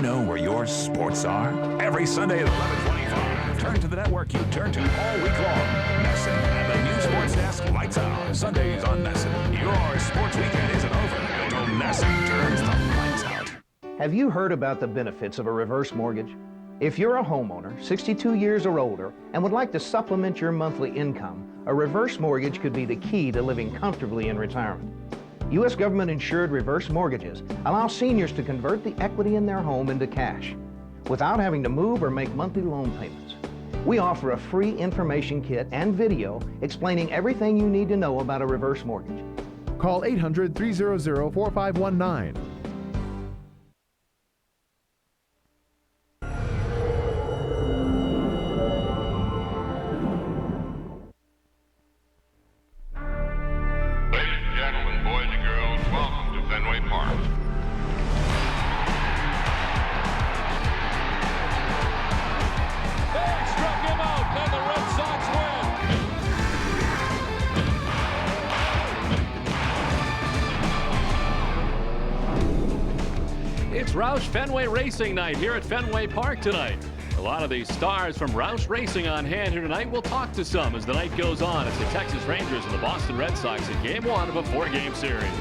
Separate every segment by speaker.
Speaker 1: know where your sports are? Every Sunday at 11:25. Turn to the network you turn to all week long. Nesson and the new sports desk lights out. Sundays on Nesson. Your sports weekend isn't over until Nesson turns the lights out.
Speaker 2: Have you heard about the benefits of a reverse mortgage? If you're a homeowner, 62 years or older, and would like to supplement your monthly income, a reverse mortgage could be the key to living comfortably in retirement. U.S. government-insured reverse mortgages allow seniors to convert the equity in their home into cash without having to move or make monthly loan payments. We offer a free information kit and video explaining everything you need to know about a reverse mortgage.
Speaker 3: Call 800-300-4519.
Speaker 4: It's Roush Fenway Racing Night here at Fenway Park tonight. A lot of these stars from Roush Racing on hand here tonight. We'll talk to some as the night goes on. It's the Texas Rangers and the Boston Red Sox in Game 1 of a 4-game series.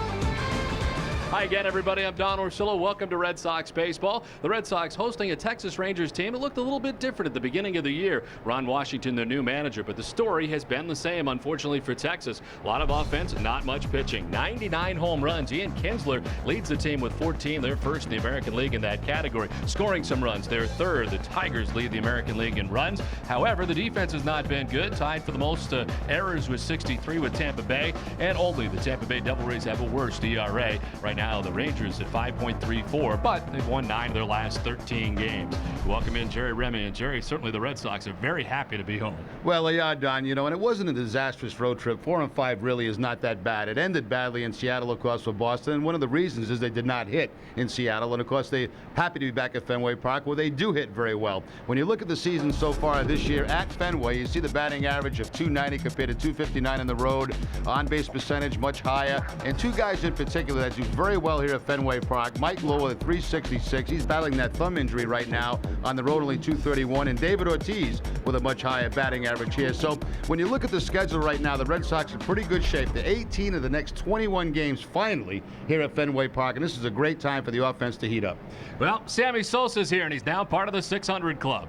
Speaker 4: Hi again, everybody. I'm Don Orsillo. Welcome to Red Sox Baseball. The Red Sox hosting a Texas Rangers team. It looked a little bit different at the beginning of the year. Ron Washington, their new manager, but the story has been the same, unfortunately, for Texas. A lot of offense, not much pitching. 99 home runs. Ian Kinsler leads the team with 14. They're first in the American League in that category. Scoring some runs, they're third. The Tigers lead the American League in runs. However, the defense has not been good. Tied for the most errors with 63 with Tampa Bay, and only the Tampa Bay Devil Rays have a worse ERA. Right now, the Rangers at 5.34, but they've won 9 of their last 13 games. Welcome in Jerry Remy. And Jerry, certainly the Red Sox are very happy to be home.
Speaker 5: Well, yeah, Don, you know, and it wasn't a disastrous road trip. 4-5 really is not that bad. It ended badly in Seattle, of course, for Boston, and one of the reasons is they did not hit in Seattle, and of course they're happy to be back at Fenway Park, where they do hit very well. When you look at the season so far this year at Fenway, you see the batting average of .290 compared to .259 on the road. On-base percentage much higher, and two guys in particular that do very well here at Fenway Park. Mike Lowell at .366. He's battling that thumb injury right now. On the road, only .231. And David Ortiz with a much higher batting average here. So when you look at the schedule right now, the Red Sox are in pretty good shape. They're 18 of the next 21 games finally here at Fenway Park. And this is a great time for the offense to heat up.
Speaker 4: Well, Sammy Sosa's here, and he's now part of the 600 club.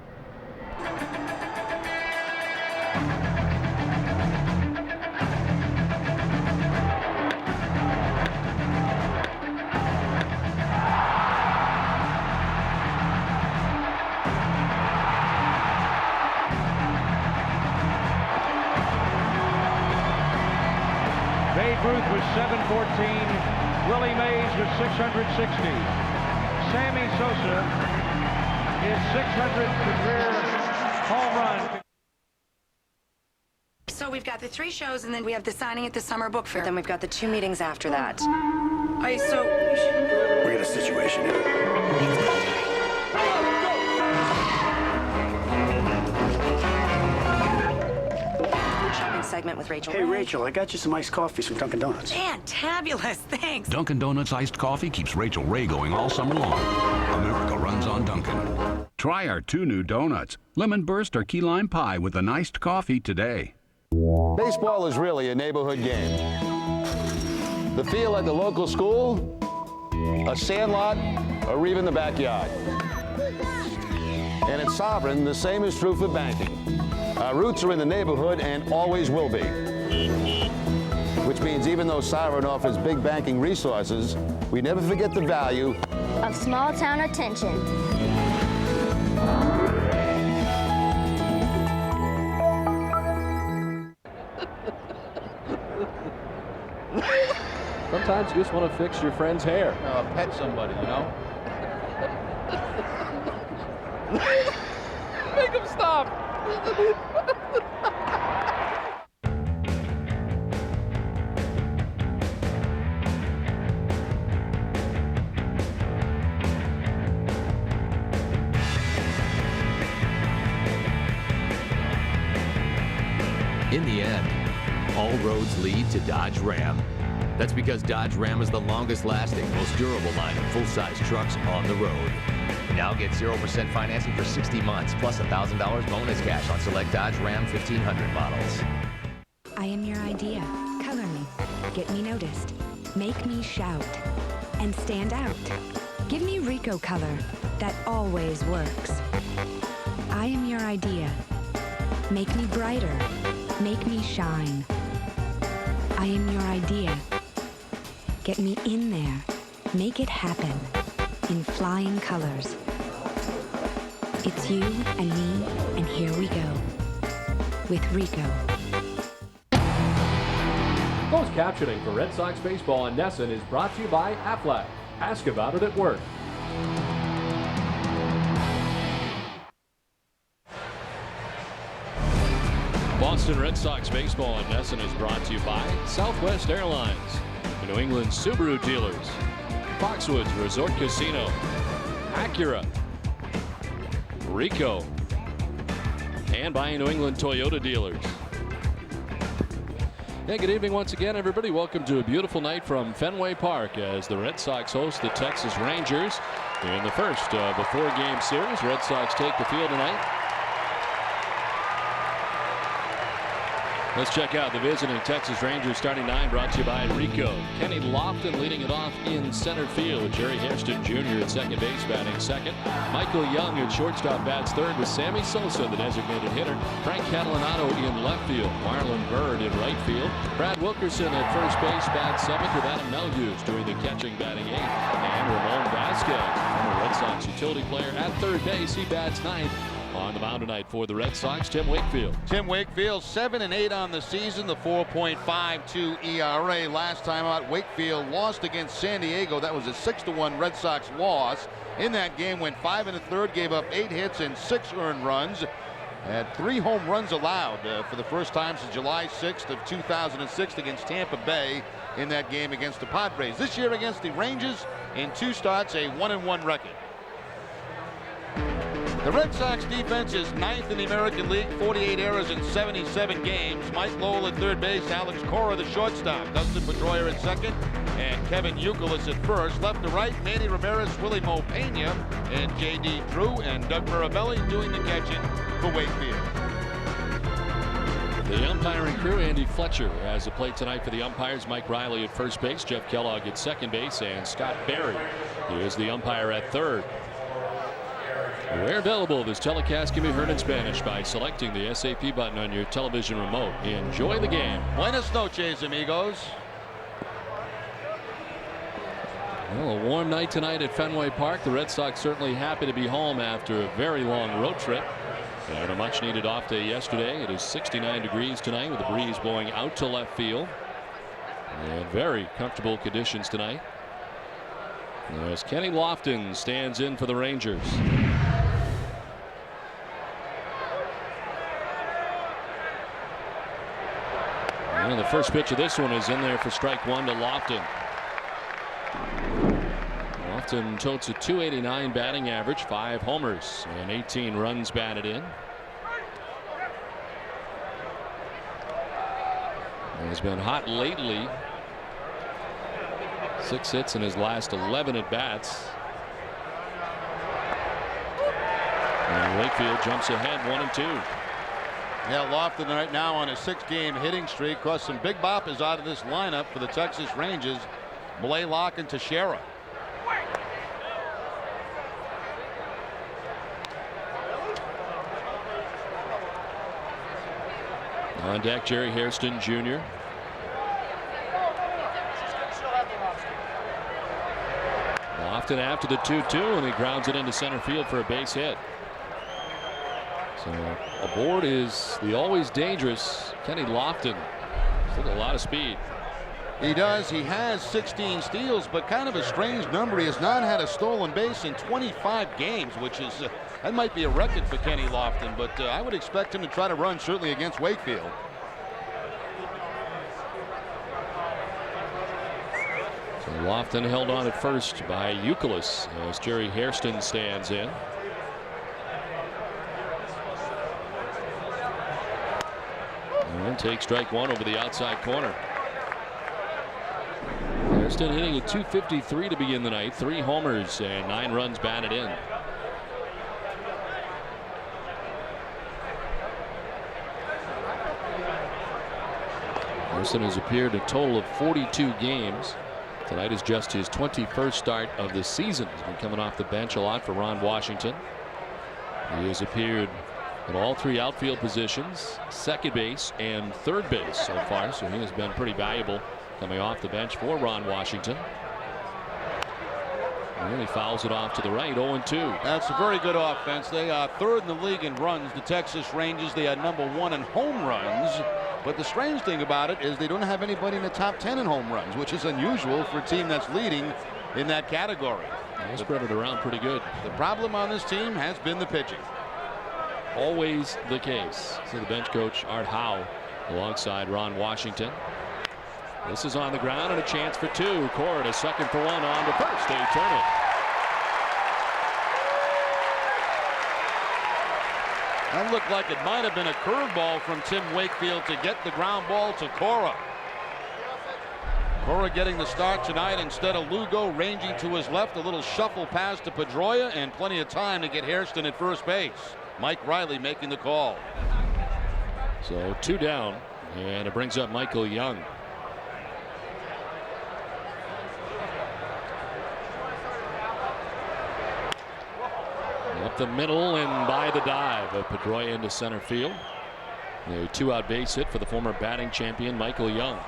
Speaker 6: Ruth was 714. Willie Mays was 660. Sammy Sosa is 600th career home run.
Speaker 7: So we've got the 3 shows, and then we have the signing at the summer book fair.
Speaker 8: Then we've got the 2 meetings after that.
Speaker 7: We
Speaker 9: got a situation here.
Speaker 8: Segment with Rachel.
Speaker 9: Hey, Rachel, I got you some iced coffees from Dunkin' Donuts.
Speaker 7: Fantabulous, thanks.
Speaker 1: Dunkin' Donuts iced coffee keeps Rachel Ray going all summer long. America runs on Dunkin'. Try our 2 new donuts, lemon burst or key lime pie with an iced coffee today.
Speaker 10: Baseball is really a neighborhood game. The field at the local school, a sandlot, or even the backyard. And at Sovereign, the same is true for banking. Our roots are in the neighborhood and always will be. Which means even though Sovereign offers big banking resources, we never forget the value
Speaker 11: of small town attention.
Speaker 12: Sometimes you just want to fix your friend's hair.
Speaker 5: Pet somebody, you know?
Speaker 12: Make him stop!
Speaker 13: In the end, all roads lead to Dodge Ram. That's because Dodge Ram is the longest lasting, most durable line of full-size trucks on the road. Now get 0% financing for 60 months, plus $1,000 bonus cash on select Dodge Ram 1500 models.
Speaker 3: I am your idea. Color me. Get me noticed. Make me shout. And stand out. Give me Rico color. That always works. I am your idea. Make me brighter. Make me shine. I am your idea. Get me in there. Make it happen. In flying colors. It's you and me, and here we go. With Rico.
Speaker 4: Closed captioning for Red Sox baseball in Nesson is brought to you by Aflac. Ask about it at work. Boston Red Sox baseball in Nesson is brought to you by Southwest Airlines, New England Subaru dealers, Foxwoods Resort Casino, Acura, Rico, and by New England Toyota dealers. Hey, good evening once again, everybody. Welcome to a beautiful night from Fenway Park as the Red Sox host the Texas Rangers in the first of a four-game series. Red Sox take the field tonight. Let's check out the visiting Texas Rangers starting nine, brought to you by Rico. Kenny Lofton leading it off in center field. Jerry Hairston Jr. at second base batting second. Michael Young at shortstop bats third with Sammy Sosa, the designated hitter. Frank Catalanato in left field. Marlon Byrd in right field. Brad Wilkerson at first base bats seventh with Adam Melhuse doing the catching batting eighth. And Ramon Vasquez, former Red Sox utility player, at third base. He bats ninth. On the mound tonight for the Red Sox, Tim Wakefield.
Speaker 5: Tim Wakefield, 7-8 on the season, the 4.52 ERA. Last time out, Wakefield lost against San Diego. That was a 6-1 Red Sox loss. In that game, went 5 1/3, gave up 8 hits and 6 earned runs. Had 3 home runs allowed for the first time since July 6th of 2006 against Tampa Bay in that game against the Padres. This year against the Rangers, in 2 starts, a 1-1 record. The Red Sox defense is 9th in the American League, 48 errors in 77 games. Mike Lowell at third base, Alex Cora the shortstop, Dustin Pedroia at second, and Kevin Youkilis at first. Left to right, Manny Ramirez, Willie Mo Pena, and J.D. Drew, and Doug Mirabelli doing the catching for Wakefield.
Speaker 4: The umpiring crew, Andy Fletcher has the plate tonight for the umpires. Mike Riley at first base, Jeff Kellogg at second base, and Scott Berry is the umpire at third. Where available, this telecast can be heard in Spanish by selecting the SAP button on your television remote. Enjoy the game.
Speaker 5: Buenas noches, amigos.
Speaker 4: Well, a warm night tonight at Fenway Park. The Red Sox certainly happy to be home after a very long road trip. And a much needed off day yesterday. It is 69 degrees tonight with the breeze blowing out to left field. And very comfortable conditions tonight. As Kenny Lofton stands in for the Rangers. And the first pitch of this one is in there for strike one to Lofton. Lofton totes a .289 batting average, 5 homers and 18 runs batted in. He's been hot lately. 6 hits in his last 11 at bats. And Wakefield jumps ahead 1-2.
Speaker 5: Yeah, Lofton right now on a 6-game hitting streak. Of course, some big boppers out of this lineup for the Texas Rangers. Blaylock and Teixeira.
Speaker 4: On deck, Jerry Hairston Jr. Lofton after the 2-2, and he grounds it into center field for a base hit. So aboard is the always dangerous Kenny Lofton. Still got a lot of speed.
Speaker 5: He does. He has 16 steals, but kind of a strange number. He has not had a stolen base in 25 games, which is that might be a record for Kenny Lofton, but I would expect him to try to run certainly against Wakefield.
Speaker 4: So Lofton held on at first by Youkilis as Jerry Hairston stands in. And take strike one over the outside corner. Hairston hitting at .253 to begin the night. 3 homers and 9 runs batted in. Larson has appeared a total of 42 games. Tonight is just his 21st start of the season. He's been coming off the bench a lot for Ron Washington. He has appeared at all three outfield positions, second base and third base so far, so he has been pretty valuable coming off the bench for Ron Washington. And he fouls it off to the right, 0-2.
Speaker 14: That's a very good offense. They are third in the league in runs. The Texas Rangers, they are #1 in home runs. But the strange thing about it is they don't have anybody in the top 10 in home runs, which is unusual for a team that's leading in that category.
Speaker 4: They spread it around pretty good.
Speaker 14: The problem on this team has been the pitching.
Speaker 4: Always the case. So the bench coach Art Howe alongside Ron Washington. This is on the ground and a chance for two. Cora to second for one, on to first. They turn it.
Speaker 14: That looked like it might have been a curveball from Tim Wakefield to get the ground ball to Cora. Cora getting the start tonight instead of Lugo ranging to his left. A little shuffle pass to Pedroia and plenty of time to get Hairston at first base. Mike Riley making the call.
Speaker 4: So 2 down, and it brings up Michael Young. Up the middle and by the dive of Pedroia into center field. A 2-out base hit for the former batting champion Michael Young.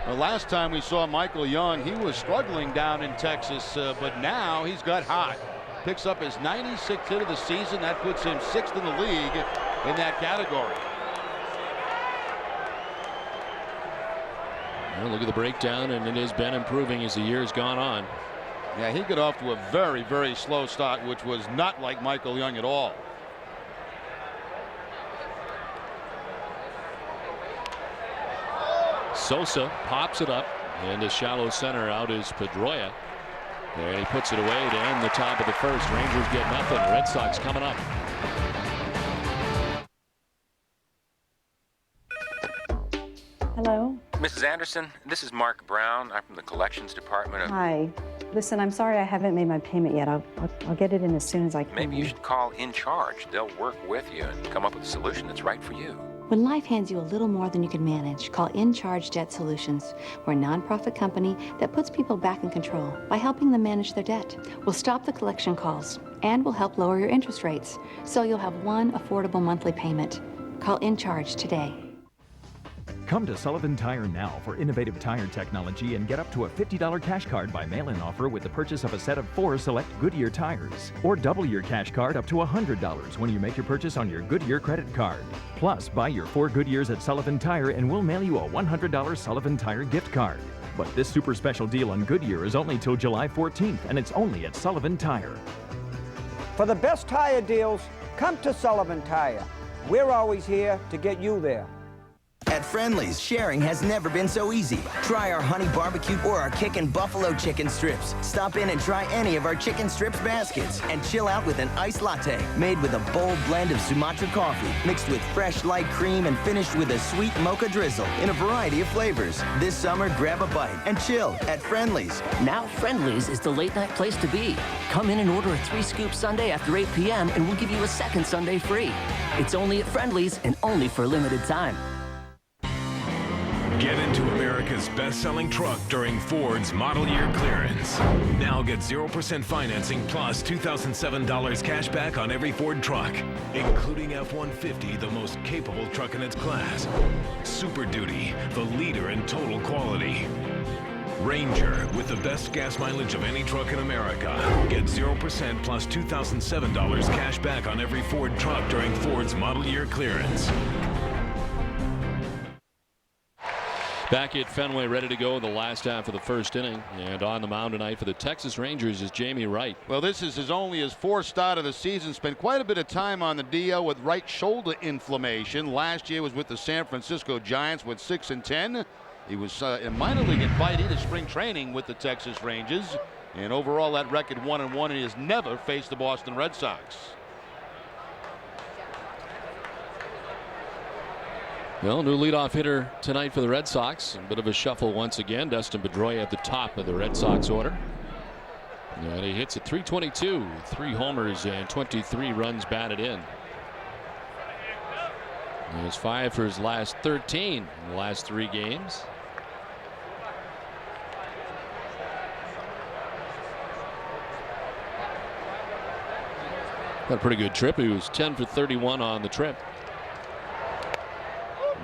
Speaker 14: The last time we saw Michael Young, he was struggling down in Texas, but now he's got hot. Picks up his 96th hit of the season. That puts him 6th in the league in that category.
Speaker 4: Well, look at the breakdown, and it has been improving as the year's gone on.
Speaker 14: Yeah, he got off to a very, very slow start, which was not like Michael Young at all.
Speaker 4: Sosa pops it up into shallow center. Out is Pedroia. And he puts it away to end the top of the first. Rangers get nothing. Red Sox coming up.
Speaker 15: Hello?
Speaker 16: Mrs. Anderson, this is Mark Brown. I'm from the collections department of...
Speaker 15: Hi. Listen, I'm sorry I haven't made my payment yet. I'll get it in as soon as I can.
Speaker 16: Maybe you should call In Charge. They'll work with you and come up with a solution that's right for you.
Speaker 17: When life hands you a little more than you can manage, call In Charge Debt Solutions. We're a nonprofit company that puts people back in control by helping them manage their debt. We'll stop the collection calls and we'll help lower your interest rates so you'll have one affordable monthly payment. Call In Charge today.
Speaker 18: Come to Sullivan Tire now for innovative tire technology and get up to a $50 cash card by mail-in offer with the purchase of a set of 4 select Goodyear tires. Or double your cash card up to $100 when you make your purchase on your Goodyear credit card. Plus, buy your 4 Goodyears at Sullivan Tire and we'll mail you a $100 Sullivan Tire gift card. But this super special deal on Goodyear is only till July 14th, and it's only at Sullivan Tire.
Speaker 19: For the best tire deals, come to Sullivan Tire. We're always here to get you there.
Speaker 20: At Friendly's, sharing has never been so easy. Try our honey barbecue or our kickin' buffalo chicken strips. Stop in and try any of our chicken strips baskets and chill out with an iced latte made with a bold blend of Sumatra coffee mixed with fresh light cream and finished with a sweet mocha drizzle in a variety of flavors. This summer, grab a bite and chill at Friendly's.
Speaker 21: Now Friendly's is the late night place to be. Come in and order a 3-scoop sundae after 8 p.m. and we'll give you a second sundae free. It's only at Friendly's and only for a limited time.
Speaker 1: Get into America's best-selling truck during Ford's model year clearance. Now get 0% financing plus $2,007 cash back on every Ford truck, including F-150, the most capable truck in its class. Super Duty, the leader in total quality. Ranger, with the best gas mileage of any truck in America. Get 0% plus $2,007 cash back on every Ford truck during Ford's model year clearance.
Speaker 4: Back at Fenway, ready to go in the last half of the first inning. And on the mound tonight for the Texas Rangers is Jamey Wright.
Speaker 14: Well, this is only his 4th start of the season. Spent quite a bit of time on the DL with right shoulder inflammation. Last year was with the San Francisco Giants with 6-10. He was a minor league invitee to spring training with the Texas Rangers. And overall, that record 1-1, and he has never faced the Boston Red Sox.
Speaker 4: Well, new leadoff hitter tonight for the Red Sox. A bit of a shuffle once again. Dustin Pedroia at the top of the Red Sox order. And he hits at .322, 3 homers and 23 runs batted in. He was 5 for his last 13 in the last 3 games. Had a pretty good trip. He was 10 for 31 on the trip.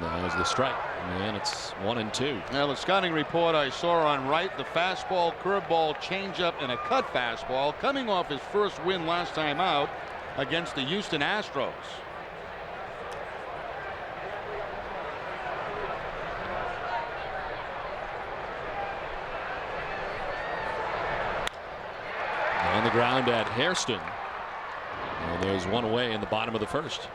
Speaker 4: Now is the strike, and it's 1-2.
Speaker 14: Now the scouting report I saw on Wright, the fastball, curveball, changeup, and a cut fastball, coming off his first win last time out against the Houston Astros.
Speaker 4: On the ground at Hairston. And there's one away in the bottom of the first.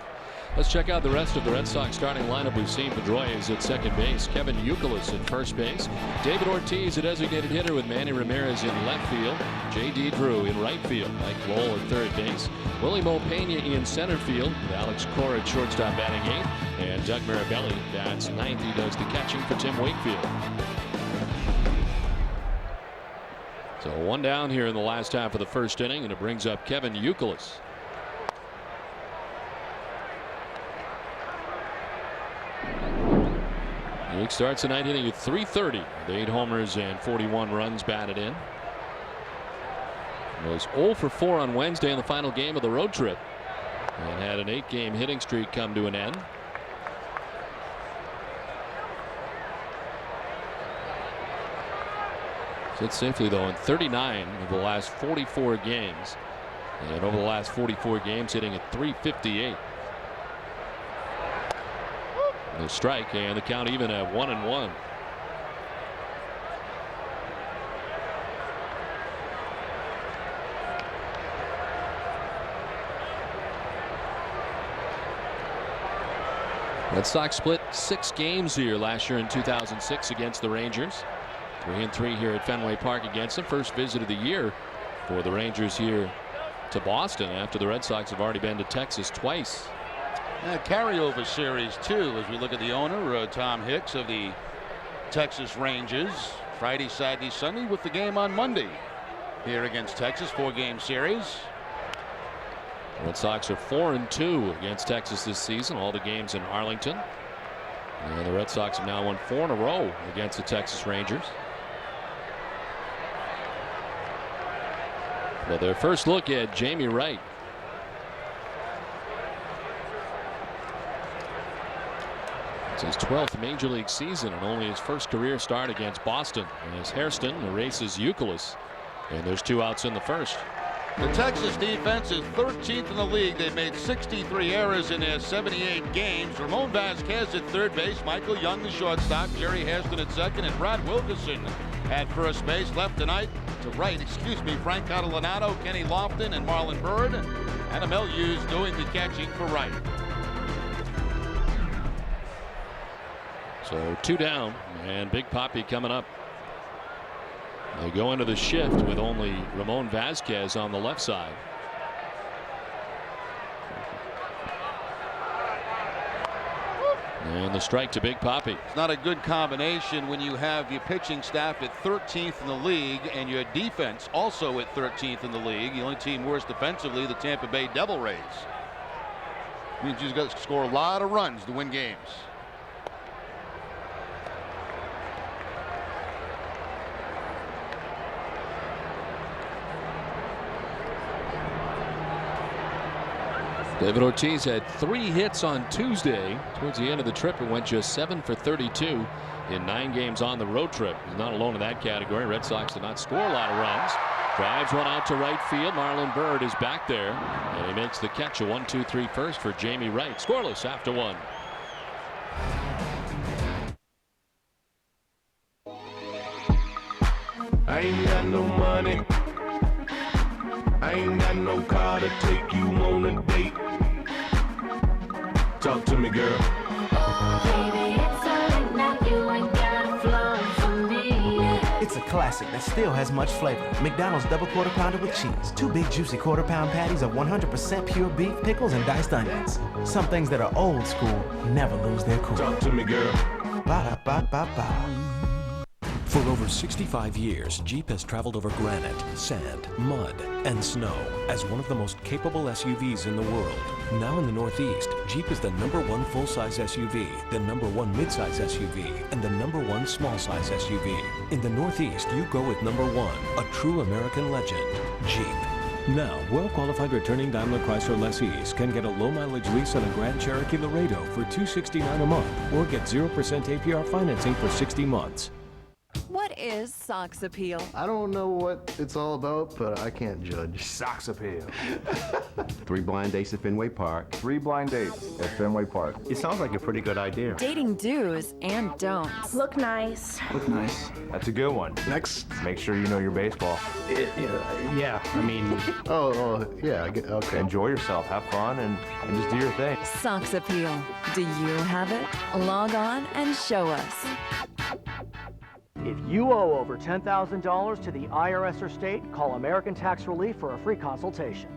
Speaker 4: Let's check out the rest of the Red Sox starting lineup. We've seen Pedroia is at second base, Kevin Youkilis at first base, David Ortiz, a designated hitter with Manny Ramirez in left field, J.D. Drew in right field, Mike Lowell at third base, Willie Mo Pena in center field, with Alex Cora at shortstop batting eighth, and Doug Mirabelli bats ninth. He does the catching for Tim Wakefield. So one down here in the last half of the first inning, and it brings up Kevin Youkilis. He starts the ninth inning at .330 with 8 homers and 41 runs batted in. He was 0 for 4 on Wednesday in the final game of the road trip and had an 8-game hitting streak come to an end. Sits safely though in 39 of the last 44 games, and over the last 44 games hitting at .358. The strike, and the count even at 1-1. Red Sox split 6 games here last year in 2006 against the Rangers. 3-3 here at Fenway Park against them. First visit of the year for the Rangers here to Boston after the Red Sox have already been to Texas twice.
Speaker 14: A carryover series too, as we look at the owner, Tom Hicks of the Texas Rangers. Friday, Saturday, Sunday, with the game on Monday here against Texas. 4-game series.
Speaker 4: Red Sox are 4-2 against Texas this season. All the games in Arlington. And the Red Sox have now won 4 in a row against the Texas Rangers. Well, their first look at Jamey Wright. It's his 12th major league season and only his first career start against Boston. As Hairston erases Youkilis, and there's 2 outs in the first.
Speaker 14: The Texas defense is 13th in the league. They've made 63 errors in their 78 games. Ramon Vasquez at third base, Michael Young the shortstop, Jerry Hairston at second, and Brad Wilkerson at first base. Left tonight to right, Frank Catalanato, Kenny Lofton, and Marlon Byrd. And Amel Hughes doing the catching for Wright.
Speaker 4: So 2 down, and Big Papi coming up. They go into the shift with only Ramon Vasquez on the left side. And the strike to Big Papi.
Speaker 14: It's not a good combination when you have your pitching staff at 13th in the league and your defense also at 13th in the league. The only team worse defensively, the Tampa Bay Devil Rays. Means you've got to score a lot of runs to win games.
Speaker 4: David Ortiz had 3 hits on Tuesday. Towards the end of the trip, it went just 7 for 32 in 9 games on the road trip. He's not alone in that category. Red Sox did not score a lot of runs. Drives one out to right field. Marlon Byrd is back there, and he makes the catch. A 1-2-3 first for Jamey Wright. Scoreless after 1.
Speaker 2: I ain't got no money. I ain't got no car to take you on a date. Talk to me, girl.
Speaker 22: Baby, it's alright now, you ain't got a flaw for me.
Speaker 23: It's a classic that still has much flavor. McDonald's double quarter pounder with cheese. 2 big juicy quarter-pound patties of 100% pure beef, pickles, and diced onions. Some things that are old school never lose their cool.
Speaker 2: Talk to me, girl.
Speaker 23: Ba-da-ba-ba-ba.
Speaker 6: For over 65 years, Jeep has traveled over granite, sand, mud, and snow as one of the most capable SUVs in the world. Now in the Northeast, Jeep is the #1 full-size SUV, the #1 midsize SUV, and the #1 small-size SUV. In the Northeast, you go with #1, a true American legend, Jeep. Now, well-qualified returning Daimler Chrysler lessees can get a low-mileage lease on a Grand Cherokee Laredo for $269 a month or get 0% APR financing for 60 months.
Speaker 8: What is Sox Appeal?
Speaker 9: I don't know what it's all about, but I can't judge.
Speaker 12: Sox Appeal.
Speaker 24: 3 blind dates at Fenway Park.
Speaker 12: 3 blind dates at Fenway Park.
Speaker 24: It sounds like a pretty good idea.
Speaker 8: Dating do's and don'ts.
Speaker 11: Look nice.
Speaker 12: Look nice. That's a good one.
Speaker 9: Next.
Speaker 12: Make sure you know your baseball.
Speaker 9: Yeah, I mean... yeah, okay.
Speaker 12: Enjoy yourself, have fun, and just do your thing.
Speaker 8: Sox Appeal. Do you have it? Log on and show us.
Speaker 25: If you owe over $10,000 to the IRS or state, call American Tax Relief for a free consultation.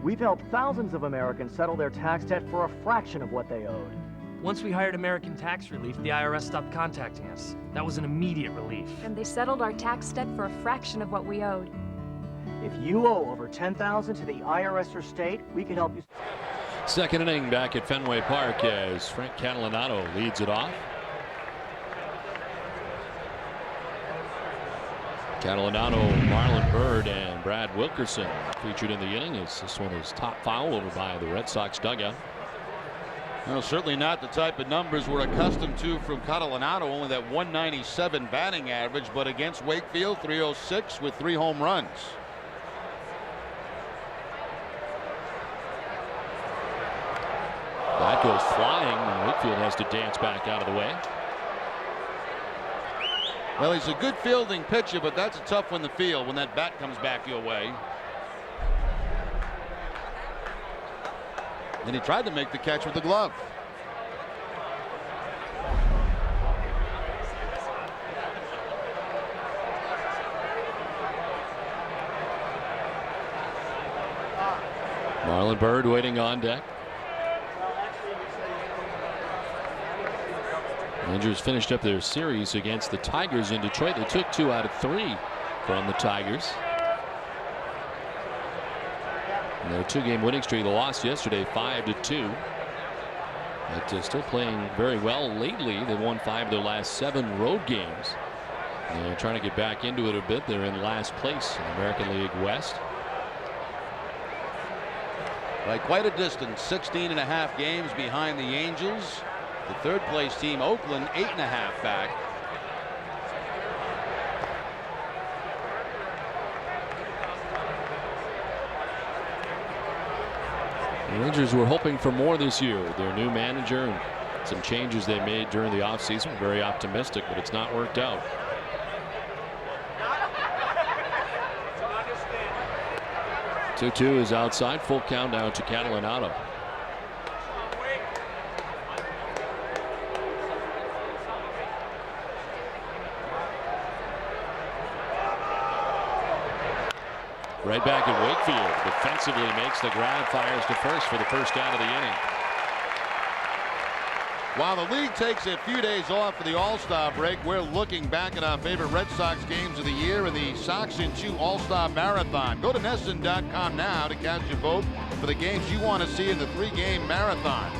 Speaker 25: We've helped thousands of Americans settle their tax debt for a fraction of what they owed.
Speaker 26: Once we hired American Tax Relief, the IRS stopped contacting us. That was an immediate relief.
Speaker 27: And they settled our tax debt for a fraction of what we owed.
Speaker 25: If you owe over $10,000 to the IRS or state, we can help you.
Speaker 4: Second inning back at Fenway Park as Frank Catalanato leads it off. Catalanato, Marlon Byrd, and Brad Wilkerson featured in the inning. This one is top foul over by the Red Sox dugout.
Speaker 14: Well, certainly not the type of numbers we're accustomed to from Catalanato, only that 197 batting average, but against Wakefield, 306 with 3 home runs.
Speaker 4: That goes flying, and Wakefield has to dance back out of the way.
Speaker 14: Well, he's a good fielding pitcher, but that's a tough one to field when that bat comes back your way. And he tried to make the catch with the glove.
Speaker 4: Marlon Byrd waiting on deck. Rangers finished up their series against the Tigers in Detroit. They took 2 out of 3 from the Tigers. And their 2-game winning streak, they lost yesterday 5-2. But still playing very well lately. They won 5 of their last 7 road games. And they're trying to get back into it a bit. They're in last place in the American League West.
Speaker 14: By quite a distance, 16.5 games behind the Angels. The third place team, Oakland, 8.5 back.
Speaker 4: The Rangers were hoping for more this year with their new manager and some changes they made during the offseason. Very optimistic, but it's not worked out. Two is outside. Full count now to Catalanato. Right back at Wakefield. Defensively makes the grab, fires to first for the first out of the inning.
Speaker 14: While the league takes a few days off for the All-Star break, we're looking back at our favorite Red Sox games of the year in the Sox in 2 All-Star Marathon. Go to NESN.com now to cast your vote for the games you want to see in the 3-game marathon.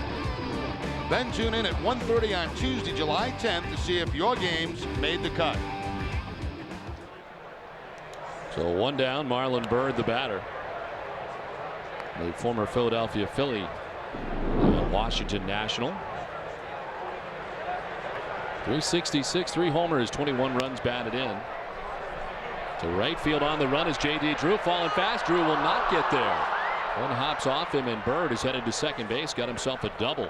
Speaker 14: Then tune in at 1:30 on Tuesday, July 10th to see if your games made the cut.
Speaker 4: So 1 down, Marlon Byrd, the batter. The former Philadelphia Philly, Washington National. 366, 3 homers, 21 runs batted in. To right field on the run is J.D. Drew, falling fast. Drew will not get there. One hops off him, and Byrd is headed to second base, got himself a double.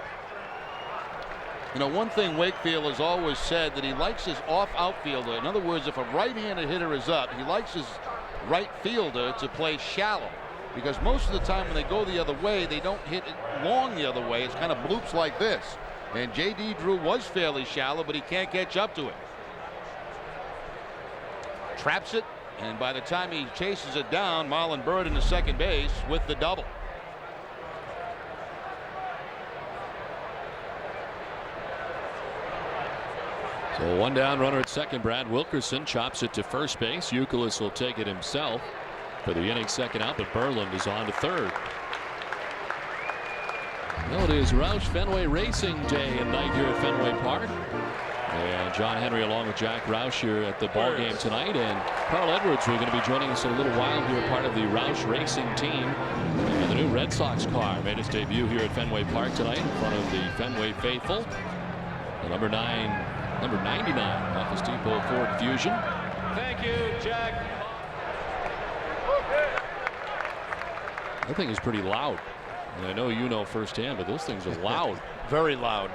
Speaker 14: You know, one thing Wakefield has always said, that he likes his off outfielder. In other words, if a right-handed hitter is up, he likes his right fielder to play shallow, because most of the time when they go the other way, they don't hit it long the other way. It's kind of bloops like this. And J.D. Drew was fairly shallow, but he can't catch up to it. Traps it, and by the time he chases it down, Marlon Byrd into second base with the double.
Speaker 4: So one down, runner at second. Brad Wilkerson chops it to first base. Youkilis will take it himself for the inning's second out, but Berland is on to third. Well, it is Roush Fenway Racing Day and night here at Fenway Park. And John Henry along with Jack Roush here at the ball game tonight. And Carl Edwards, who are going to be joining us in a little while here, part of the Roush Racing team. And the new Red Sox car made its debut here at Fenway Park tonight in front of the Fenway faithful. The number 99 Office Depot Ford Fusion.
Speaker 3: Thank you, Jack.
Speaker 4: That thing is pretty loud. And I know you know firsthand, but those things are loud.
Speaker 14: Very loud.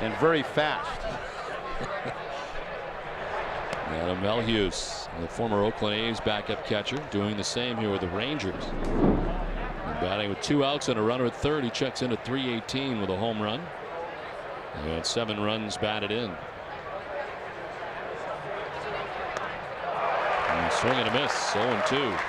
Speaker 14: And very fast.
Speaker 4: Adam Melhuse, the former Oakland A's backup catcher, doing the same here with the Rangers. And batting with 2 outs and a runner at third. He checks in at .318 with a home run. And 7 runs batted in. And swing and a miss, 0-2.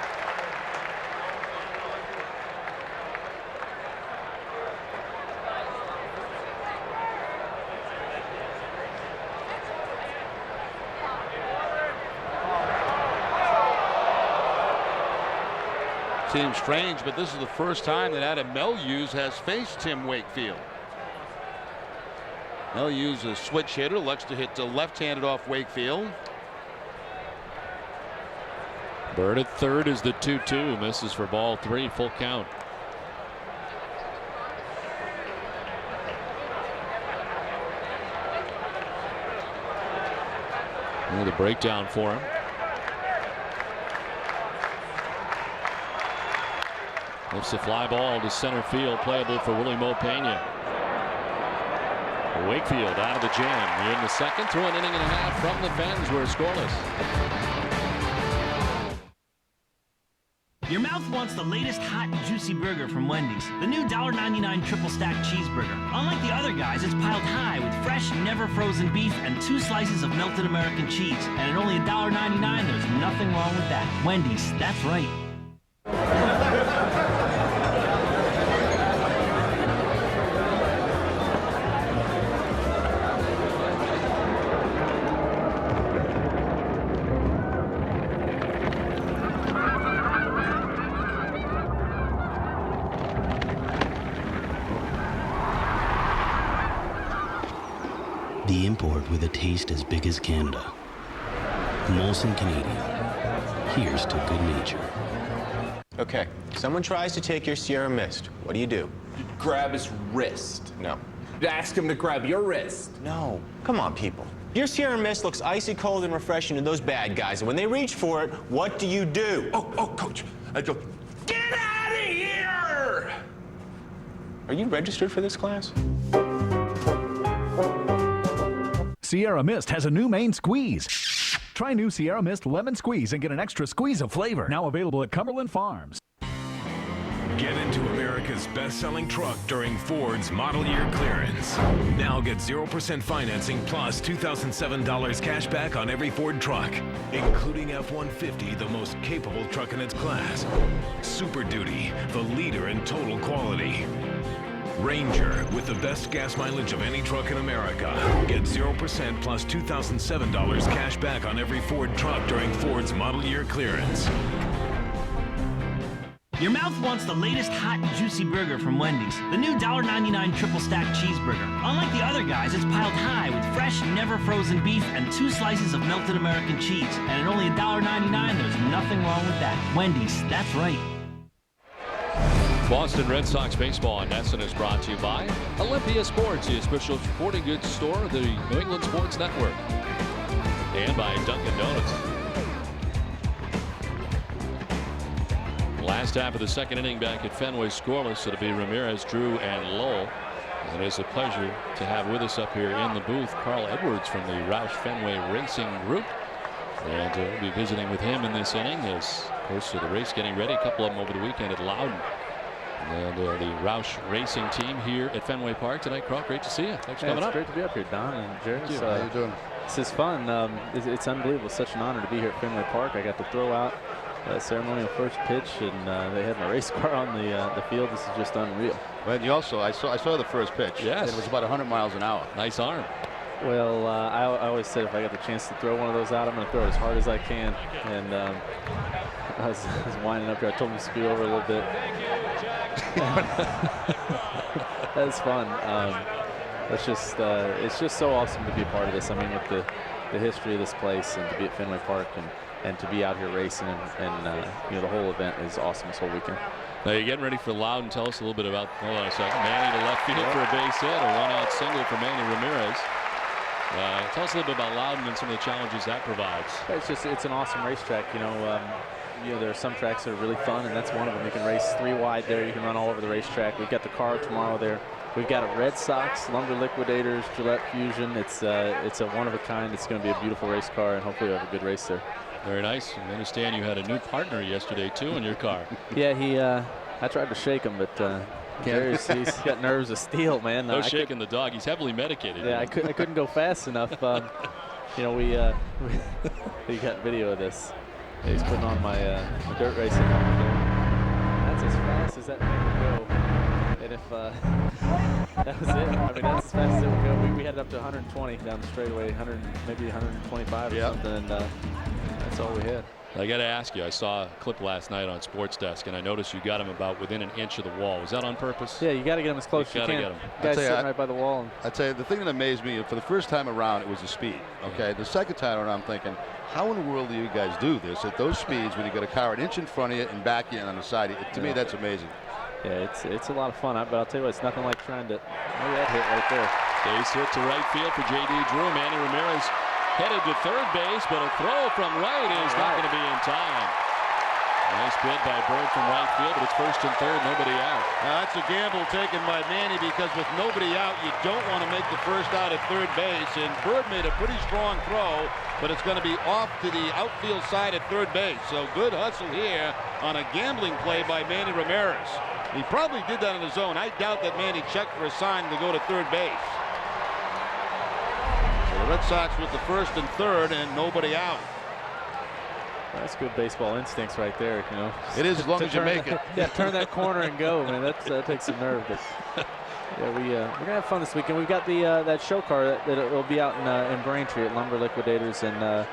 Speaker 14: Seems strange, but this is the first time that Adam Melhuse has faced Tim Wakefield. Melhuse, a switch hitter, likes to hit left-handed off Wakefield.
Speaker 4: Bird at third is the 2-2. Misses for ball 3, full count. And the breakdown for him. Lifts a fly ball to center field, playable for Willie Mo Pena. Wakefield out of the jam. In the second, through an inning and a half from the Fens, we're scoreless.
Speaker 5: Your mouth wants the latest hot and juicy burger from Wendy's. The new $1.99 triple stack cheeseburger. Unlike the other guys, it's piled high with fresh, never frozen beef and 2 slices of melted American cheese. And at only $1.99, there's nothing wrong with that. Wendy's, that's right.
Speaker 7: The import with a taste as big as Canada. Molson Canadian. Here's to good nature.
Speaker 10: Okay, someone tries to take your Sierra Mist. What do? You grab his wrist. No.
Speaker 13: Ask him to grab your wrist.
Speaker 10: No. Come on, people. Your Sierra Mist looks icy cold and refreshing to those bad guys, and when they reach for it, what do you do?
Speaker 13: Oh, Coach. I go, get out of here!
Speaker 10: Are you registered for this class?
Speaker 15: Sierra Mist has a new main squeeze. Try new Sierra Mist Lemon Squeeze and get an extra squeeze of flavor. Now available at Cumberland Farms.
Speaker 1: Get into America's best-selling truck during Ford's model year clearance. Now get 0% financing plus $2,007 cash back on every Ford truck, including F-150, the most capable truck in its class. Super Duty, the leader in total quality. Ranger, with the best gas mileage of any truck in America. Get 0% plus $2,007 cash back on every Ford truck during Ford's model year clearance.
Speaker 5: Your mouth wants the latest hot and juicy burger from Wendy's. The new $1.99 triple stack cheeseburger. Unlike the other guys, it's piled high with fresh, never frozen beef and 2 slices of melted American cheese. And at only $1.99, there's nothing wrong with that. Wendy's, that's right.
Speaker 4: Boston Red Sox baseball on NESN is brought to you by Olympia Sports, the official sporting goods store of the New England Sports Network, and by Dunkin' Donuts. Last half of the second inning back at Fenway scoreless. It'll be Ramirez, Drew, and Lowell. And it is a pleasure to have with us up here in the booth Carl Edwards from the Roush Fenway Racing Group. And we'll be visiting with him in this inning as, of course, the race getting ready. A couple of them over the weekend at Loudon. And the Roush Racing team here at Fenway Park tonight. Carl, great to see you. Thanks for coming up.
Speaker 16: It's great to be up here, Don and Jerry.
Speaker 14: How you doing?
Speaker 16: This is fun. It's unbelievable. Such an honor to be here at Fenway Park. I got to throw out ceremonial first pitch, and they had my race car on the field. This is just unreal.
Speaker 14: Well, and you also, I saw the first pitch.
Speaker 4: Yes.
Speaker 14: It was about 100 miles an hour.
Speaker 4: Nice arm.
Speaker 16: Well, I always said if I got the chance to throw one of those out, I'm going to throw it as hard as I can. And I was winding up here. I told him to speed over a little bit. That's fun. It's just so awesome to be a part of this. I mean, with the history of this place, and to be at Fenway Park, and to be out here racing, and you know, the whole event is awesome this whole weekend.
Speaker 4: Now you're getting ready for Loudon. Tell us a little bit about. Hold on a second. Manny to left field for a base hit, a one-out single for Manny Ramirez. Tell us a little bit about Loudon and some of the challenges that provides.
Speaker 16: It's an awesome racetrack. You know, there are some tracks that are really fun, and that's one of them. You can race 3 wide there. You can run all over the racetrack. We've got the car tomorrow there. We've got a Red Sox, Lumber Liquidators, Gillette Fusion. It's a one of a kind. It's going to be a beautiful race car, and hopefully we'll have a good race there.
Speaker 4: Very nice. I understand you had a new partner yesterday too in your car.
Speaker 16: Yeah, I tried to shake him, but he's got nerves of steel, man.
Speaker 4: No shaking the dog. He's heavily medicated.
Speaker 16: Yeah, I couldn't go fast enough. You know, we got video of this. He's putting on my dirt racing helmet there. That's as fast as that thing would go. And if that was it, I mean, that's as fast as it would go. We had it up to 120 down the straightaway, maybe 125 or something, and that's all we had.
Speaker 4: I got to ask you, I saw a clip last night on Sports Desk, and I noticed you got him about within an inch of the wall. Was that on purpose?
Speaker 16: Yeah, you got to get him as close as you can.
Speaker 4: Get him.
Speaker 16: Guy's sitting right by the wall.
Speaker 14: I'd say the thing that amazed me, for the first time around, it was the speed. Okay, the second time around, I'm thinking, how in the world do you guys do this at those speeds when you got a car an inch in front of you and back you in on the side? To me, that's amazing.
Speaker 16: Yeah, it's a lot of fun. But I'll tell you what, it's nothing like trying to. Oh, that hit right there.
Speaker 4: Base hit to right field for J.D. Drew. Manny Ramirez headed to third base, but a throw from Wright is not going to be in time. Nice bid by Bird from right field, but it's first and third, nobody out.
Speaker 14: Now that's a gamble taken by Manny, because with nobody out, you don't want to make the first out at third base. And Bird made a pretty strong throw, but it's going to be off to the outfield side at third base. So good hustle here on a gambling play by Manny Ramirez. He probably did that on his own. I doubt that Manny checked for a sign to go to third base. So the Red Sox with the first and third and nobody out.
Speaker 16: That's good baseball instincts right there, you know.
Speaker 14: It is, as long as you make it.
Speaker 16: Yeah, turn that corner and go, man. That takes some nerve. But yeah, we're gonna have fun this weekend. We've got the that show car that will be out in Braintree at Lumber Liquidators, and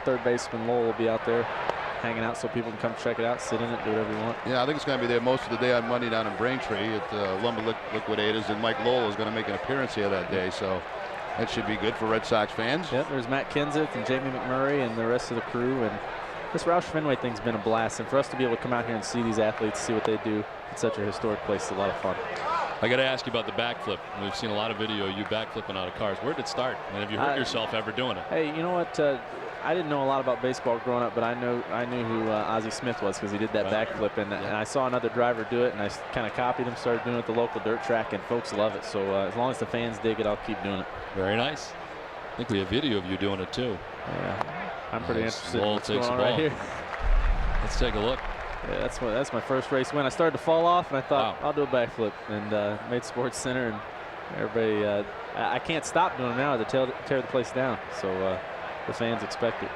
Speaker 16: third baseman Lowell will be out there hanging out, so people can come check it out, sit in it, do whatever you want.
Speaker 14: Yeah, I think it's going to be there most of the day on Monday down in Braintree at Lumber Liquidators, and Mike Lowell is going to make an appearance here that day, so that should be good for Red Sox fans.
Speaker 16: Yep, there's Matt Kenseth and Jamey McMurray and the rest of the crew, and this Roush Fenway thing's been a blast, and for us to be able to come out here and see these athletes, see what they do in such a historic place, is a lot of fun.
Speaker 4: I got to ask you about the backflip. We've seen a lot of video of you backflipping out of cars. Where did it start? And have you hurt yourself ever doing it?
Speaker 16: Hey, you know what? I didn't know a lot about baseball growing up, but I knew who Ozzie Smith was, because he did that backflip, and I saw another driver do it, and I kind of copied him, started doing it at the local dirt track, and folks love it. So as long as the fans dig it, I'll keep doing it.
Speaker 4: Very nice. I think we have video of you doing it too.
Speaker 16: Yeah, I'm pretty interested in what's
Speaker 4: takes
Speaker 16: going on right here.
Speaker 4: Let's take a look.
Speaker 16: Yeah, that's my first race win. I started to fall off, and I thought, I'll do a backflip, and made Sports Center, and everybody. I can't stop doing them now to tear the place down. So the fans expect it.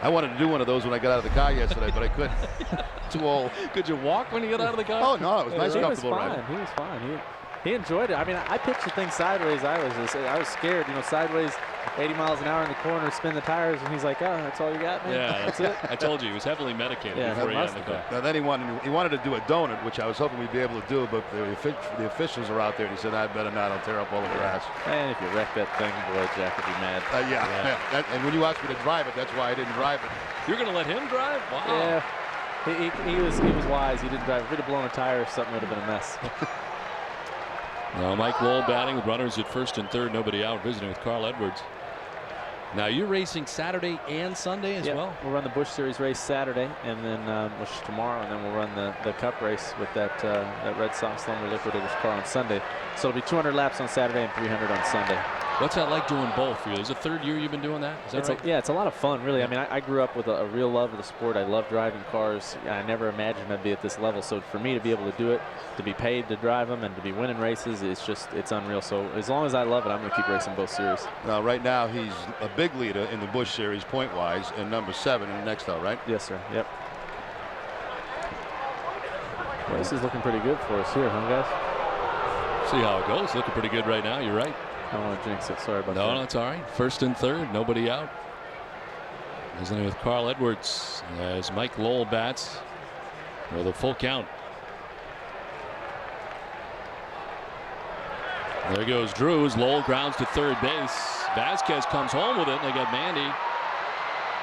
Speaker 14: I wanted to do one of those when I got out of the car yesterday, but I couldn't. Too old.
Speaker 4: Could you walk when you got out of the car?
Speaker 14: Oh no, it was nice, comfortable ride.
Speaker 16: He was fine. He enjoyed it. I mean, I pictured things sideways. I was scared, you know, sideways, 80 miles an hour in the corner, spin the tires, and he's like, "Oh, that's all you got, man?"
Speaker 4: Yeah,
Speaker 16: that's it.
Speaker 4: I told you he was heavily medicated before he got in the car.
Speaker 14: Now then he wanted to do a donut, which I was hoping we'd be able to do, but the officials are out there, and he said, "I better not. I'll tear up all the grass."
Speaker 16: And if you wreck that thing, boy, Jack would be mad.
Speaker 14: Yeah. And when you asked me to drive it, that's why I didn't drive it.
Speaker 4: You're going to let him drive? Wow.
Speaker 16: Yeah. He was wise. He didn't drive. If he'd have blown a tire, something would have been a mess.
Speaker 4: Now Mike Lowell batting with runners at first and third, nobody out, visiting with Carl Edwards. Now you're racing Saturday and Sunday as well?
Speaker 16: We'll run the Busch Series race Saturday, and then which is tomorrow, and then we'll run the Cup race with that Red Sox Lumber Liquidators car on Sunday. So it'll be 200 laps on Saturday and 300 on Sunday.
Speaker 4: What's that like doing both for you? Is it the third year you've been doing that? Is that right?
Speaker 16: Yeah, it's a lot of fun, really. I mean, I grew up with a real love of the sport. I love driving cars. I never imagined I'd be at this level. So for me to be able to do it, to be paid to drive them, and to be winning races, it's unreal. So as long as I love it, I'm going to keep racing both series.
Speaker 14: Now, right now, he's a big leader in the Busch Series point-wise, and number 7 in the next out, right?
Speaker 16: Yes, sir. Yep. Well, this is looking pretty good for us here, huh, guys?
Speaker 4: See how it goes. Looking pretty good right now. You're right.
Speaker 16: I don't want to jinx it. Sorry about that.
Speaker 4: No, that's all right. First and third. Nobody out. Isn't it with Carl Edwards as Mike Lowell bats with a full count. There goes Drews. Lowell grounds to third base. Vasquez comes home with it, and they got Mandy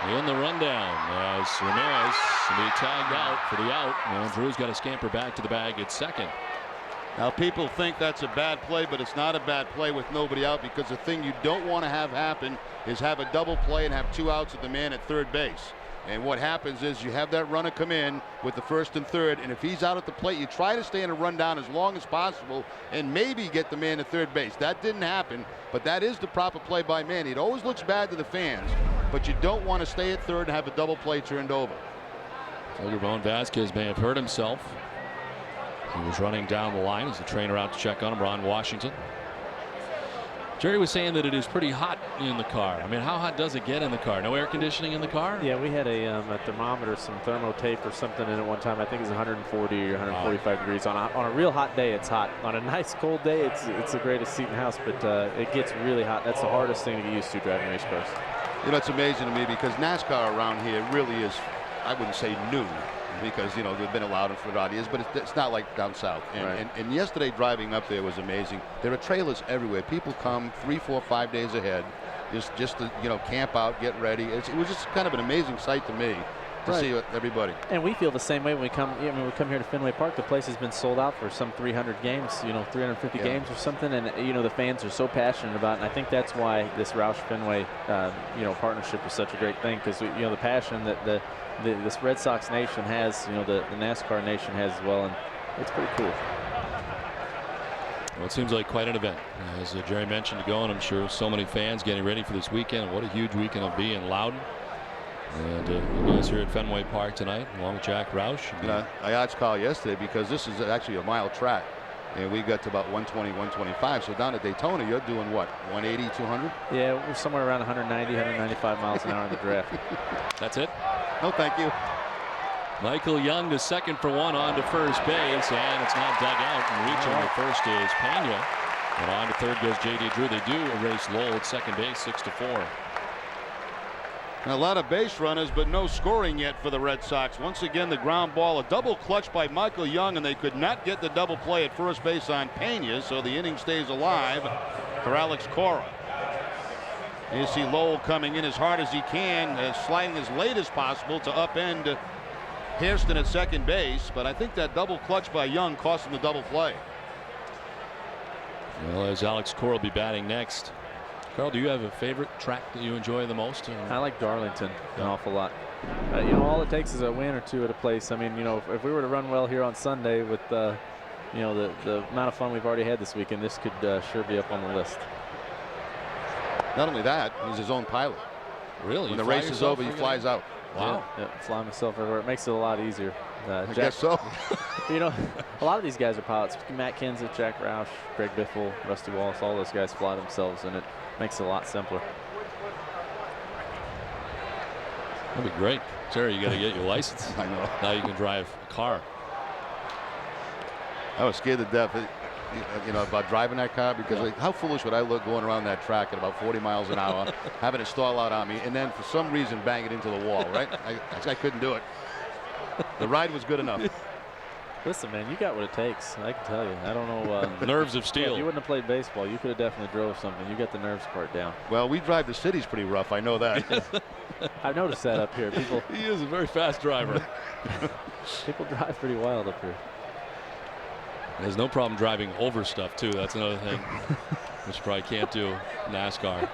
Speaker 4: in the rundown as Ramirez will be tagged out for the out. And Drews got to scamper back to the bag at second.
Speaker 14: Now people think that's a bad play, but it's not a bad play with nobody out, because the thing you don't want to have happen is have a double play and have 2 outs with the man at third base. And what happens is you have that runner come in with the first and third, and if he's out at the plate, you try to stay in a rundown as long as possible and maybe get the man at third base. That didn't happen, but that is the proper play by Manny. It always looks bad to the fans, but you don't want to stay at third and have a double play turned over.
Speaker 4: Ramon Vasquez may have hurt himself. He was running down the line as the trainer out to check on him, Ron Washington. Jerry was saying that it is pretty hot in the car. I mean, how hot does it get in the car? No air conditioning in the car?
Speaker 16: Yeah, we had a thermometer, some thermo tape or something in it one time. I think it was 140 or 145 degrees. On a real hot day, it's hot. On a nice cold day, it's the greatest seat in the house, but it gets really hot. That's the hardest thing to get used to driving race cars.
Speaker 14: You know, it's amazing to me because NASCAR around here really is, I wouldn't say new, because, you know, they've been allowed for years, but it's not like down south. And yesterday driving up there was amazing. There are trailers everywhere. People come 3, 4, 5 days ahead just to, you know, camp out, get ready. It was just kind of an amazing sight to me to see everybody.
Speaker 16: And we feel the same way when we come. I mean, we come here to Fenway Park. The place has been sold out for some 300 games, you know, 350 games or something. And you know, the fans are so passionate about it. And I think that's why this Roush Fenway, you know, partnership is such a great thing, because you know the passion that this Red Sox nation has, you know, the NASCAR nation has as well, and it's pretty cool.
Speaker 4: Well, it seems like quite an event, as Jerry mentioned ago, and I'm sure so many fans getting ready for this weekend. What a huge weekend it'll be in Loudon. And you guys here at Fenway Park tonight, along with Jack Roush.
Speaker 14: You know, I asked Carl yesterday because this is actually a mile track, and we got to about 120, 125. So down at Daytona, you're doing what, 180, 200?
Speaker 16: Yeah, we're somewhere around 190, 195 miles an hour in the draft.
Speaker 4: That's it?
Speaker 14: No, thank you.
Speaker 4: Michael Young to second for one, on to first base, and it's not dug out. And reaching the first is Pena. And on to third goes J.D. Drew. They do erase Lowell at second base, 6-4.
Speaker 14: A lot of base runners, but no scoring yet for the Red Sox. Once again, the ground ball, a double clutch by Michael Young, and they could not get the double play at first base on Pena, so the inning stays alive for Alex Cora. You see Lowell coming in as hard as he can, sliding as late as possible to upend Hairston at second base, but I think that double clutch by Young cost him the double play.
Speaker 4: Well, as Alex Cora will be batting next. Carl, do you have a favorite track that you enjoy the most?
Speaker 16: I like Darlington an awful lot. You know, all it takes is a win or two at a place. I mean, you know, if we were to run well here on Sunday with, you know, the amount of fun we've already had this weekend, this could sure be up on the list.
Speaker 14: Not only that, he's his own pilot.
Speaker 4: Really?
Speaker 14: When the race is over, he flies out.
Speaker 16: Wow. Yeah, fly myself everywhere. It makes it a lot easier.
Speaker 14: I guess so.
Speaker 16: You know, a lot of these guys are pilots. Matt Kenseth, Jack Roush, Greg Biffle, Rusty Wallace, all those guys fly themselves, and it makes it a lot simpler.
Speaker 4: That'd be great. Jerry, you got to get your license.
Speaker 14: I know.
Speaker 4: Now you can drive a car.
Speaker 14: I was scared to death, you know, about driving that car, because like, how foolish would I look going around that track at about 40 miles an hour, having it stall out on me, and then for some reason bang it into the wall, right? I couldn't do it. The ride was good enough.
Speaker 16: Listen, man, you got what it takes. I can tell you. I don't know.
Speaker 4: Nerves of steel.
Speaker 16: If you wouldn't have played baseball, you could have definitely drove something. You got the nerves part down.
Speaker 14: Well, we drive the cities pretty rough. I know that.
Speaker 16: I've noticed that up here. People.
Speaker 4: He is a very fast driver.
Speaker 16: People drive pretty wild up here.
Speaker 4: There's no problem driving over stuff, too. That's another thing, which you probably can't do in NASCAR.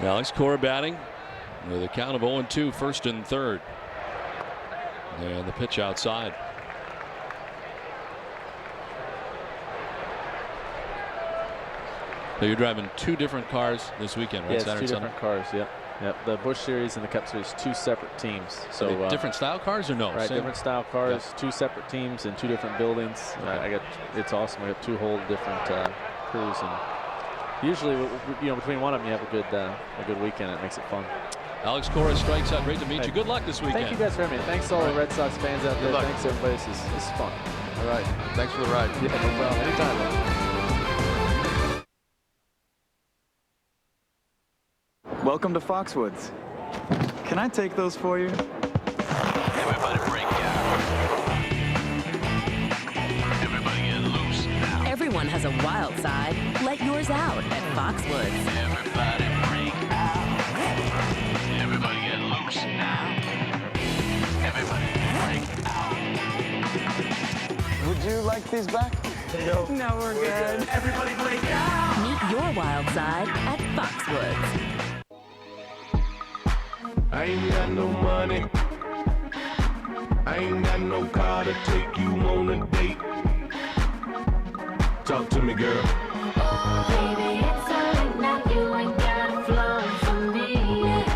Speaker 4: Alex Cora batting with a count of 0-2, first and third. And the pitch outside. So you're driving two different cars this weekend, right?
Speaker 16: Yeah,
Speaker 4: Saturday,
Speaker 16: two different cars. Yep. Yep. The Busch Series and the Cup Series, two separate teams. So
Speaker 4: different style cars or no?
Speaker 16: Right,
Speaker 4: Same?
Speaker 16: different style cars, two separate teams in two different buildings. Okay. It's awesome. I got two whole different crews, and usually, you know, between one of them you have a good weekend. It makes it fun.
Speaker 4: Alex Cora strikes out. Great to meet you. Good luck this weekend.
Speaker 16: Thank you guys for having me. Thanks to all the Red Sox fans out there. Thanks everybody. This is fun.
Speaker 14: All right. Thanks for the ride.
Speaker 16: Yeah, no problem. Anytime.
Speaker 2: Welcome to Foxwoods. Can I take those for you?
Speaker 1: Everybody break out. Everybody get loose now.
Speaker 8: Everyone has a wild side. Let yours out at Foxwoods.
Speaker 1: Everybody break out. Everybody get loose now. Everybody break out.
Speaker 2: Would you like these back? No.
Speaker 8: No, we're good.
Speaker 2: Everybody break out.
Speaker 8: Meet your wild side at Foxwoods.
Speaker 13: I ain't got no money. I ain't got no car to take you on a date. Talk to me, girl.
Speaker 11: Baby, it's alright now. You ain't got a flow for me.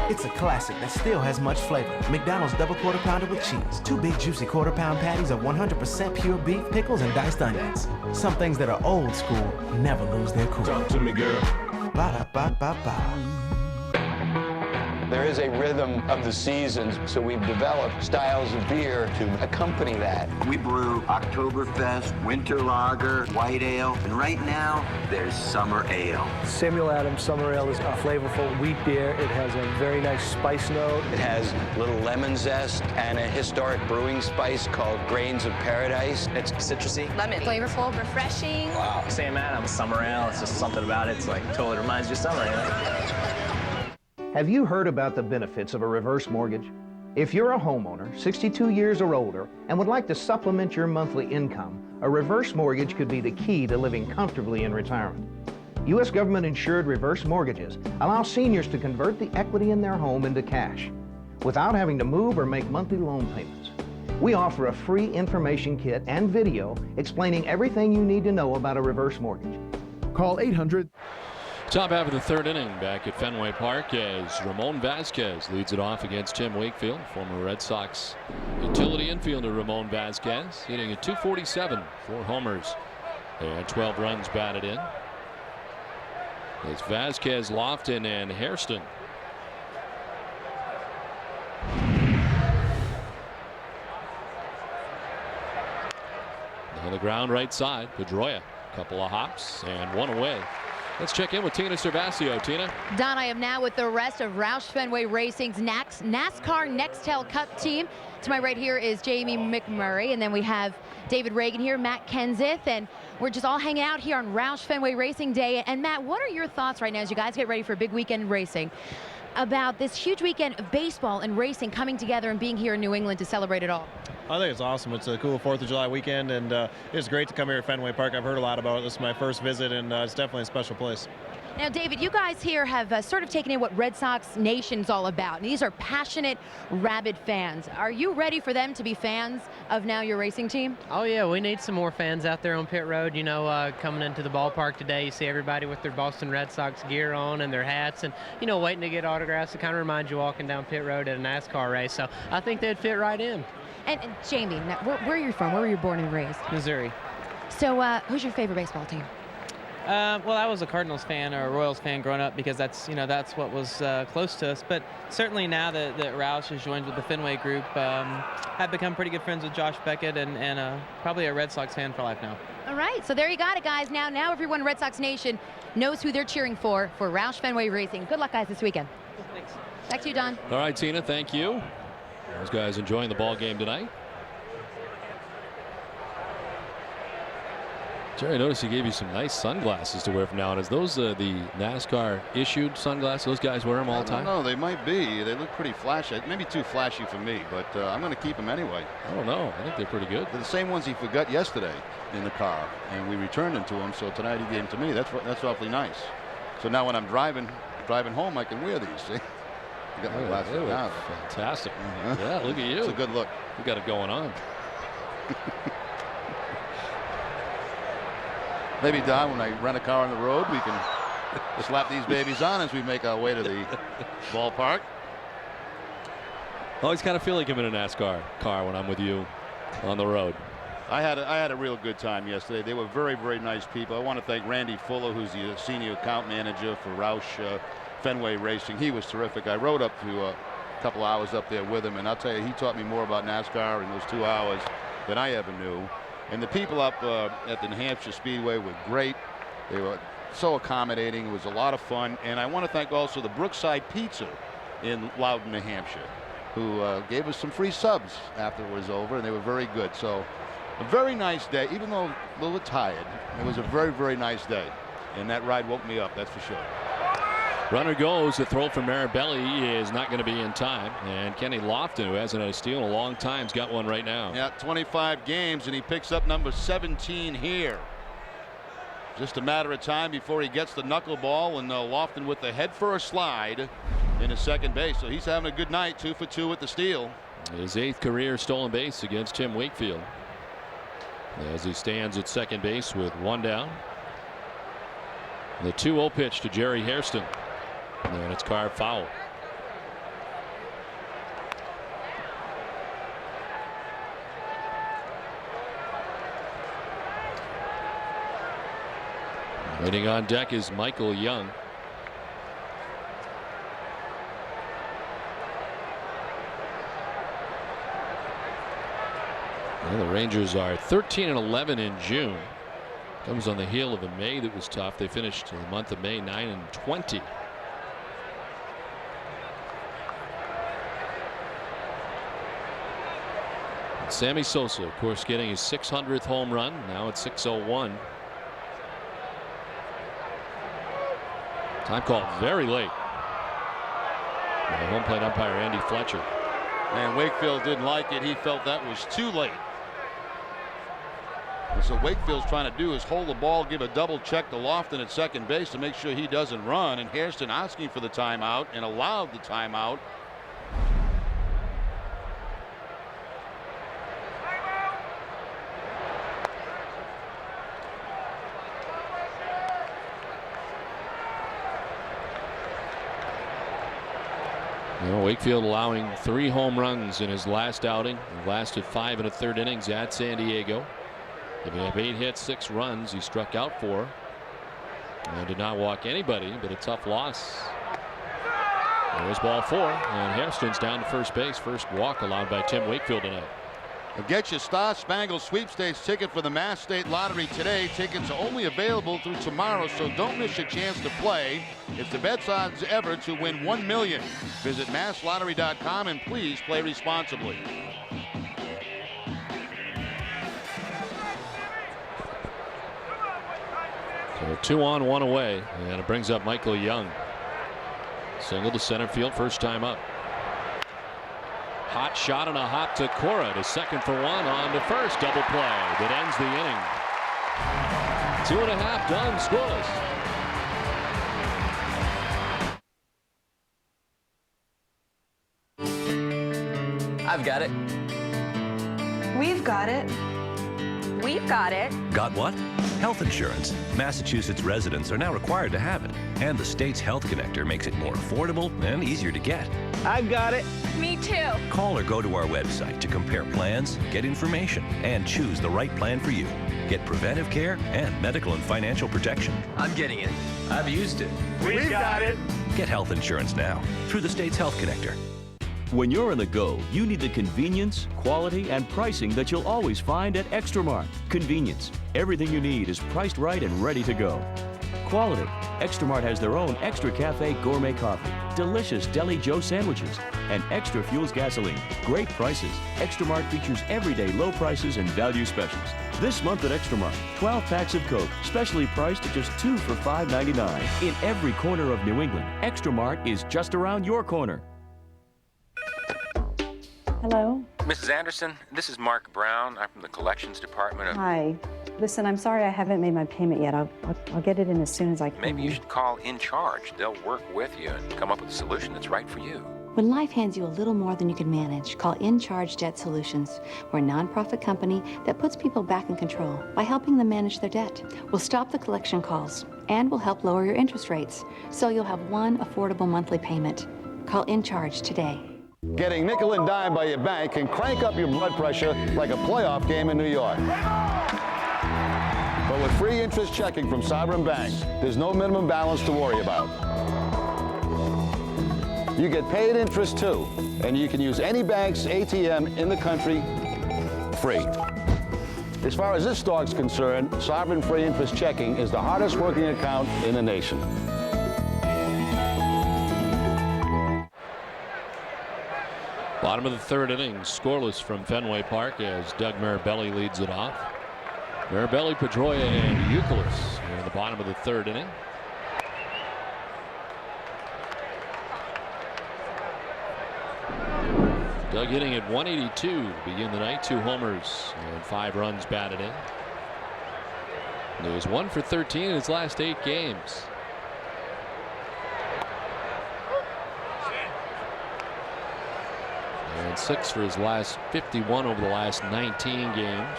Speaker 23: It's a classic that still has much flavor. McDonald's double quarter pounder with cheese. 2 big juicy quarter pound patties of 100% pure beef, pickles, and diced onions. Some things that are old school never lose their cool.
Speaker 13: Talk to me, girl.
Speaker 23: Ba-da-ba-ba-ba.
Speaker 17: There is a rhythm of the seasons, so we've developed styles of beer to accompany that.
Speaker 24: We brew Oktoberfest, Winter Lager, White Ale, and right now, there's Summer Ale.
Speaker 25: Samuel Adams Summer Ale is a flavorful wheat beer. It has a very nice spice note.
Speaker 17: It has a little lemon zest and a historic brewing spice called Grains of Paradise.
Speaker 18: It's citrusy.
Speaker 11: Lemon. Flavorful, refreshing.
Speaker 18: Wow. Sam Adams Summer Ale. It's just something about it. It's like totally reminds you of summer. You know?
Speaker 25: Have you heard about the benefits of a reverse mortgage? If you're a homeowner, 62 years or older, and would like to supplement your monthly income, a reverse mortgage could be the key to living comfortably in retirement. U.S. government-insured reverse mortgages allow seniors to convert the equity in their home into cash without having to move or make monthly loan payments. We offer a free information kit and video explaining everything you need to know about a reverse mortgage.
Speaker 15: Call 800.
Speaker 4: Top half of the third inning back at Fenway Park as Ramon Vasquez leads it off against Tim Wakefield, former Red Sox utility infielder Ramon Vasquez, hitting at .247, 4 homers and 12 runs batted in. It's Vasquez, Lofton, and Hairston. On the ground right side, Pedroia, couple of hops and one away. Let's check in with Tina Cervasio. Tina.
Speaker 19: Don, I am now with the rest of Roush Fenway Racing's NASCAR Nextel Cup team. To my right here is Jamey McMurray, and then we have David Reagan here, Matt Kenseth, and we're just all hanging out here on Roush Fenway Racing Day. And Matt, what are your thoughts right now as you guys get ready for a big weekend racing about this huge weekend of baseball and racing coming together and being here in New England to celebrate it all?
Speaker 20: I think it's awesome. It's a cool 4th of July weekend, and it's great to come here at Fenway Park. I've heard a lot about it. This is my first visit, and it's definitely a special place.
Speaker 19: Now, David, you guys here have sort of taken in what Red Sox Nation's all about. And these are passionate, rabid fans. Are you ready for them to be fans of now your racing team?
Speaker 21: Oh, yeah. We need some more fans out there on pit road. You know, coming into the ballpark today, you see everybody with their Boston Red Sox gear on and their hats and, you know, waiting to get autographs. It kind of reminds you walking down pit road at a NASCAR race. So I think they'd fit right in.
Speaker 19: And Jamey, now, where are you from? Where were you born and raised?
Speaker 21: Missouri.
Speaker 19: So who's your favorite baseball team?
Speaker 21: Well, I was a Cardinals fan or a Royals fan growing up because that's what was close to us. But certainly now that Roush has joined with the Fenway group, I've become pretty good friends with Josh Beckett and probably a Red Sox fan for life now.
Speaker 19: All right, so there you got it, guys. Now everyone in Red Sox Nation knows who they're cheering for Roush Fenway Racing. Good luck, guys, this weekend.
Speaker 21: Thanks.
Speaker 19: Back to you, Don.
Speaker 4: All right, Tina, thank you. Those guys enjoying the ball game tonight. Jerry, I noticed he gave you some nice sunglasses to wear from now on. Is those the NASCAR issued sunglasses? Those guys wear them all the time?
Speaker 14: No, they might be. They look pretty flashy. Maybe too flashy for me, but I'm going to keep them anyway.
Speaker 4: I don't know. I think they're pretty good.
Speaker 14: They're the same ones he forgot yesterday in the car, and we returned them to him. So tonight he gave them to me. That's awfully nice. So now when I'm driving home, I can wear these. See? I got my glasses now.
Speaker 4: Fantastic. Yeah, look at you.
Speaker 14: It's a good look.
Speaker 4: You got it going on.
Speaker 14: Maybe, Don, when I rent a car on the road, we can slap these babies on as we make our way to the ballpark.
Speaker 4: I always kind of feel like I'm in a NASCAR car when I'm with you on the road.
Speaker 14: I had a real good time yesterday. They were very, very nice people. I want to thank Randy Fuller, who's the senior account manager for Roush Fenway Racing. He was terrific. I rode up to a couple hours up there with him, and I'll tell you, he taught me more about NASCAR in those 2 hours than I ever knew. And the people up at the New Hampshire Speedway were great. They were so accommodating. It was a lot of fun. And I want to thank also the Brookside Pizza in Loudon, New Hampshire, who gave us some free subs after it was over, and they were very good. So a very nice day, even though a little bit tired. It was a very, very nice day. And that ride woke me up, that's for sure.
Speaker 4: Runner goes. The throw from Marabelli is not going to be in time. And Kenny Lofton, who hasn't had a steal in a long time, has got one right now.
Speaker 14: Yeah, 25 games, and he picks up number 17 here. Just a matter of time before he gets the knuckleball, and Lofton with the head first slide into second base. So he's having a good night, 2 for 2 with the steal.
Speaker 4: His 8th career stolen base against Tim Wakefield, as he stands at second base with 1 down. The 2-0 pitch to Jerry Hairston, and it's carved foul. Waiting on deck is Michael Young. Well, the Rangers are 13-11 in June. Comes on the heel of a May that was tough. They finished the month of May 9-20. Sammy Sosa, of course, getting his 600th home run. Now it's 6:01. Time called very late. The home plate umpire Andy Fletcher.
Speaker 14: And Wakefield didn't like it. He felt that was too late. And so Wakefield's trying to do is hold the ball, give a double check to Lofton at second base to make sure he doesn't run. And Hairston asking for the timeout and allowed the timeout.
Speaker 4: Wakefield allowing 3 home runs in his last outing. He lasted 5 1/3 innings at San Diego. Giving up 8 hits, 6 runs. He struck out 4 and did not walk anybody, but a tough loss. There's ball 4, and Hairston's down to first base. First walk allowed by Tim Wakefield tonight.
Speaker 14: Get your Star Spangled Sweepstakes ticket for the Mass State Lottery today. Tickets are only available through tomorrow, so don't miss your chance to play. It's the best odds ever to win $1 million. Visit masslottery.com and please play responsibly.
Speaker 4: So 2 on, 1 away, and it brings up Michael Young. Single to center field, first time up. Hot shot and a hop to Cora to second for 1 on to first. Double play that ends the inning. 2.5 done, scoreless.
Speaker 3: I've got it.
Speaker 6: We've got it.
Speaker 8: We've got it.
Speaker 9: Got what? Health insurance. Massachusetts residents are now required to have it. And the state's Health Connector makes it more affordable and easier to get.
Speaker 6: I've got it.
Speaker 8: Me too.
Speaker 9: Call or go to our website to compare plans, get information, and choose the right plan for you. Get preventive care and medical and financial protection.
Speaker 3: I'm getting it. I've used it.
Speaker 6: We've got it.
Speaker 9: Get health insurance now through the state's Health Connector.
Speaker 12: When you're on the go, you need the convenience, quality, and pricing that you'll always find at Extramart. Convenience. Everything you need is priced right and ready to go. Quality. Extramart has their own Extra Cafe gourmet coffee, delicious Deli Joe sandwiches, and Extra Fuels gasoline. Great prices. Extramart features everyday low prices and value specials. This month at Extramart, 12 packs of Coke, specially priced at just 2 for $5.99. In every corner of New England, Extramart is just around your corner.
Speaker 22: Hello?
Speaker 26: Mrs. Anderson, this is Mark Brown. I'm from the collections department of...
Speaker 22: Hi. Listen, I'm sorry I haven't made my payment yet. I'll get it in as soon as I can.
Speaker 26: Maybe you should call In Charge. They'll work with you and come up with a solution that's right for you.
Speaker 22: When life hands you a little more than you can manage, call In Charge Debt Solutions. We're a nonprofit company that puts people back in control by helping them manage their debt. We'll stop the collection calls, and we'll help lower your interest rates, so you'll have one affordable monthly payment. Call In Charge today.
Speaker 27: Getting nickel and dime by your bank can crank up your blood pressure like a playoff game in New York. But with free interest checking from Sovereign Bank, there's no minimum balance to worry about. You get paid interest too, and you can use any bank's ATM in the country free. As far as this stock's concerned, Sovereign Free Interest Checking is the hardest working account in the nation.
Speaker 4: Bottom of the third inning, scoreless from Fenway Park as Doug Mirabelli leads it off. Mirabelli, Pedroia, and Youkilis in the bottom of the third inning. Doug hitting at 182 to begin the night. 2 homers and 5 runs batted in. And he was 1 for 13 in his last 8 games. And 6 for his last 51 over the last 19 games.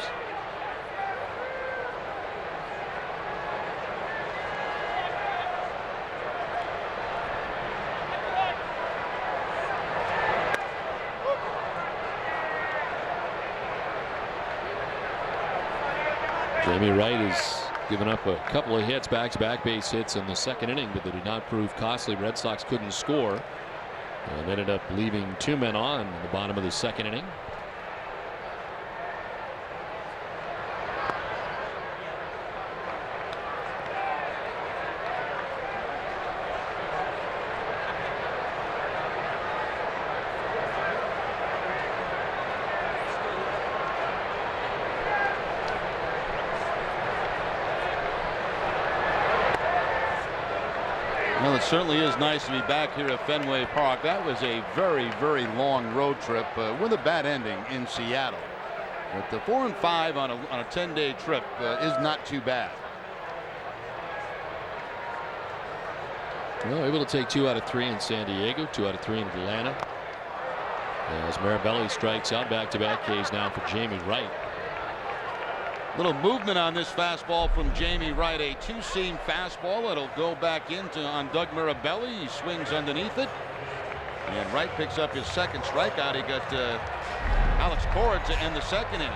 Speaker 4: Jamey Wright has given up a couple of hits, back-to-back base hits in the second inning, but they did not prove costly. Red Sox couldn't score and ended up leaving 2 men on in the bottom of the second inning.
Speaker 14: Well, it certainly is nice to be back here at Fenway Park. That was a very, very long road trip with a bad ending in Seattle. But the 4 and 5 on a 10-day trip is not too bad.
Speaker 4: Well, able to take 2 out of 3 in San Diego, 2 out of 3 in Atlanta. As Mirabelli strikes out, back-to-back Ks now for Jamey Wright.
Speaker 14: Little movement on this fastball from Jamey Wright, a 2-seam fastball. It'll go back on Doug Mirabelli. He swings underneath it, and Wright picks up his second strikeout. He got Alex Cora to end the second inning.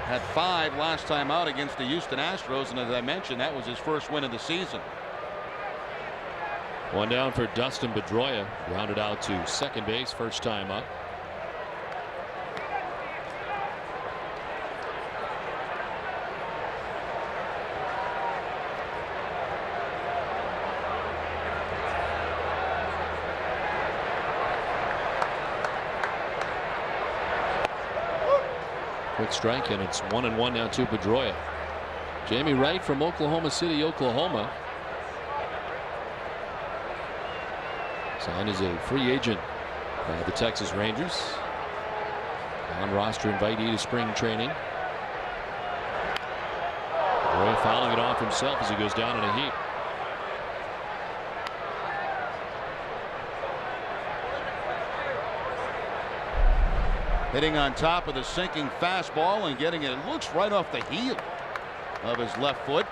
Speaker 14: Had 5 last time out against the Houston Astros, and as I mentioned, that was his first win of the season.
Speaker 4: 1 down for Dustin Pedroia, grounded out to second base, first time up. Quick strike, and it's 1-1 now to Pedroia. Jamey Wright from Oklahoma City, Oklahoma. Signed as a free agent by the Texas Rangers. On-roster invitee to spring training. Pedroia fouling it off himself as he goes down in a heap.
Speaker 14: Hitting on top of the sinking fastball and getting it. It looks right off the heel of his left foot.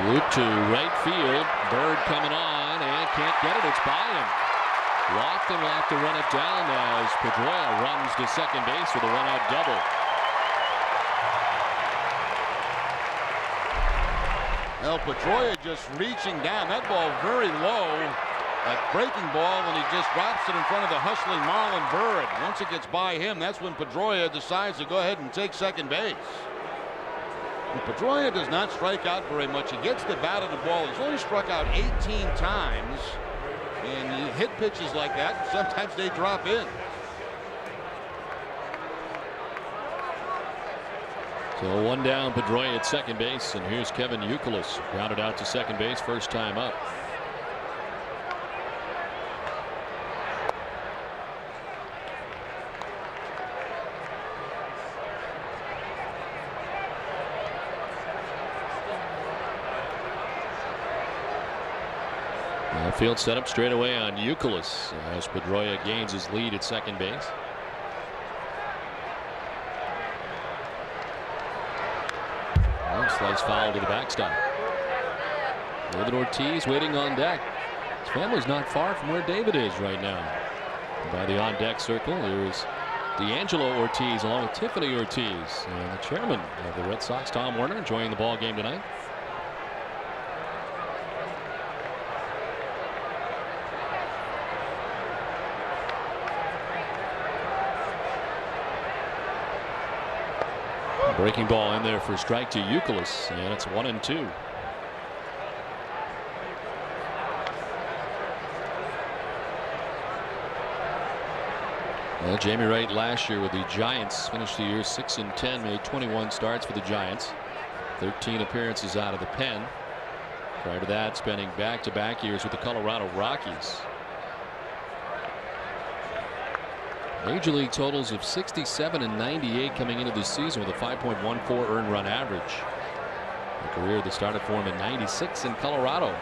Speaker 4: Loop to right field. Bird coming on and can't get it. It's by him. Lofton will have to run it down as Pedroia runs to second base with a 1-out double.
Speaker 14: Well, Pedroia just reaching down. That ball very low. A breaking ball, and he just drops it in front of the hustling Marlon Byrd. Once it gets by him, that's when Pedroia decides to go ahead and take second base. And Pedroia does not strike out very much. He gets the bat of the ball. He's only struck out 18 times. And you hit pitches like that, sometimes they drop in.
Speaker 4: So 1 down, Pedroia at second base, and here's Kevin Youkilis grounded out to second base, first time up. Field set up straight away on Youkilis as Pedroia gains his lead at second base. Slice foul to the backstop. David Ortiz waiting on deck. His family's not far from where David is right now. By the on-deck circle, here's D'Angelo Ortiz along with Tiffany Ortiz, and the chairman of the Red Sox, Tom Werner, enjoying the ball game tonight. Breaking ball in there for a strike to Youkilis, and it's 1-2. Well, Jamey Wright last year with the Giants finished the year 6-10, made 21 starts for the Giants, 13 appearances out of the pen. Prior to that, spending back-to-back years with the Colorado Rockies. Major league totals of 67 and 98 coming into this season with a 5.14 earned run average. A career that started for him in '96 in Colorado.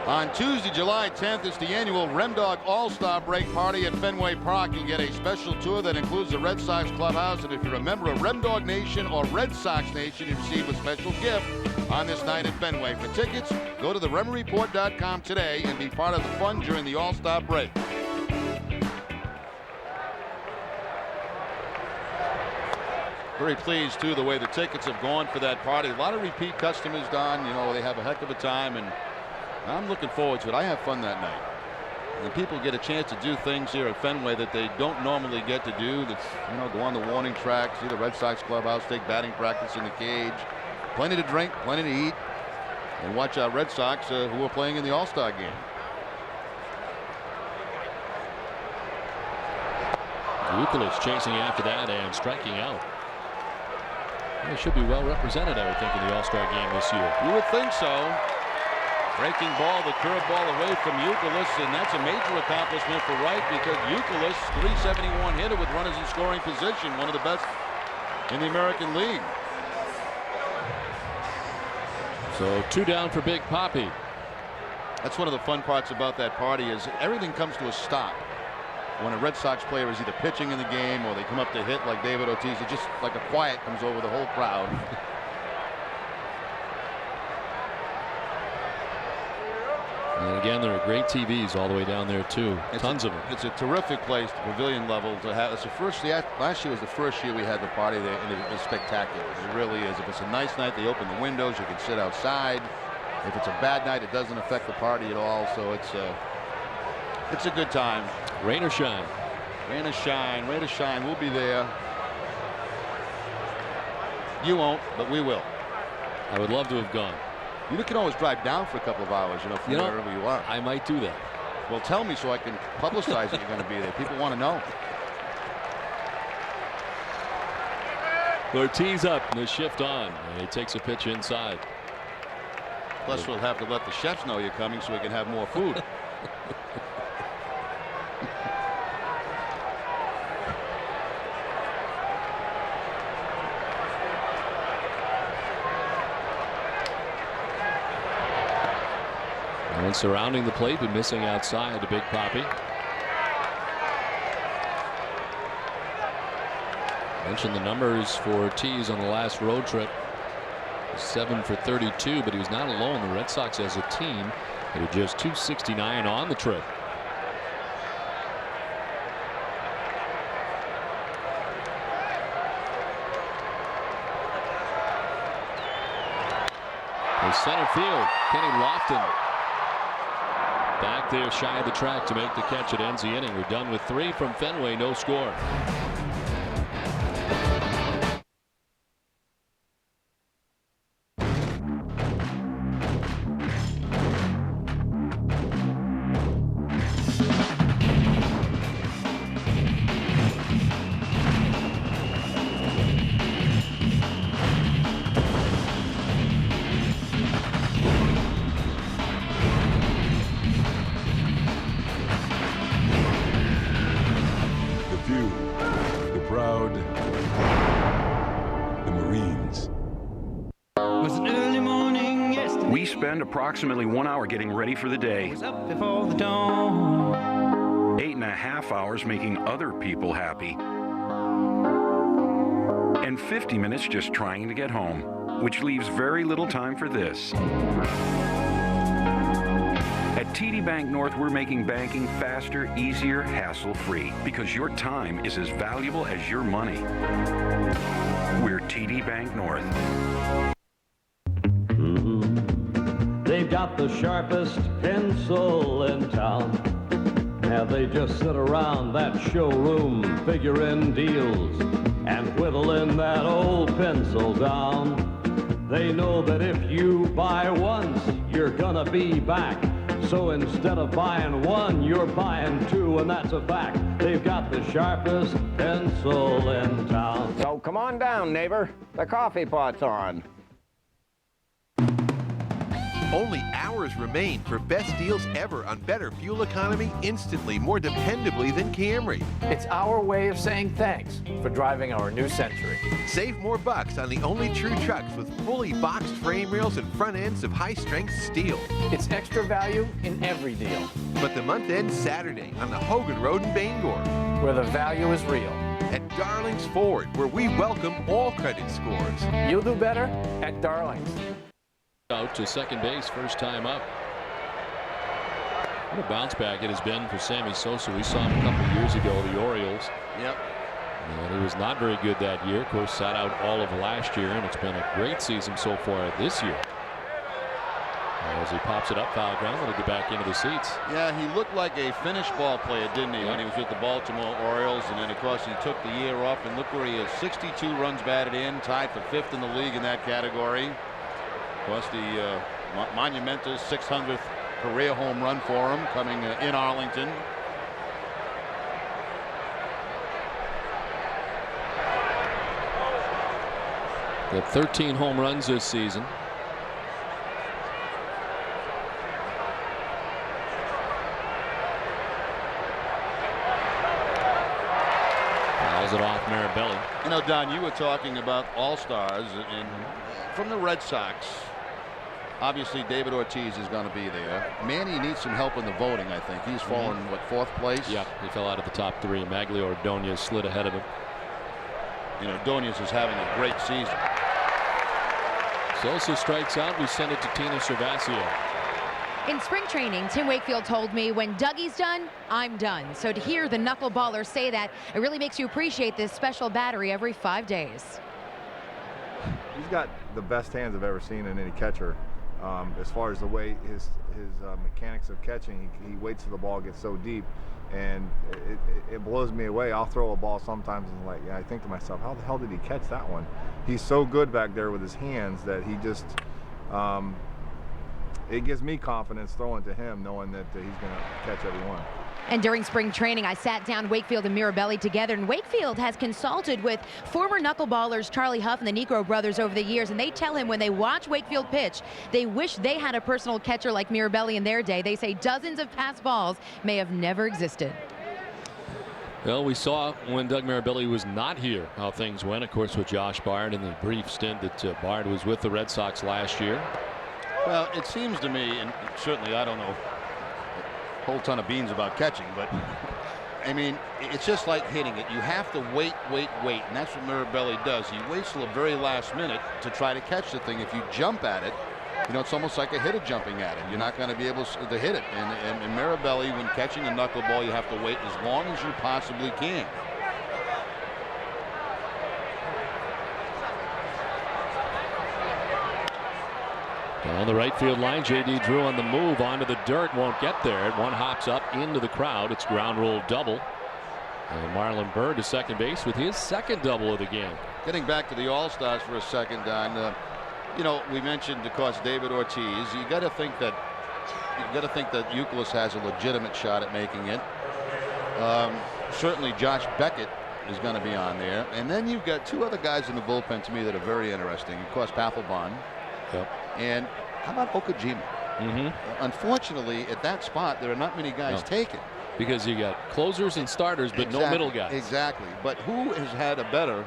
Speaker 14: On Tuesday, July 10th, it's the annual Rem Dog All-Star Break Party at Fenway Park. You'll get a special tour that includes the Red Sox clubhouse, and if you're a member of Rem Dog Nation or Red Sox Nation, you receive a special gift on this night at Fenway. For tickets, go to theremreport.com today and be part of the fun during the All-Star Break. Very pleased, too, the way the tickets have gone for that party. A lot of repeat customers, Don. You know, they have a heck of a time, and I'm looking forward to it. I have fun that night. And people get a chance to do things here at Fenway that they don't normally get to do. That's, you know, go on the warning track, see the Red Sox clubhouse, take batting practice in the cage. Plenty to drink, plenty to eat, and watch our Red Sox who are playing in the All-Star game.
Speaker 4: Youkilis chasing after that and striking out. They should be well represented, I would think, in the All-Star game this year.
Speaker 14: You would think so. Breaking ball, the curveball away from Youkilis, and that's a major accomplishment for Wright because Youkilis, 371 hitter with runners in scoring position, one of the best in the American League.
Speaker 4: So 2 down for Big Papi.
Speaker 14: That's one of the fun parts about that party is everything comes to a stop. When a Red Sox player is either pitching in the game or they come up to hit like David Ortiz, it just like a quiet comes over the whole crowd.
Speaker 4: And again, there are great TVs all the way down there too. Tons of them.
Speaker 14: It's a terrific place, the pavilion level to have. It's the first year. Last year was the first year we had the party there, and it was spectacular. It really is. If it's a nice night, they open the windows. You can sit outside. If it's a bad night, it doesn't affect the party at all. So it's a good time.
Speaker 4: Rain or shine.
Speaker 14: Rain or shine. Rain or shine. We'll be there. You won't, but we will.
Speaker 4: I would love to have gone.
Speaker 14: You can always drive down for a couple of hours, from wherever you are.
Speaker 4: I might do that.
Speaker 14: Well, tell me so I can publicize that you're going to be there. People want to know.
Speaker 4: Ortiz up and the shift on, and he takes a pitch inside.
Speaker 14: Plus, we'll have to let the chefs know you're coming so we can have more food.
Speaker 4: And surrounding the plate but missing outside to Big Papi. Mentioned the numbers for Ortiz on the last road trip. 7 for 32, but he was not alone. The Red Sox as a team hit just 269 on the trip. The center field, Kenny Lofton. Back there shy of the track to make the catch. It ends the inning. We're done with 3 from Fenway, no score.
Speaker 1: Approximately 1 hour getting ready for the day. 8.5 hours making other people happy. And 50 minutes just trying to get home. which leaves very little time for this. At TD Bank North, we're making banking faster, easier, hassle-free, because your time is as valuable as your money. We're TD Bank North.
Speaker 2: They've got the sharpest pencil in town. Now they just sit around that showroom figuring deals and whittling that old pencil down. They know that if you buy once, you're gonna be back. So instead of buying one, you're buying two, and that's a fact. They've got the sharpest pencil in town.
Speaker 5: So come on down, neighbor. The coffee pot's on.
Speaker 7: Only hours remain for best deals ever on better fuel economy instantly, more dependably than Camry.
Speaker 10: It's our way of saying thanks for driving our new Century.
Speaker 7: Save more bucks on the only true trucks with fully boxed frame rails and front ends of high-strength steel.
Speaker 10: It's extra value in every deal.
Speaker 7: But the month ends Saturday on the Hogan Road in Bangor,
Speaker 10: where the value is real.
Speaker 7: At Darlings Ford, where we welcome all credit scores.
Speaker 10: You'll do better at Darlings.
Speaker 4: Out to second base, first time up. What a bounce back it has been for Sammy Sosa. We saw him a couple of years ago, the Orioles.
Speaker 14: Yep.
Speaker 4: And he was not very good that year. Of course, sat out all of last year, and it's been a great season so far this year. As he pops it up, foul ground, it'll get back into the seats.
Speaker 14: Yeah, he looked like a finished ball player, didn't he, when he was with the Baltimore Orioles, and then of course he took the year off, and look where he is, 62 runs batted in, tied for 5th in the league in that category. Of course, the monumental 600th career home run for him coming in Arlington.
Speaker 4: Got 13 home runs this season. Fouls it off Mirabelli.
Speaker 14: You know, Don, you were talking about all-stars, and from the Red Sox, obviously David Ortiz is going to be there. Manny needs some help in the voting, I think. He's fallen, what, 4th place?
Speaker 4: Yeah, he fell out of the top 3. Maglio Ordonez slid ahead of him.
Speaker 14: You know, Ordonez is having a great season.
Speaker 4: Sosa strikes out. We send it to Tina Cervasio.
Speaker 19: In spring training, Tim Wakefield told me, when Dougie's done, I'm done. So to hear the knuckleballer say that, it really makes you appreciate this special battery every 5 days.
Speaker 13: He's got the best hands I've ever seen in any catcher. As far as the way his mechanics of catching, he waits till the ball gets so deep, and it blows me away. I'll throw a ball sometimes and I think to myself, how the hell did he catch that one? He's so good back there with his hands that he just it gives me confidence throwing to him, knowing that he's going to catch every one.
Speaker 19: And during spring training, I sat down Wakefield and Mirabelli together, and Wakefield has consulted with former knuckleballers Charlie Huff and the Negro brothers over the years, and they tell him when they watch Wakefield pitch, they wish they had a personal catcher like Mirabelli in their day. They say dozens of pass balls may have never existed.
Speaker 4: Well, we saw when Doug Mirabelli was not here how things went, of course, with Josh Bard in the brief stint that Bard was with the Red Sox last year.
Speaker 14: Well, it seems to me, and certainly I don't know whole ton of beans about catching, but I mean, it's just like hitting it. You have to wait, and that's what Mirabelli does. He waits till the very last minute to try to catch the thing. If you jump at it, you know, it's almost like a hitter jumping at it. You're not going to be able to hit it. And Mirabelli, when catching a knuckleball, you have to wait as long as you possibly can.
Speaker 4: On the right field line, J.D. Drew on the move onto the dirt, won't get there. One hops up into the crowd. It's ground roll double. And Marlon Byrd to second base with his second double of the game.
Speaker 14: Getting back to the All-Stars for a second, Don. You know, we mentioned, of course, David Ortiz. You got to think that Youkilis has a legitimate shot at making it. Certainly, Josh Beckett is going to be on there, and then you've got 2 other guys in the bullpen to me that are very interesting. Of course, Papelbon.
Speaker 4: Yep.
Speaker 14: And how about Okajima? Unfortunately, at that spot, there are not many guys taken.
Speaker 4: Because you got closers and starters, but no middle guys.
Speaker 14: Exactly. But who has had a better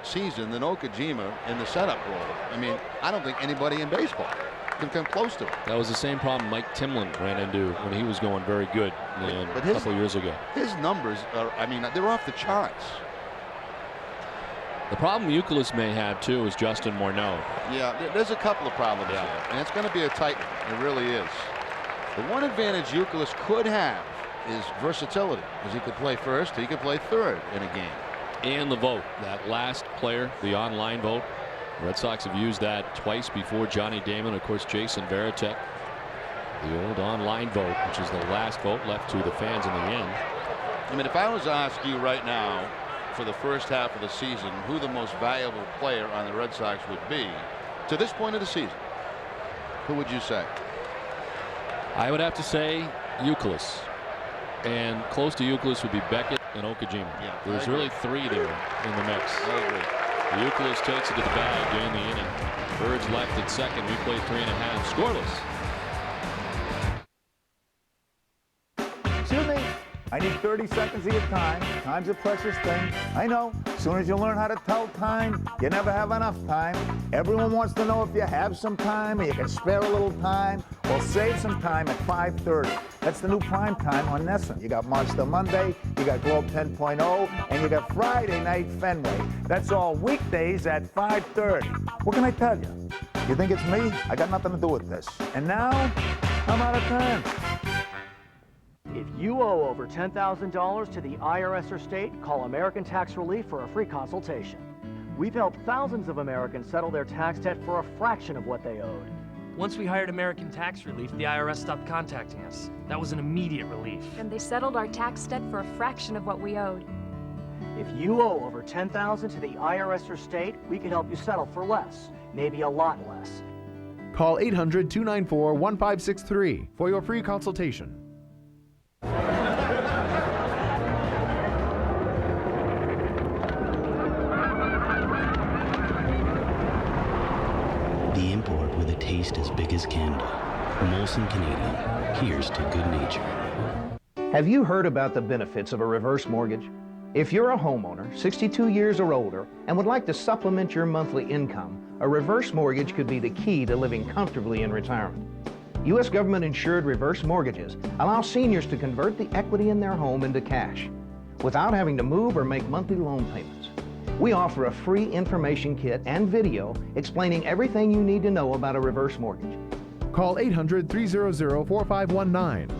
Speaker 14: season than Okajima in the setup role? I mean, I don't think anybody in baseball can come close to it.
Speaker 4: That was the same problem Mike Timlin ran into when he was going very good a couple years ago.
Speaker 14: His numbers are, I mean, they're off the charts.
Speaker 4: The problem Youkilis may have, too, is Justin Morneau.
Speaker 14: Yeah, there's a couple of problems here, and it's going to be a tight one. It really is. The one advantage Youkilis could have is versatility, because he could play first, he could play third in a game.
Speaker 4: And the vote, that last player, the online vote. Red Sox have used that twice before. Johnny Damon, of course, Jason Varitek. The old online vote, which is the last vote left to the fans in the end.
Speaker 14: I mean, if I was to ask you right now, for the first half of the season, who the most valuable player on the Red Sox would be to this point of the season, who would you say?
Speaker 4: I would have to say Youkilis. And close to Youkilis would be Beckett and Okajima.
Speaker 14: Yeah,
Speaker 4: there's really three there in the mix.
Speaker 14: I agree.
Speaker 4: Youkilis takes it to the bag in the inning. Birds left at second. We play 3.5. Scoreless.
Speaker 11: Excuse me. I need 30 seconds of your time. Time's a precious thing. I know. As soon as you learn how to tell time, you never have enough time. Everyone wants to know if you have some time or you can spare a little time. Well, save some time at 5:30. That's the new prime time on Nessun. You got Monster Monday, you got Globe 10.0, and you got Friday Night Fenway. That's all weekdays at 5:30. What can I tell you? You think it's me? I got nothing to do with this. And now, I'm out of time.
Speaker 16: If you owe over $10,000 to the IRS or state, call American Tax Relief for a free consultation. We've helped thousands of Americans settle their tax debt for a fraction of what they owed.
Speaker 17: Once we hired American Tax Relief, the IRS stopped contacting us. That was an immediate relief.
Speaker 18: And they settled our tax debt for a fraction of what we owed.
Speaker 16: If you owe over $10,000 to the IRS or state, we can help you settle for less, maybe a lot less.
Speaker 23: Call 800-294-1563 for your free consultation.
Speaker 24: The import with a taste as big as Canada. Molson Canadian. Here's to good nature.
Speaker 25: Have you heard about the benefits of a reverse mortgage? If you're a homeowner, 62 years or older, and would like to supplement your monthly income, a reverse mortgage could be the key to living comfortably in retirement. U.S. government-insured reverse mortgages allow seniors to convert the equity in their home into cash without having to move or make monthly loan payments. We offer a free information kit and video explaining everything you need to know about a reverse mortgage.
Speaker 23: Call 800-300-4519.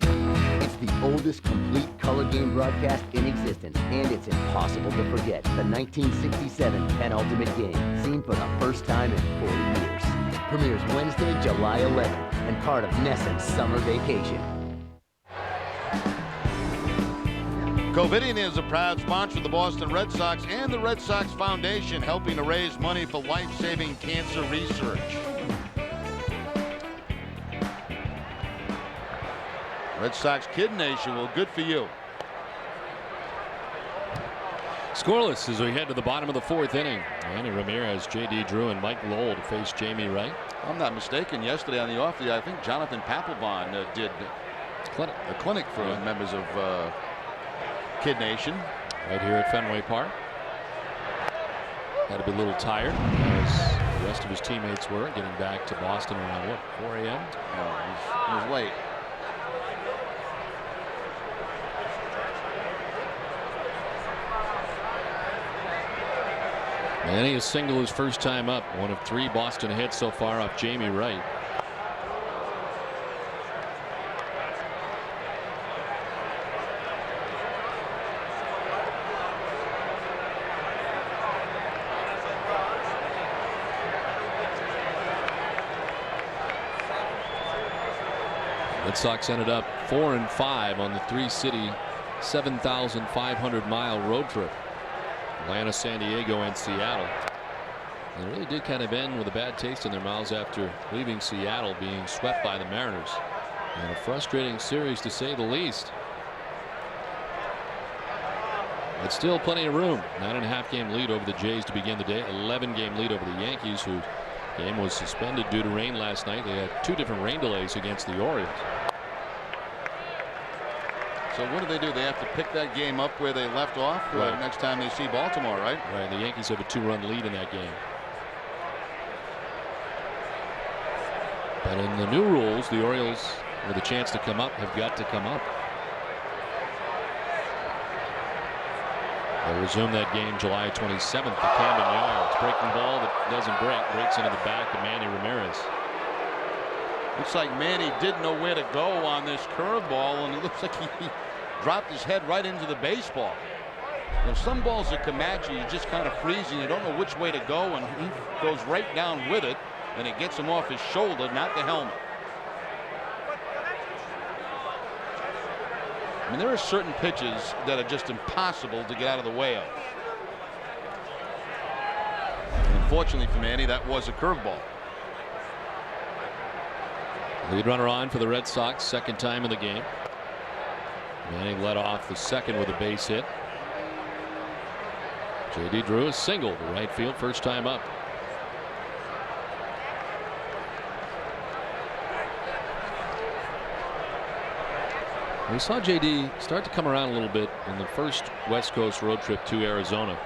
Speaker 28: It's the oldest complete color game broadcast in existence, and it's impossible to forget the 1967 penultimate game, seen for the first time in 40 years. Premieres Wednesday, July 11th, and part of Nessun's summer vacation.
Speaker 14: Covidien is a proud sponsor of the Boston Red Sox and the Red Sox Foundation, helping to raise money for life-saving cancer research. Red Sox Kid Nation, well, good for you.
Speaker 4: Scoreless as we head to the bottom of the fourth inning. Manny Ramirez, J.D. Drew, and Mike Lowell to face Jamey Wright.
Speaker 14: I'm not mistaken, yesterday on the off day, I think Jonathan Papelbon did a clinic for members of Kid Nation.
Speaker 4: Right here at Fenway Park. Had to be a little tired, as the rest of his teammates were, getting back to Boston around, what, 4 a.m.?
Speaker 14: It was late.
Speaker 4: Manny has singled his first time up. One of 3 Boston hits so far off Jamey Wright. Red Sox ended up 4-5 on the 3-city 7,500-mile road trip. Atlanta, San Diego, and Seattle. And it really did kind of end with a bad taste in their mouths after leaving Seattle, being swept by the Mariners. And a frustrating series, to say the least. But still plenty of room. 9.5-game lead over the Jays to begin the day. 11-game lead over the Yankees, whose game was suspended due to rain last night. They had 2 different rain delays against the Orioles.
Speaker 14: So what do? They have to pick that game up where they left off next time they see Baltimore, right?
Speaker 4: Right. The Yankees have a 2-run lead in that game. But in the new rules, the Orioles, with a chance to come up, have got to come up. They'll resume that game July 27th at Camden Yards. Breaking ball that doesn't break, breaks into the back of Manny Ramirez.
Speaker 14: Looks like Manny didn't know where to go on this curveball, and it looks like he dropped his head right into the baseball. There's some balls that come at you, you just kind of freeze and you don't know which way to go, and he goes right down with it, and it gets him off his shoulder, not the helmet. I mean, there are certain pitches that are just impossible to get out of the way of. And unfortunately for Manny, that was a curveball.
Speaker 4: Lead runner on for the Red Sox, second time in the game. Manning led off the second with a base hit. J.D. Drew a single to right field, first time up. We saw J.D. start to come around a little bit in the first West Coast road trip to Arizona.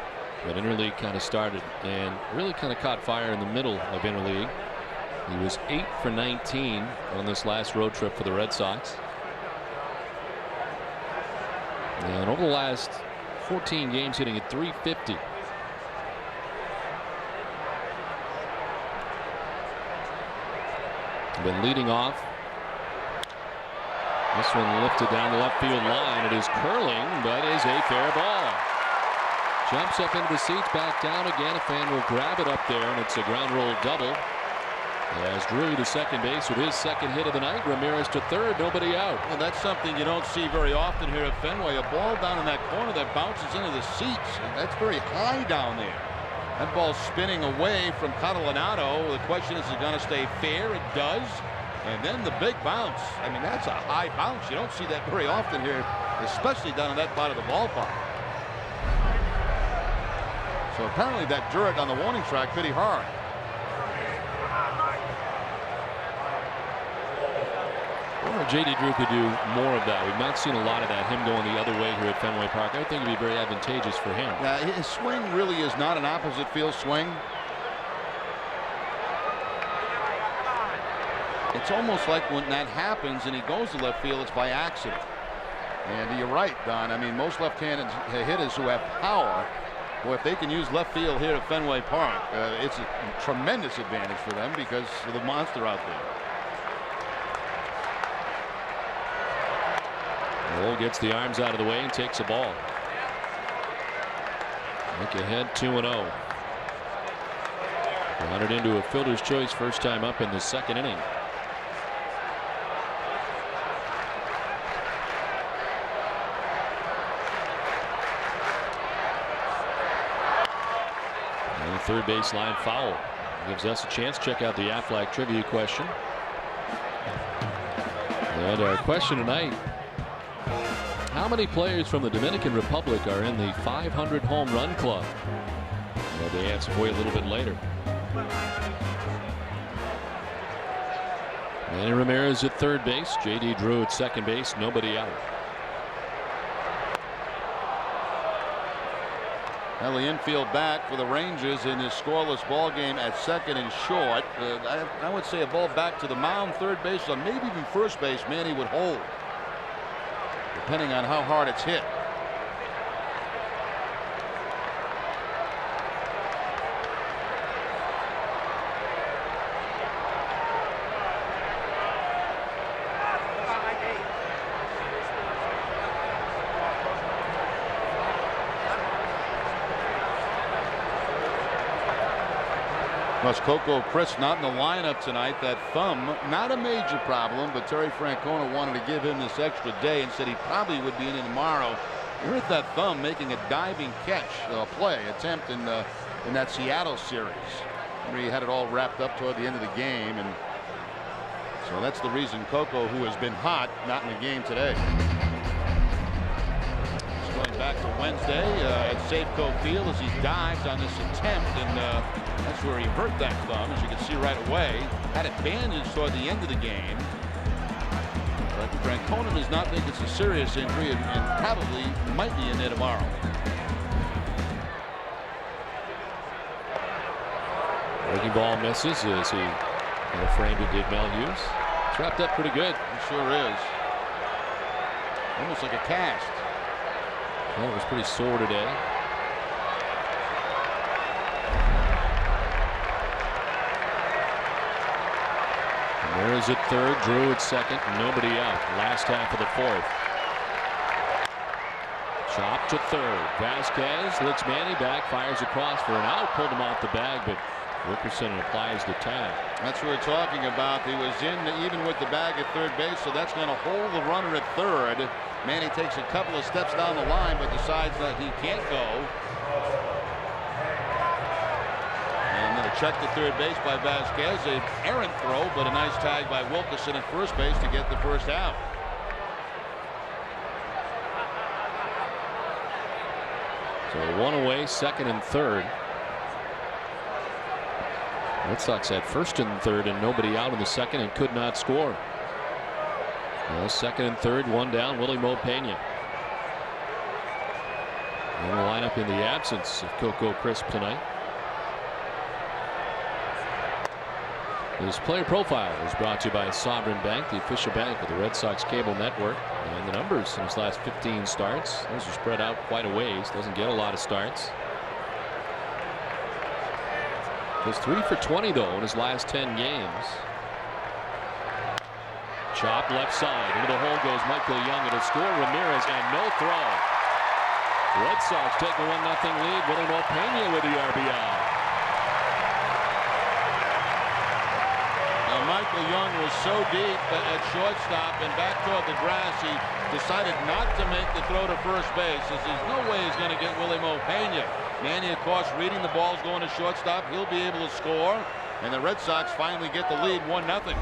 Speaker 4: But interleague kind of started and really kind of caught fire in the middle of interleague. He was 8 for 19 on this last road trip for the Red Sox. And over the last 14 games, hitting at .350. Been leading off. This one lifted down the left field line. It is curling, but is a fair ball. Jumps up into the seats, back down again. A fan will grab it up there, and it's a ground roll double. As Drew to second base with his second hit of the night. Ramirez to third, nobody out.
Speaker 14: Well, that's something you don't see very often here at Fenway. A ball down in that corner that bounces into the seats. That's very high down there. That ball's spinning away from Catalanato. The question is it going to stay fair? It does. And then the big bounce. I mean, that's a high bounce. You don't see that very often here, especially down in that part of the ballpark. So apparently that dirt on the warning track pretty hard.
Speaker 4: J.D. Drew could do more of that. We've not seen a lot of that, him going the other way here at Fenway Park. I would think it would be very advantageous for him.
Speaker 14: Now, his swing really is not an opposite field swing. It's almost like when that happens and he goes to left field, it's by accident. And you're right, Don. I mean, most left-handed hitters who have power, boy, if they can use left field here at Fenway Park, it's a tremendous advantage for them because of the monster out there.
Speaker 4: Cole gets the arms out of the way and takes a ball. Look ahead 2-0. Grounded into a fielder's choice first time up in the second inning. And the third baseline foul. Gives us a chance to check out the Aflac trivia question. And our question tonight: how many players from the Dominican Republic are in the 500 home run club? Well, the answer for you a little bit later. Manny Ramirez at third base. J.D. Drew at second base. Nobody out.
Speaker 14: Well, the infield back for the Rangers in this scoreless ball game at second and short. I would say a ball back to the mound, third base, or maybe even first base. Manny would hold, depending on how hard it's hit. Plus, Coco Crisp not in the lineup tonight. That thumb, not a major problem, but Terry Francona wanted to give him this extra day and said he probably would be in tomorrow. You heard that thumb making a diving catch, attempt in that Seattle series. He had it all wrapped up toward the end of the game, and so that's the reason Coco, who has been hot, not in the game today. He's going back to Wednesday at Safeco Field as he dives on this attempt, and that's where he hurt that thumb, as you can see right away. Had it bandaged toward the end of the game. But Francona does not think it's a serious injury and probably might be in there tomorrow.
Speaker 4: Breaking ball misses as he framed it, did Mel Hughes. It's wrapped up pretty good.
Speaker 14: It sure is. Almost like a cast.
Speaker 4: Well, it was pretty sore today. There is at third, Drew at second, nobody out. Last half of the fourth. Chop to third. Vasquez looks Manny back, fires across for an out, pulled him off the bag, but Wilkerson applies the tag.
Speaker 14: That's what we're talking about. He was in even with the bag at third base, so that's going to hold the runner at third. Manny takes a couple of steps down the line, but decides that he can't go. And then a check to third base by Vasquez. An errant throw, but a nice tag by Wilkerson at first base to get the first out.
Speaker 4: So one away, second and third. Red Sox had first and third and nobody out in the second and could not score. Well, second and third, one down, Willie Mo Pena. And the lineup in the absence of Coco Crisp tonight. His player profile is brought to you by Sovereign Bank, the official bank of the Red Sox cable network. And the numbers in his last 15 starts, those are spread out quite a ways. Doesn't get a lot of starts. Just 3 for 20 though in his last 10 games. Chop left side into the hole goes Michael Young. It'll score Ramirez and no throw. Red Sox take a 1-0 lead. Willie Mo Pena with the RBI.
Speaker 14: Now Michael Young was so deep at shortstop and back toward the grass, he decided not to make the throw to first base. There's no way he's going to get Willie Mo Pena. Manny, of course, reading the ball's going to shortstop. He'll be able to score, and the Red Sox finally get the lead 1-0.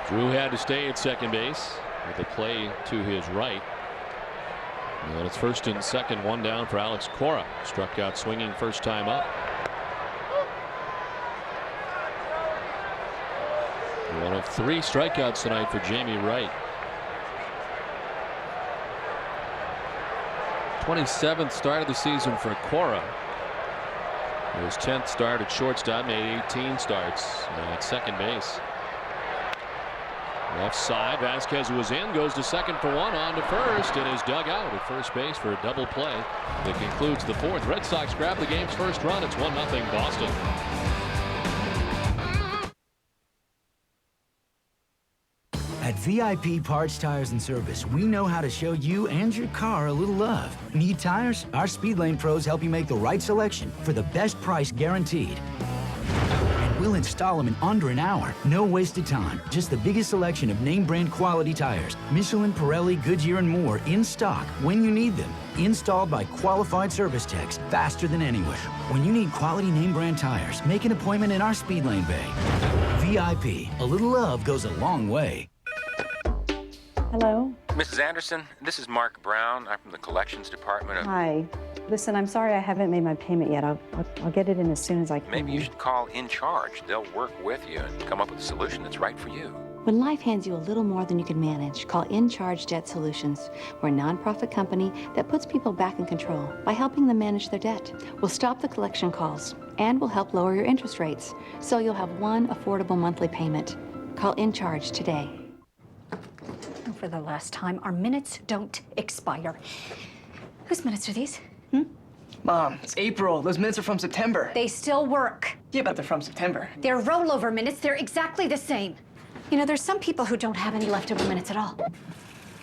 Speaker 4: Drew had to stay at second base with a play to his right. And it's first and second, one down for Alex Cora. Struck out swinging first time up. One of 3 strikeouts tonight for Jamey Wright. 27th start of the season for Cora. His 10th start at shortstop, made 18 starts at second base. Left side, Vasquez was in, goes to second for one, on to first, and is dug out at first base for a double play that concludes the fourth. Red Sox grab the game's first run. It's 1-0 Boston.
Speaker 3: At VIP Parts, Tires, and Service, we know how to show you and your car a little love. Need tires? Our Speed Lane pros help you make the right selection for the best price guaranteed. And we'll install them in under an hour. No wasted time. Just the biggest selection of name brand quality tires. Michelin, Pirelli, Goodyear, and more in stock when you need them. Installed by qualified service techs faster than anywhere. When you need quality name brand tires, make an appointment in our Speed Lane bay. VIP, a little love goes a long way.
Speaker 22: Hello?
Speaker 26: Mrs. Anderson, this is Mark Brown. I'm from the collections department of...
Speaker 22: Hi. Listen, I'm sorry I haven't made my payment yet. I'll get it in as soon as I can.
Speaker 26: Maybe you should call In Charge. They'll work with you and come up with a solution that's right for you.
Speaker 22: When life hands you a little more than you can manage, call In Charge Debt Solutions. We're a nonprofit company that puts people back in control by helping them manage their debt. We'll stop the collection calls, and we'll help lower your interest rates, so you'll have one affordable monthly payment. Call In Charge today.
Speaker 6: For the last time, our minutes don't expire. Whose minutes are these?
Speaker 8: Mom, it's April. Those minutes are from September.
Speaker 6: They still work.
Speaker 8: Yeah, but they're from September.
Speaker 6: They're rollover minutes. They're exactly the same. You know, there's some people who don't have any leftover minutes at all.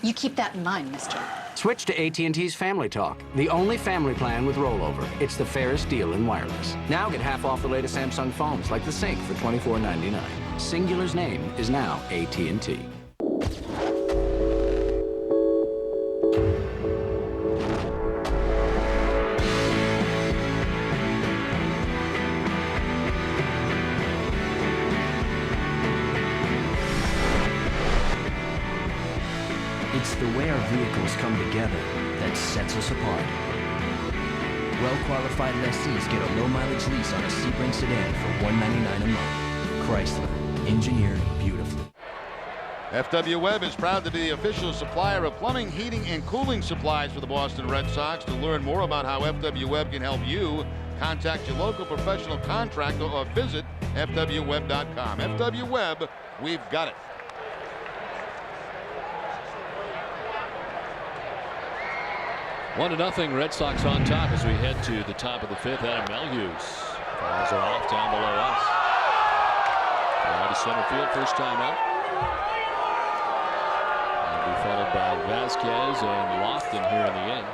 Speaker 6: You keep that in mind, mister.
Speaker 9: Switch to AT&T's Family Talk, the only family plan with rollover. It's the fairest deal in wireless. Now get half off the latest Samsung phones, like the Sync for $24.99. Singular's name is now AT&T.
Speaker 12: It's the way our vehicles come together that sets us apart. Well-qualified lessees get a low-mileage lease on a Sebring sedan for $199 a month. Chrysler, engineered beautifully.
Speaker 14: FW Webb is proud to be the official supplier of plumbing, heating, and cooling supplies for the Boston Red Sox. To learn more about how FW Webb can help you, contact your local professional contractor or visit fwweb.com. FW Webb, we've got it.
Speaker 4: 1-0 Red Sox on top as we head to the top of the fifth. Adam Melhuse Fires it off down below us. Right to center field, first time out. And be followed by Vasquez and Lofton here in the end.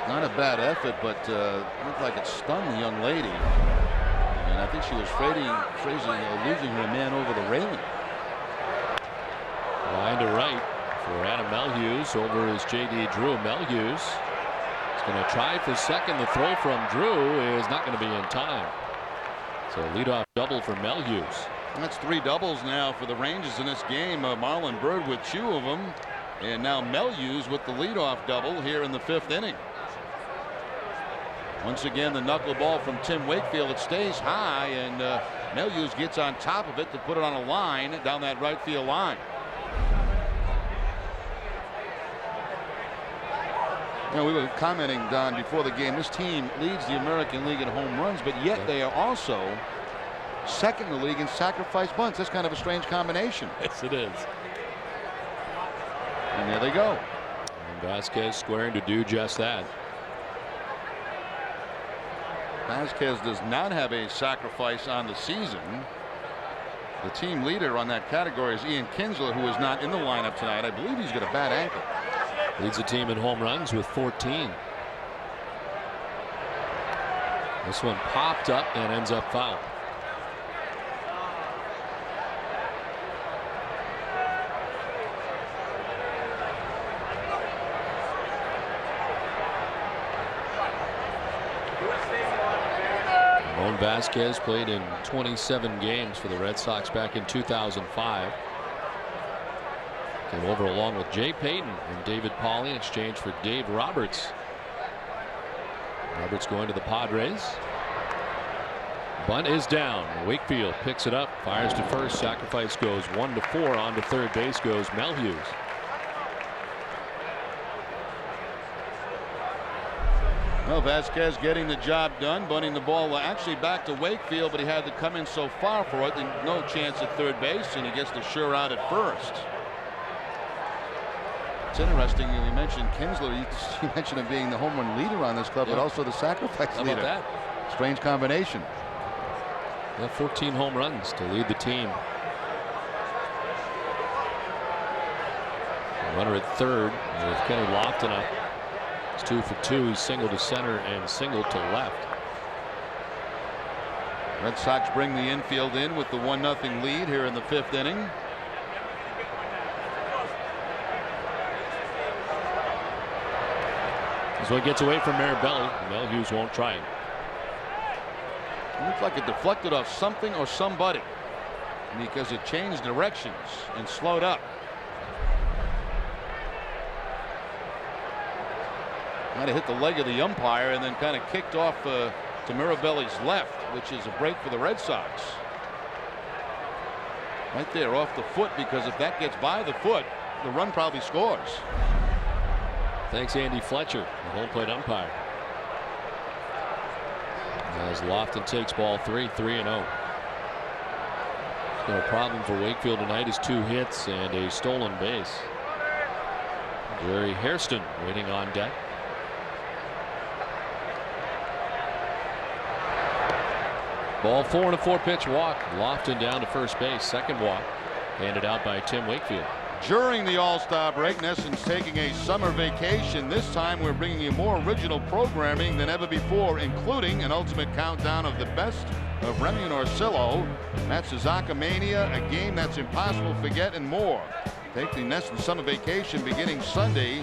Speaker 14: Not a bad effort, but looked like it stunned the young lady. And I think she was losing her man over the railing.
Speaker 4: Line to right for Adam Melhuse. Over is J.D. Drew. Melhuse is going to try for second. The throw from Drew is not going to be in time. So leadoff double for Melhuse.
Speaker 14: That's 3 doubles now for the Rangers in this game. Marlon Byrd with 2 of them. And now Melhuse with the leadoff double here in the 5th inning. Once again, the knuckleball from Tim Wakefield. It stays high, and Melhuse gets on top of it to put it on a line down that right field line. You know, we were commenting, Don, before the game, this team leads the American League in home runs, but yet they are also second in the league in sacrifice bunts. That's kind of a strange combination.
Speaker 4: Yes, it is.
Speaker 14: And there they go.
Speaker 4: And Vasquez squaring to do just that.
Speaker 14: Vasquez does not have a sacrifice on the season. The team leader on that category is Ian Kinsler, who is not in the lineup tonight. I believe he's got a bad ankle.
Speaker 4: Leads the team in home runs with 14. This one popped up and ends up foul. Vasquez played in 27 games for the Red Sox back in 2005. Came over along with Jay Payton and David Pauley in exchange for Dave Roberts. Roberts going to the Padres. Bunt is down. Wakefield picks it up, fires to first. Sacrifice goes 1-4. On to third base goes Melhuse.
Speaker 14: Well, Vasquez getting the job done, bunting the ball actually back to Wakefield, but he had to come in so far for it, and no chance at third base, and he gets the sure out at first. It's interesting, you mentioned Kinsler. You mentioned him being the home run leader on this club, but also the sacrifice
Speaker 4: How
Speaker 14: leader.
Speaker 4: about that?
Speaker 14: Strange combination.
Speaker 4: Yeah, 14 home runs to lead the team. Runner at third with Kenny Lofton up. It's 2 for 2. He's single to center and single to left.
Speaker 14: Red Sox bring the infield in with the 1-0 lead here in the 5th inning.
Speaker 4: This one gets away from Marabelli. Melhuse won't try it.
Speaker 14: It looks like it deflected off something or somebody because it changed directions and slowed up. Might have hit the leg of the umpire and then kind of kicked off to Mirabelli's left, which is a break for the Red Sox. Right there off the foot, because if that gets by the foot, the run probably scores.
Speaker 4: Thanks, Andy Fletcher, the home plate umpire. As Lofton takes ball 3, 3-0. No problem for Wakefield tonight is 2 hits and a stolen base. Jerry Hairston waiting on deck. Ball 4 and a 4-pitch walk. Lofton down to first base. Second walk handed out by Tim Wakefield.
Speaker 14: During the All-Star break, NESN's taking a summer vacation. This time we're bringing you more original programming than ever before, including an ultimate countdown of the best of Remy and Orsillo, Matsuzaka Mania, a game that's impossible to forget, and more. Take the NESN summer vacation beginning Sunday,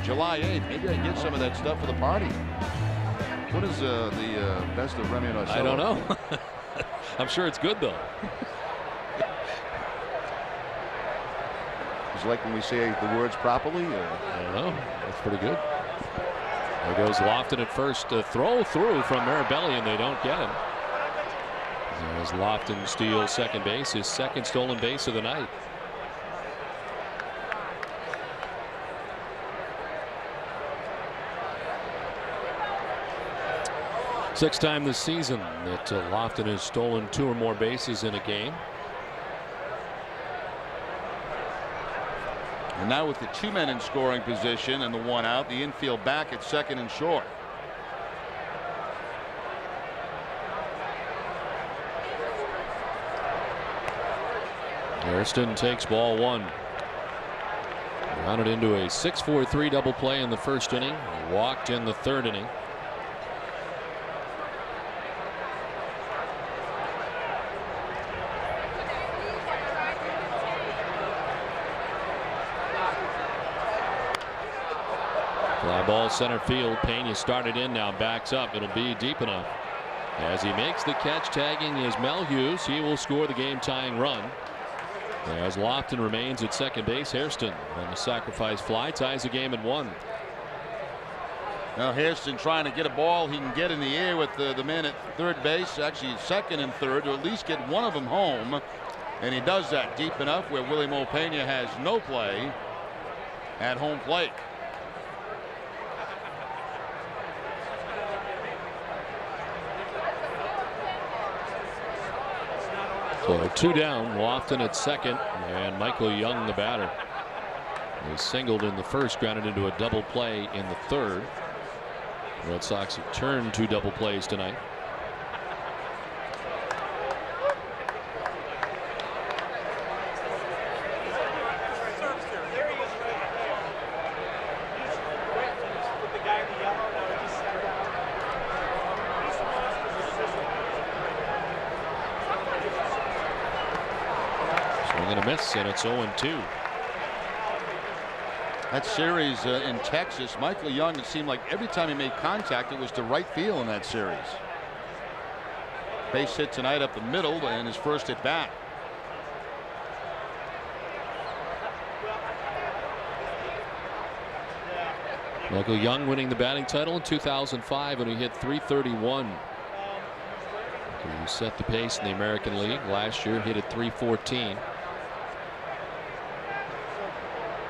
Speaker 14: July 8th. Maybe I get some of that stuff for the party. What is the best of Remy and Orsillo?
Speaker 4: I don't know. I'm sure it's good, though.
Speaker 14: It's like when we say the words properly.
Speaker 4: I don't know. That's pretty good. There goes Lofton at first. A throw through from Marabelli, and they don't get him. As Lofton steals second base, his second stolen base of the night. Sixth time this season that Lofton has stolen 2 or more bases in a game.
Speaker 14: And now with the 2 men in scoring position and the 1 out, the infield back at second and short.
Speaker 4: Hairston takes ball 1. Rounded into a 6-4-3 double play in the first inning. Walked in the third inning. Fly ball center field. Pena started in, now backs up. It'll be deep enough. As he makes the catch, tagging is Mel Hughes. He will score the game tying run. As Lofton remains at second base, Hairston on the sacrifice fly ties the game at 1.
Speaker 14: Now Hairston trying to get a ball he can get in the air with the man at third base, actually second and third, to at least get one of them home. And he does that deep enough where Willie Mo Pena has no play at home plate.
Speaker 4: So 2 down, Lofton at second, and Michael Young the batter. He singled in the first, grounded into a double play in the third. Red Sox have turned 2 double plays tonight. Swing and a miss, and it's 0-2.
Speaker 14: That series in Texas, Michael Young, it seemed like every time he made contact, it was to right field in that series. Base hit tonight up the middle and his first at bat.
Speaker 4: Michael Young winning the batting title in 2005 when he hit .331. He set the pace in the American League. Last year hit at .314.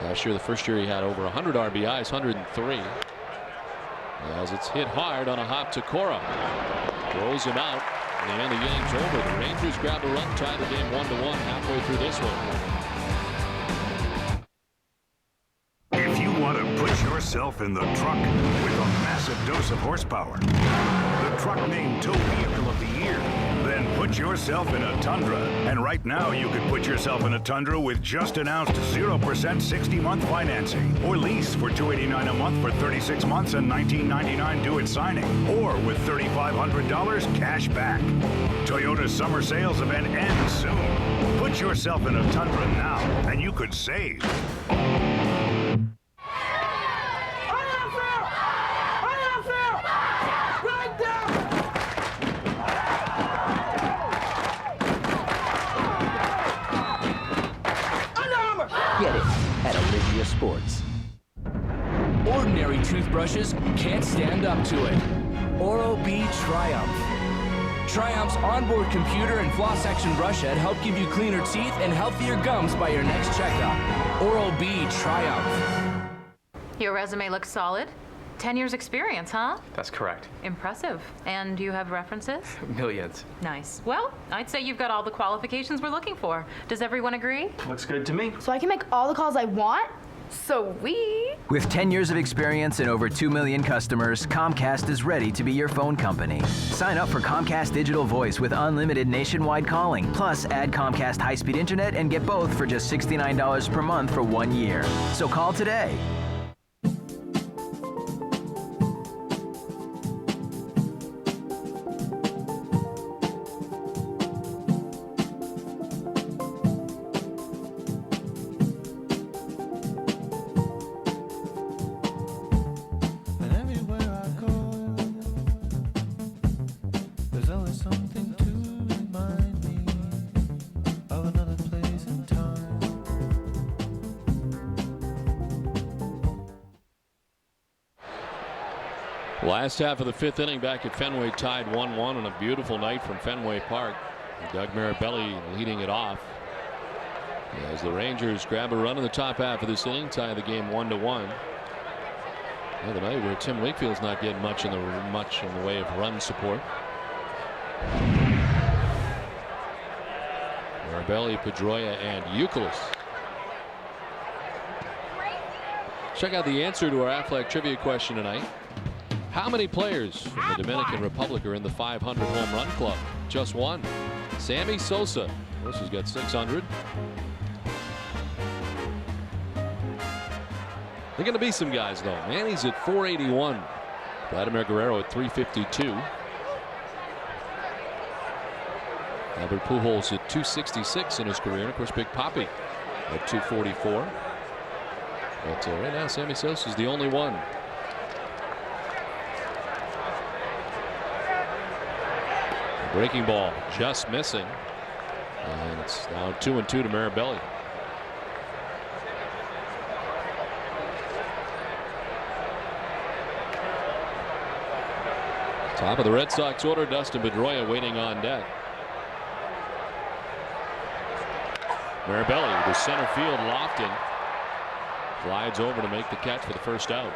Speaker 4: Last year, the first year, he had over 100 RBIs, 103. As it's hit hard on a hop to Cora. Throws him out. And the inning's over. The Rangers grab a run, tie the game 1-1 halfway through this one.
Speaker 1: If you want to put yourself in the truck with a massive dose of horsepower, the truck named Tow Vehicle of the Year, then put yourself in a Tundra. And right now you could put yourself in a Tundra with just announced 0% 60-month financing, or lease for $289 a month for 36 months and $19.99 due at signing, or with $3,500 cash back. Toyota's summer sales event ends soon. Put yourself in a Tundra now and you could save.
Speaker 28: Get it at Olympia Sports.
Speaker 2: Ordinary toothbrushes can't stand up to it. Oral-B Triumph. Triumph's onboard computer and floss action brush head help give you cleaner teeth and healthier gums by your next checkup. Oral-B Triumph.
Speaker 5: Your resume looks solid. 10 years experience, huh?
Speaker 7: That's correct.
Speaker 5: Impressive. And do you have references?
Speaker 7: Millions.
Speaker 5: Nice. Well, I'd say you've got all the qualifications we're looking for. Does everyone agree?
Speaker 7: Looks good to me.
Speaker 15: So I can make all the calls I want? Sweet.
Speaker 20: With 10 years of experience and over 2 million customers, Comcast is ready to be your phone company. Sign up for Comcast Digital Voice with unlimited nationwide calling. Plus, add Comcast high-speed internet and get both for just $69 per month for 1 year. So call today.
Speaker 4: Last half of the 5th inning back at Fenway, tied 1-1 on a beautiful night from Fenway Park. Doug Mirabelli leading it off as the Rangers grab a run in the top half of this inning, tie the game 1-1. The other night where Tim Wakefield's not getting much in the way of run support. Mirabelli, Pedroia, and Youkilis. Check out the answer to our Aflac trivia question tonight. How many players from the Dominican Republic are in the 500 home run club? Just one. Sammy Sosa. Sosa's got 600. There are going to be some guys, though. Manny's at 481. Vladimir Guerrero at 352. Albert Pujols at 266 in his career. And, of course, Big Papi at 244. But right now, Sammy Sosa is the only one. Breaking ball just missing. And it's now 2-2 to Mirabelli. Top of the Red Sox order, Dustin Pedroia waiting on deck. Mirabelli with center field lofting. Glides over to make the catch for the first out.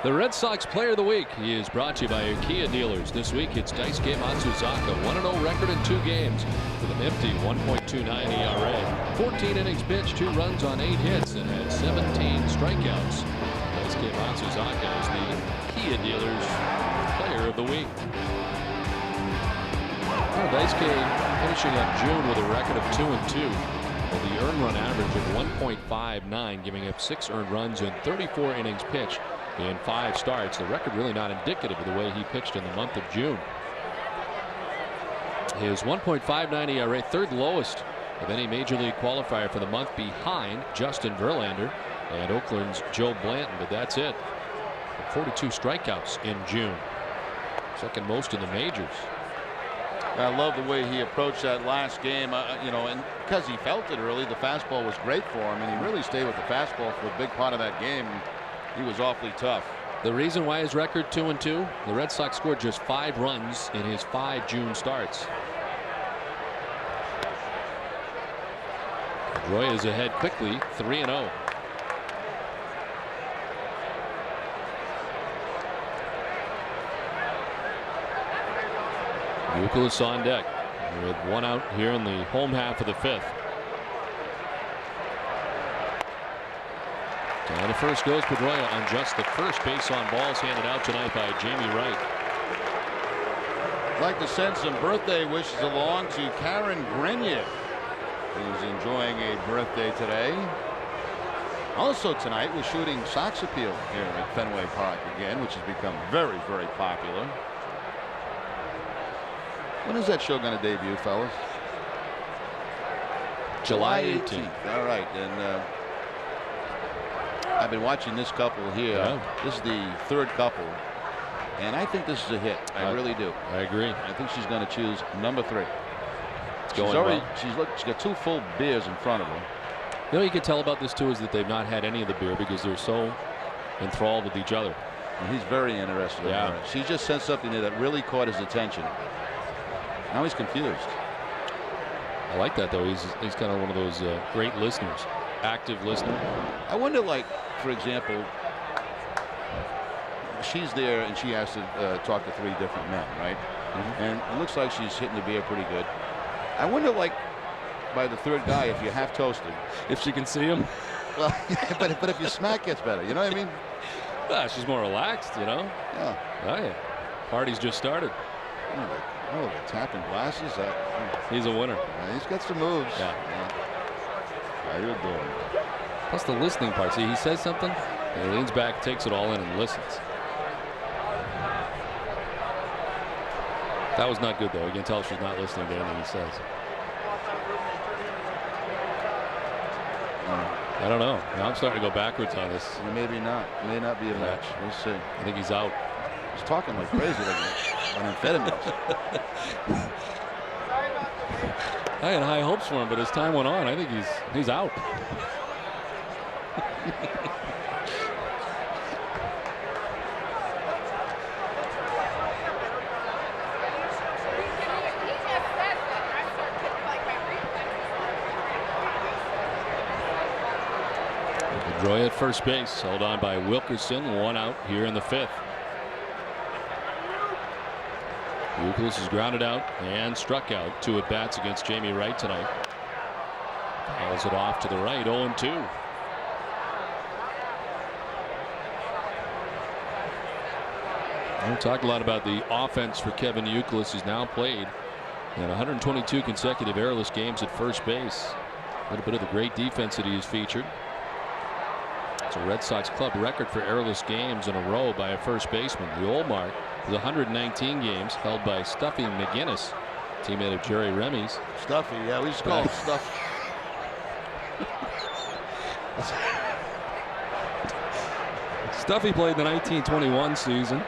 Speaker 4: The Red Sox Player of the Week is brought to you by your Kia dealers. This week it's Daisuke Matsuzaka, 1-0 record in 2 games with a nifty 1.29 ERA. 14 innings pitched, 2 runs on 8 hits, and had 17 strikeouts. Daisuke Matsuzaka is the Kia dealers Player of the Week. Well, Daisuke finishing up June with a record of 2-2. With the earned run average of 1.59, giving up 6 earned runs in 34 innings pitched in 5 starts. The record really not indicative of the way he pitched in the month of June. His 1.59 ERA, 3rd lowest of any major league qualifier for the month, behind Justin Verlander and Oakland's Joe Blanton. But that's it. 42 strikeouts in June, 2nd most in the majors.
Speaker 14: I love the way he approached that last game, you know, and because he felt it early, the fastball was great for him, and he really stayed with the fastball for a big part of that game. He was awfully tough.
Speaker 4: The reason why his record 2-2, the Red Sox scored just 5 runs in his 5 June starts. Roy is ahead quickly, 3-0. Youkilis on deck with 1 out here in the home half of the 5th. And the first goes Pedroia on just the first base on balls handed out tonight by Jamey Wright.
Speaker 14: I'd like to send some birthday wishes along to Karen Grenier, who's enjoying a birthday today. Also tonight we're shooting Sox Appeal here at Fenway Park again, which has become very, very popular. When is that show going to debut, fellas?
Speaker 4: July 18th.
Speaker 14: All right, and I've been watching this couple here.
Speaker 4: Yeah.
Speaker 14: This is the 3rd couple, and I think this is a hit. I really do.
Speaker 4: I agree.
Speaker 14: I think she's going to choose number 3.
Speaker 4: It's going well.
Speaker 14: She's got 2 full beers in front of her.
Speaker 4: You know, you can tell about this too is that they've not had any of the beer because they're so enthralled with each other.
Speaker 14: And he's very interested in her. She just said something there that really caught his attention. Now he's confused.
Speaker 4: I like that, though. He's kind of one of those great listeners, active listener.
Speaker 14: I wonder, like, for example, she's there and she has to talk to 3 different men, right? Mm-hmm. And it looks like she's hitting the beer pretty good. I wonder, like, by the 3rd guy, if you're half toasted,
Speaker 4: if she can see him.
Speaker 14: Well, but if your smack gets better, you know what I mean?
Speaker 4: She's more relaxed, you know.
Speaker 14: Yeah.
Speaker 4: Oh yeah. Party's just started.
Speaker 14: Oh, the tapping glasses.
Speaker 4: He's a winner.
Speaker 14: He's got some moves.
Speaker 4: Yeah.
Speaker 14: How you doing?
Speaker 4: Plus the listening part. See, he says something, and he leans back, takes it all in, and listens. That was not good, though. You can tell she's not listening to anything he says. I don't know. Now I'm starting to go backwards on this.
Speaker 14: Maybe not. May not be a match. We'll see.
Speaker 4: I think he's out.
Speaker 14: He's talking like crazy on amphetamines.
Speaker 4: I had high hopes for him, but as time went on, I think he's out. Pedroia at first base, held on by Wilkerson. One out here in the 5th. Youkilis is grounded out and struck out. 2 at bats against Jamey Wright tonight. Fouls it off to the right. 0-2. We'll talk a lot about the offense for Kevin Youkilis. He's now played in 122 consecutive errorless games at first base. A little bit of the great defense that he has featured. It's a Red Sox club record for errorless games in a row by a first baseman. The old mark was 119 games, held by Stuffy McGinnis, teammate of Jerry Remy's.
Speaker 14: Stuffy, yeah, we just call him Stuffy.
Speaker 4: Stuffy played the 1921 season.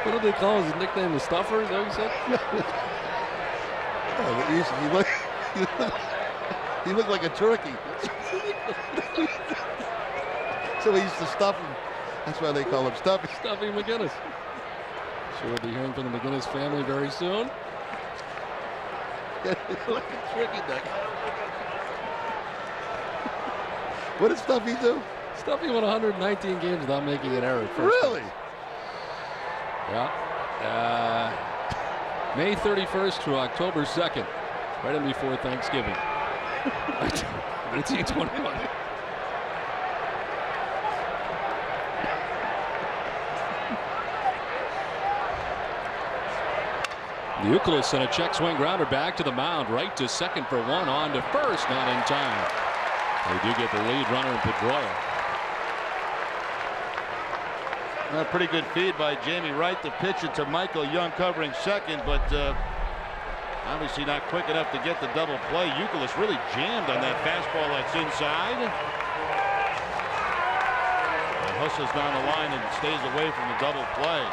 Speaker 4: What did they call his nickname? The Stuffer? Is that what you said?
Speaker 14: He looked like a turkey. So we used to stuff him. That's why they call him Stuffy.
Speaker 4: Stuffy McGinnis. Sure we'll be hearing from the McGinnis family very soon.
Speaker 14: Like a turkey neck. What did Stuffy do?
Speaker 4: Stuffy won 119 games without making an error at first.
Speaker 14: Really?
Speaker 4: Base. Yeah. May 31st through October 2nd, right in before Thanksgiving. 1921. Youkilis and a check swing grounder back to the mound, right to second for 1, on to first, not in time. They do get the lead runner in Pedroia.
Speaker 14: A pretty good feed by Jamey Wright. The pitch it to Michael Young covering second, but obviously not quick enough to get the double play. Youkilis really jammed on that fastball that's inside. And hustles down the line and stays away from the double play.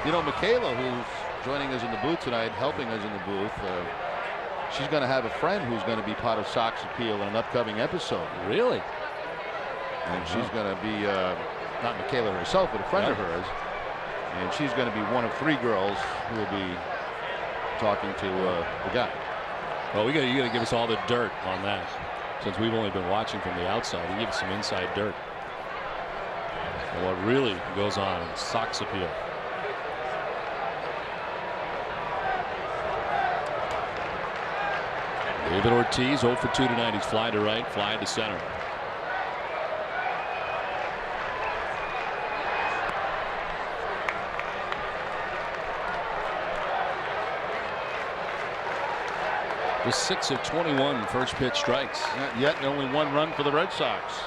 Speaker 14: You know, Michaela, who's joining us in the booth tonight, helping us in the booth, she's going to have a friend who's going to be part of Sox Appeal in an upcoming episode.
Speaker 4: Really?
Speaker 14: And she's going to be, not Michaela herself, but a friend of hers. And she's going to be one of 3 girls who will be talking to the guy.
Speaker 4: Well, you got to give us all the dirt on that, since we've only been watching from the outside. You give us some inside dirt and what really goes on in Sox Appeal. David Ortiz 0 for 2 tonight. He's fly to right, fly to center. Just 6 of 21 first pitch strikes.
Speaker 14: Not yet, and only 1 run for the Red Sox.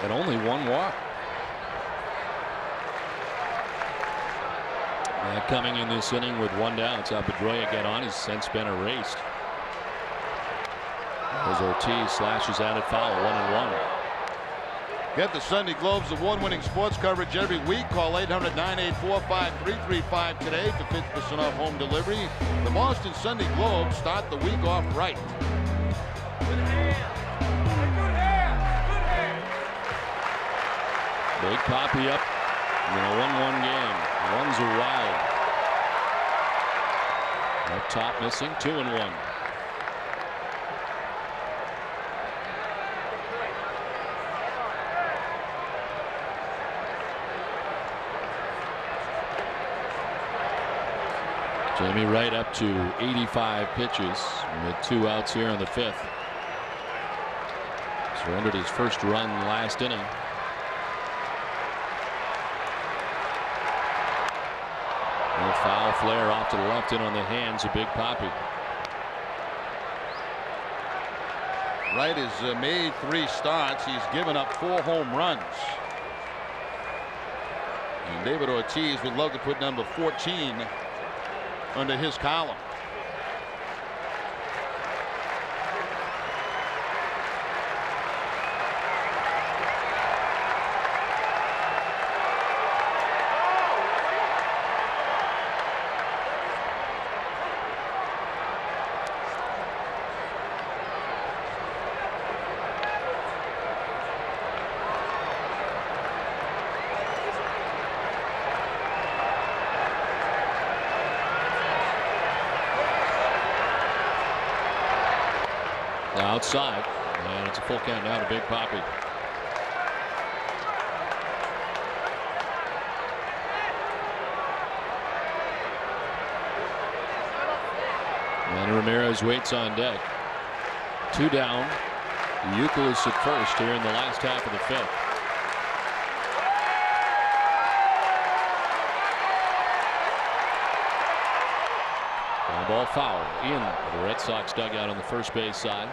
Speaker 4: And only 1 walk. Coming in this inning with 1 down. It's how Pedroia got on. He's since been erased. As Ortiz slashes out at foul, 1-1.
Speaker 14: Get the Sunday Globe's award-winning sports coverage every week. Call 800-984-5335 today for 50% off home delivery. The Boston Sunday Globe start the week off right.
Speaker 4: Big Poppy up in a 1-1 game. Runs are wild. Up top missing, 2-1. Jamey Wright up to 85 pitches with 2 outs here in the 5th. Surrendered his first run last inning. A foul flare off to the left in on the hands of Big Poppy.
Speaker 14: Wright has made 3 starts. He's given up 4 home runs. And David Ortiz would love to put number 14 under his column.
Speaker 4: Outside, and it's a full count now to Big Papi. And Ramirez waits on deck. 2 down. Youkilis at first here in the last half of the 5th. Ground ball foul in the Red Sox dugout on the first base side.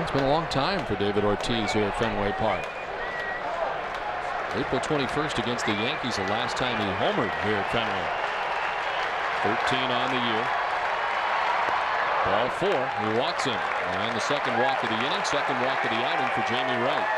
Speaker 4: It's been a long time for David Ortiz here at Fenway Park. April 21st against the Yankees, the last time he homered here at Fenway. 13 on the year. Ball 4, he walks in. And the second walk of the inning, second walk of the outing for Jamey Wright.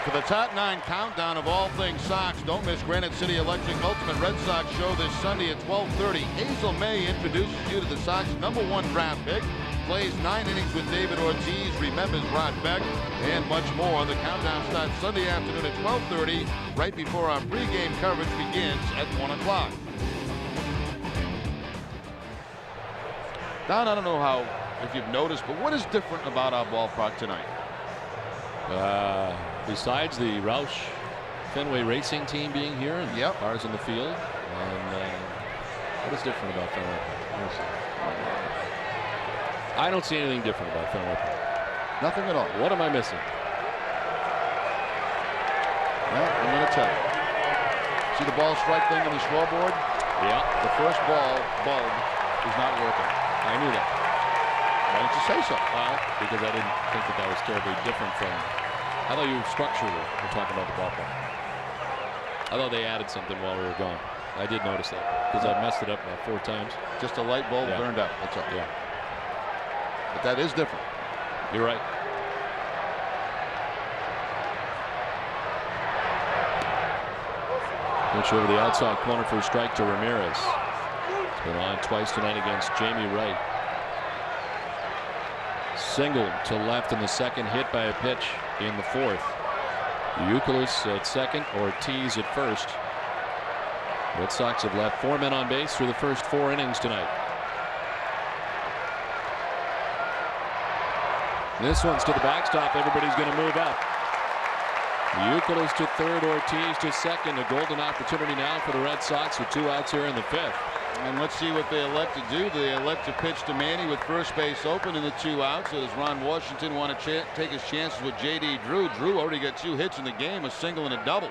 Speaker 14: For the top 9 countdown of all things Sox, don't miss Granite City Electric Ultimate Red Sox show this Sunday at 12:30. Hazel May introduces you to the Sox #1 draft pick, plays 9 innings with David Ortiz, remembers Rod Beck, and much more. The countdown starts Sunday afternoon at 12:30, right before our pregame coverage begins at 1 o'clock. Don, I don't know if you've noticed, but what is different about our ballpark tonight?
Speaker 4: Besides the Roush Fenway Racing team being here and cars in the field, and what is different about Fenway Park? I don't see anything different about Fenway Park.
Speaker 14: Nothing at all.
Speaker 4: What am I missing?
Speaker 14: Well, I'm going to tell you. See the ball strike thing on the scoreboard?
Speaker 4: Yeah.
Speaker 14: The first ball bulb is not working.
Speaker 4: I knew that.
Speaker 14: Why didn't you say so?
Speaker 4: Well, because I didn't think that was terribly different from. I thought you structurally were talking about the ballpark. I thought they added something while we were gone. I did notice that because I messed it up about 4 times.
Speaker 14: Just a light bulb burned out. That's all.
Speaker 4: Yeah.
Speaker 14: But that is different.
Speaker 4: You're right. Pitch over the outside corner for a strike to Ramirez. It's been on twice tonight against Jamey Wright. Single to left in the second, hit by a pitch in the 4th. Youkilis at second, Ortiz at first. Red Sox have left 4 men on base through the first 4 innings tonight. This one's to the backstop. Everybody's going to move up. Youkilis to third, Ortiz to second. A golden opportunity now for the Red Sox with 2 outs here in the 5th.
Speaker 14: And let's see what they elect to do. They elect to pitch to Manny with first base open in the 2 outs. Does Ron Washington want to take his chances with J.D. Drew? Drew already got 2 hits in the game, a single and a double.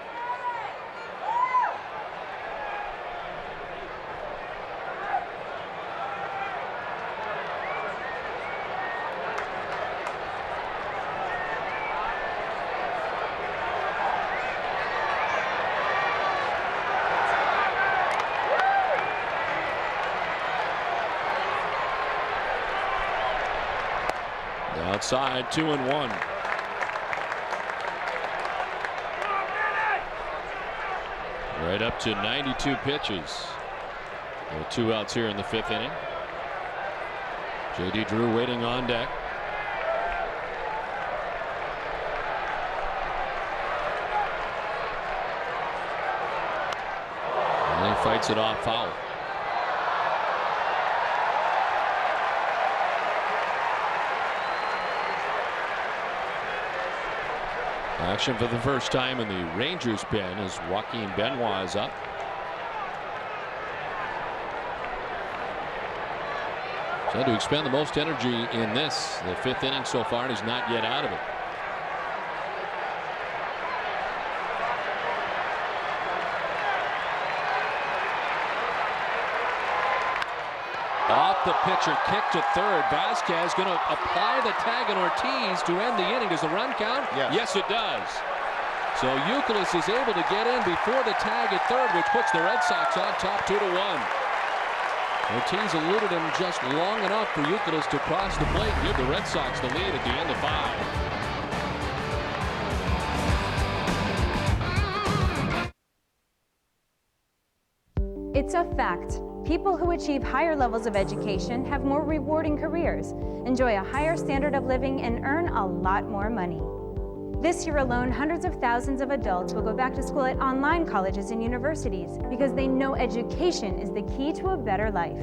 Speaker 4: Outside, 2-1. Right up to 92 pitches. There are 2 outs here in the 5th inning. J.D. Drew waiting on deck. And he fights it off foul. Action for the first time in the Rangers pen as Joaquin Benoit is up. Trying to expend the most energy in this, the 5th inning so far, and he's not yet out of it. Off the pitcher, kick to third. Vasquez going to apply the tag on Ortiz to end the inning. Does the run count? Yes, it does. So Youkilis is able to get in before the tag at third, which puts the Red Sox on top 2-1. Ortiz eluded him just long enough for Youkilis to cross the plate and give the Red Sox the lead at the end of 5.
Speaker 18: It's a fact.
Speaker 7: People who achieve higher levels of education have more rewarding careers, enjoy a higher standard of living, and earn a lot more money. This year alone, hundreds of thousands of adults will go back to school at online colleges and universities because they know education is the key to a better life.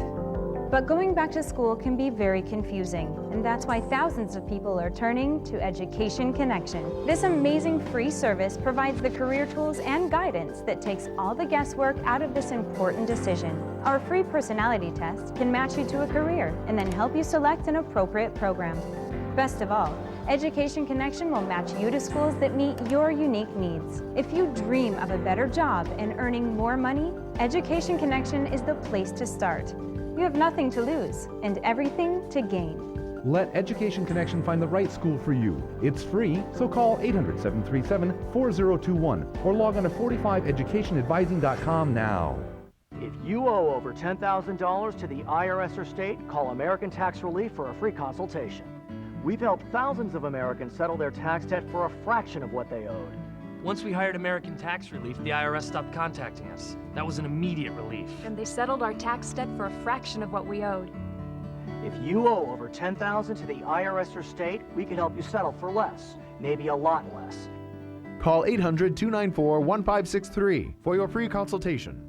Speaker 7: But going back to school can be very confusing, and that's why thousands of people are turning to Education Connection. This amazing free service provides the career tools and guidance that takes all the guesswork out of this important decision. Our free personality test can match you to a career and then help you select an appropriate program. Best of all, Education Connection will match you to schools that meet your unique needs. If you dream of a better job and earning more money, Education Connection is the place to start. You have nothing to lose and everything to gain.
Speaker 23: Let Education Connection find the right school for you. It's free, so call 800-737-4021 or log on to 45educationadvising.com now.
Speaker 16: If you owe over $10,000 to the IRS or state, call American Tax Relief for a free consultation. We've helped thousands of Americans settle their tax debt for a fraction of what they owed.
Speaker 10: Once we hired American Tax Relief, the IRS stopped contacting us. That was an immediate relief.
Speaker 18: And they settled our tax debt for a fraction of what we owed.
Speaker 16: If you owe over $10,000 to the IRS or state, we can help you settle for less, maybe a lot less.
Speaker 23: Call 800-294-1563 for your free consultation.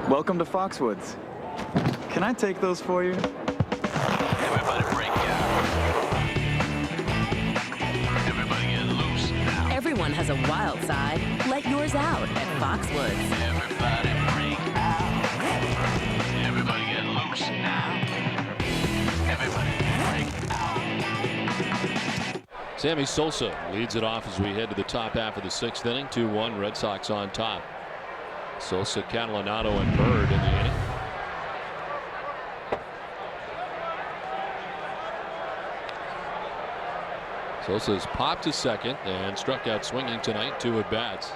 Speaker 11: Welcome to Foxwoods. Can I take those for you?
Speaker 13: Everybody break out. Everybody get loose now.
Speaker 17: Everyone has a wild side. Let yours out at Foxwoods.
Speaker 13: Everybody break out. Everybody get loose now. Everybody break out.
Speaker 4: Sammy Sosa leads it off as we head to the top half of the sixth inning. 2-1, Red Sox on top. Sosa, Catalanato, and Bird in the inning. Sosa's popped to second and struck out swinging tonight, 2 at bats.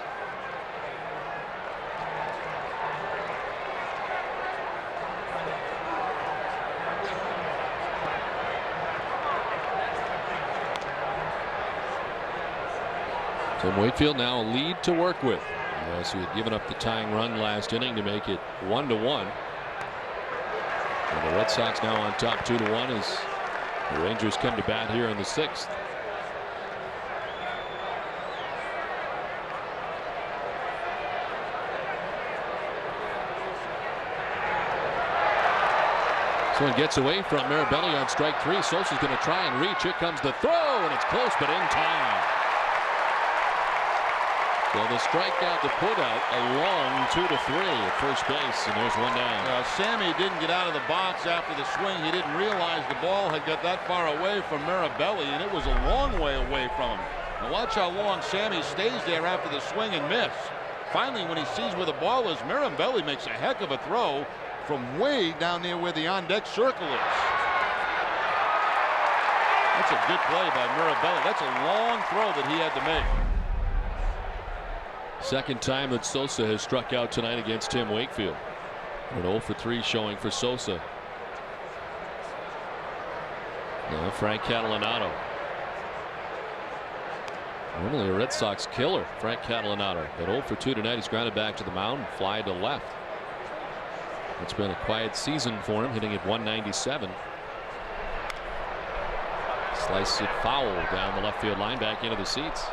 Speaker 4: Tim Wakefield now a lead to work with, as he had given up the tying run last inning to make it 1-1. And the Red Sox now on top 2-1 as the Rangers come to bat here in the sixth. This one gets away from Mirabelli on strike 3. Sosa's going to try and reach. Here comes the throw, and it's close, but in time. So the strikeout to put out a long 2-3 at first base, and there's one down.
Speaker 14: Sammy didn't get out of the box after the swing. He didn't realize the ball had got that far away from Mirabelli, and it was a long way away from him. Now watch how long Sammy stays there after the swing and miss. Finally, when he sees where the ball is, Mirabelli makes a heck of a throw from way down there where the on-deck circle is. That's a good play by Mirabelli. That's a long throw that he had to make.
Speaker 4: Second time that Sosa has struck out tonight against Tim Wakefield. An 0-for-3 showing for Sosa. Now Frank Catalanato. Normally a Red Sox killer, Frank Catalanato. But 0-for-2 tonight. He's grounded back to the mound and fly to left. It's been a quiet season for him, hitting at 197. Slice it foul down the left field line, back into the seats.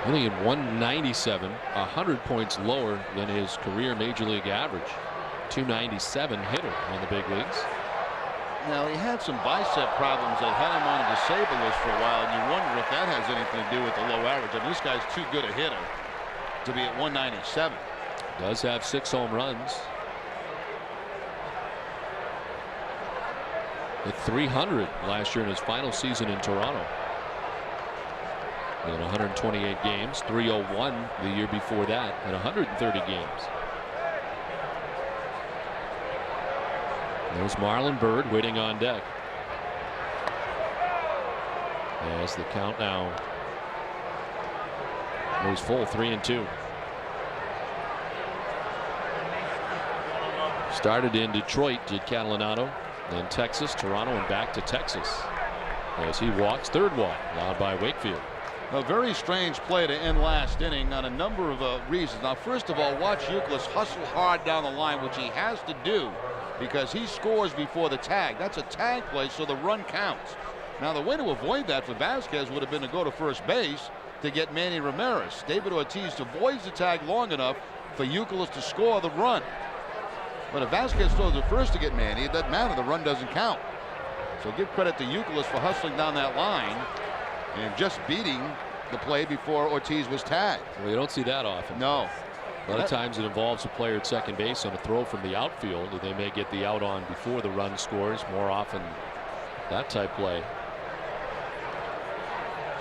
Speaker 4: Hitting at 197, 100 points lower than his career major league average. 297 hitter on the big leagues.
Speaker 14: Now, he had some bicep problems that had him on a disabled list for a while, and you wonder if that has anything to do with the low average. I mean, this guy's too good a hitter to be at 197.
Speaker 4: Does have 6 home runs. At 300 last year in his final season in Toronto. In 128 games, 301 the year before that, in 130 games. There's Marlon Byrd waiting on deck. As the count now goes full, 3-2. Started in Detroit, did Catalanato, then Texas, Toronto, and back to Texas. as he walks. Third walk allowed by Wakefield.
Speaker 14: A very strange play to end last inning on a number of reasons. Now, first of all, watch Youkilis hustle hard down the line, which he has to do because he scores before the tag. That's a tag play, so the run counts. Now, the way to avoid that for Vasquez would have been to go to first base to get Manny Ramirez. David Ortiz avoids the tag long enough for Youkilis to score the run. But if Vasquez throws it first to get Manny, it doesn't matter. The run doesn't count. So give credit to Youkilis for hustling down that line and just beating the play before Ortiz was tagged.
Speaker 4: Well, you don't see that often.
Speaker 14: No.
Speaker 4: A lot of times it involves a player at second base on a throw from the outfield. They may get the out on before the run scores. More often that type play.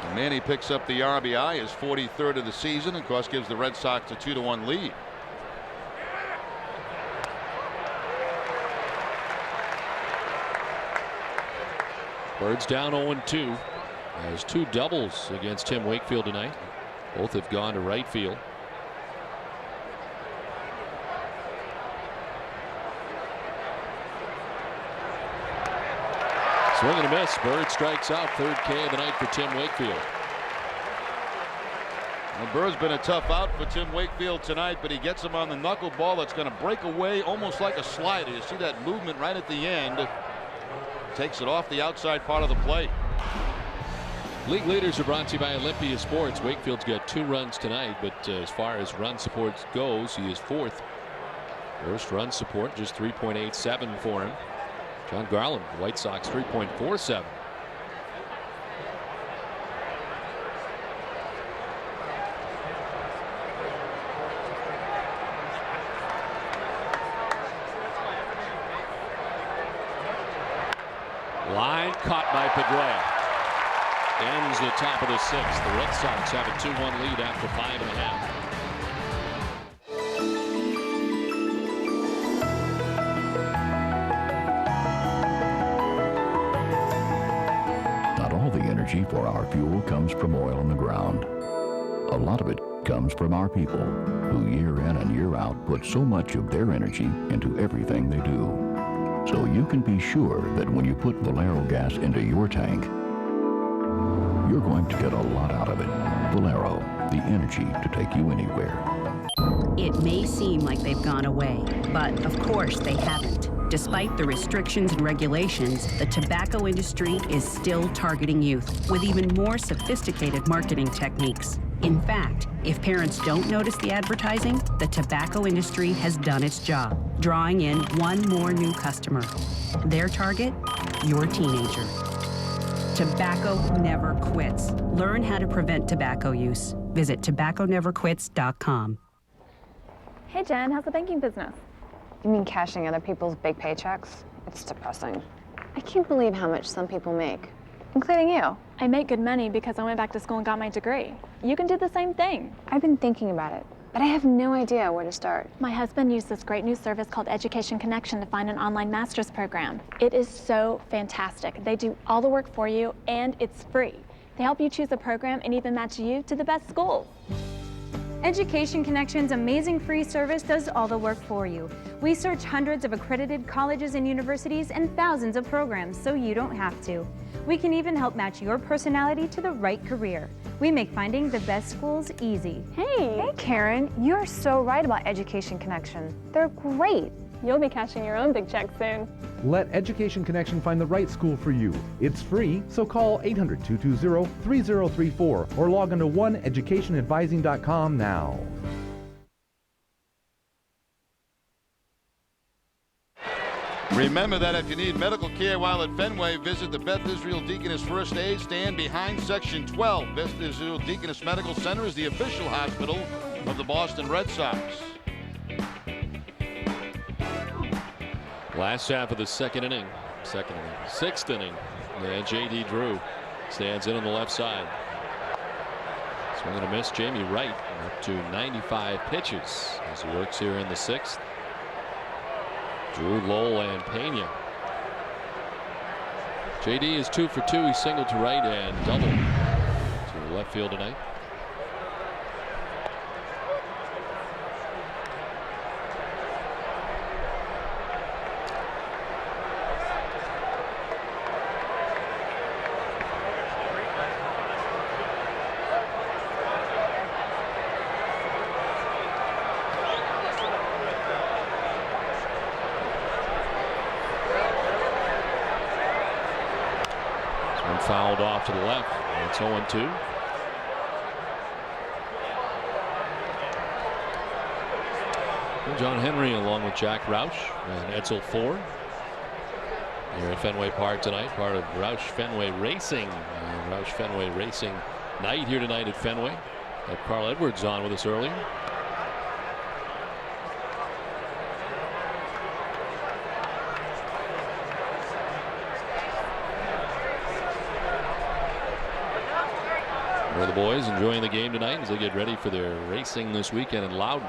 Speaker 14: So Manny picks up the RBI, his 43rd of the season, and of course gives the Red Sox a 2-1 lead.
Speaker 4: Birds down 0-2. Has two doubles against Tim Wakefield tonight. Both have gone to right field. Swing and a miss. Bird strikes out. Third K of the night for Tim Wakefield.
Speaker 14: Well, Bird's been a tough out for Tim Wakefield tonight, but he gets him on the knuckleball that's going to break away almost like a slider. You see that movement right at the end. Takes it off the outside part of the plate.
Speaker 4: League leaders are brought to you by Olympia Sports. Wakefield's got 2 runs tonight, but as far as run support goes, he is 4th. Worst run support, just 3.87 for him. John Garland, White Sox, 3.47. Line caught by Pedroia. Ends the top of the 6th. The Red Sox have a 2-1 lead after 5.5.
Speaker 3: Not all the energy for our fuel comes from oil in the ground. A lot of it comes from our people, who year in and year out put so much of their energy into everything they do. So you can be sure that when you put Valero gas into your tank, you're going to get a lot out of it. Valero, the energy to take you anywhere.
Speaker 19: It may seem like they've gone away, but of course they haven't. Despite the restrictions and regulations, the tobacco industry is still targeting youth with even more sophisticated marketing techniques. In fact, if parents don't notice the advertising, the tobacco industry has done its job, drawing in one more new customer. Their target? Your teenager. Tobacco never quits. Learn how to prevent tobacco use. Visit tobacconeverquits.com.
Speaker 18: Hey Jen, how's the banking business?
Speaker 21: You mean cashing other people's big paychecks? It's depressing. I can't believe how much some people make, including you.
Speaker 18: I make good money because I went back to school and got my degree. You can do the same thing.
Speaker 21: I've been thinking about it, but I have no idea where to start.
Speaker 18: My husband used this great new service called Education Connection to find an online master's program. It is so fantastic. They do all the work for you and it's free. They help you choose a program and even match you to the best schools.
Speaker 7: Education Connection's amazing free service does all the work for you. We search hundreds of accredited colleges and universities and thousands of programs so you don't have to. We can even help match your personality to the right career. We make finding the best schools easy.
Speaker 21: Hey Karen, you're so right about Education Connection. They're great.
Speaker 18: You'll be cashing your own big check soon.
Speaker 23: Let Education Connection find the right school for you. It's free, so call 800-220-3034 or log on to oneeducationadvising.com now.
Speaker 14: Remember that if you need medical care while at Fenway, visit the Beth Israel Deaconess First Aid Stand behind Section 12. Beth Israel Deaconess Medical Center is the official hospital of the Boston Red Sox.
Speaker 4: Last half of the sixth inning. And J.D. Drew stands in on the left side. Swing and a miss. Jamey Wright up to 95 pitches as he works here in the 6th. Drew, Lowell, and Pena. J.D. is 2 for 2. He singled to right and doubled to left field tonight. fouled off to the left. It's 0-2. John Henry along with Jack Roush and Edsel Ford here at Fenway Park tonight, part of Roush Fenway Racing. Roush Fenway Racing night here tonight at Fenway. Had Carl Edwards on with us earlier. Where the boys enjoying the game tonight as they get ready for their racing this weekend in Loudon.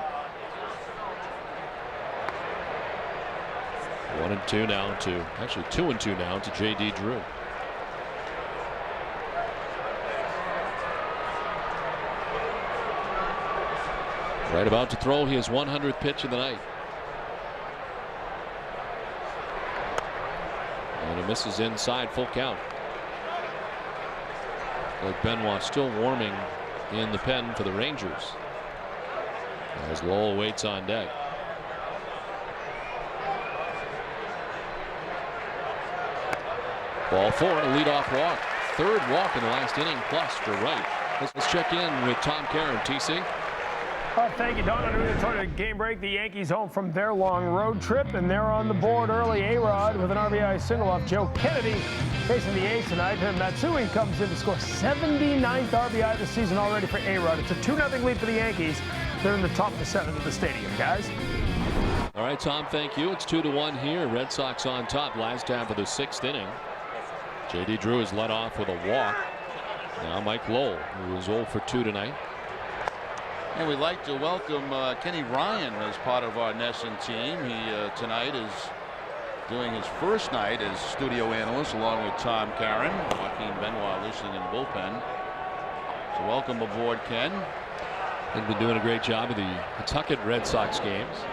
Speaker 4: 1-2 now to, actually 2-2 now to J.D. Drew. Right about to throw his 100th pitch of the night. And he misses inside, full count. Like Benoit still warming in the pen for the Rangers as Lowell waits on deck. Ball four, a leadoff walk. Third walk in the last inning plus for Wright. Let's check in with Tom Caron, TC.
Speaker 6: Thank you, Don. Under the tournament game break, the Yankees home from their long road trip, and they're on the board early. A-Rod with an RBI single off Joe Kennedy facing the A's tonight. And Matsui comes in to score 79th RBI this season already for A-Rod. It's a 2-0 lead for the Yankees. They're in the top of the 7th of the stadium, guys.
Speaker 4: All right, Tom, thank you. It's 2-1 here. Red Sox on top, last half of the 6th inning. J.D. Drew is led off with a walk. Now Mike Lowell, who is 0 for 2 tonight.
Speaker 14: And we'd like to welcome Kenny Ryan as part of our NESN team. He tonight is doing his first night as studio analyst along with Tom Caron. Joaquin Benoit listening in bullpen. So welcome aboard, Ken.
Speaker 4: He's been doing a great job of the Pawtucket Red Sox games.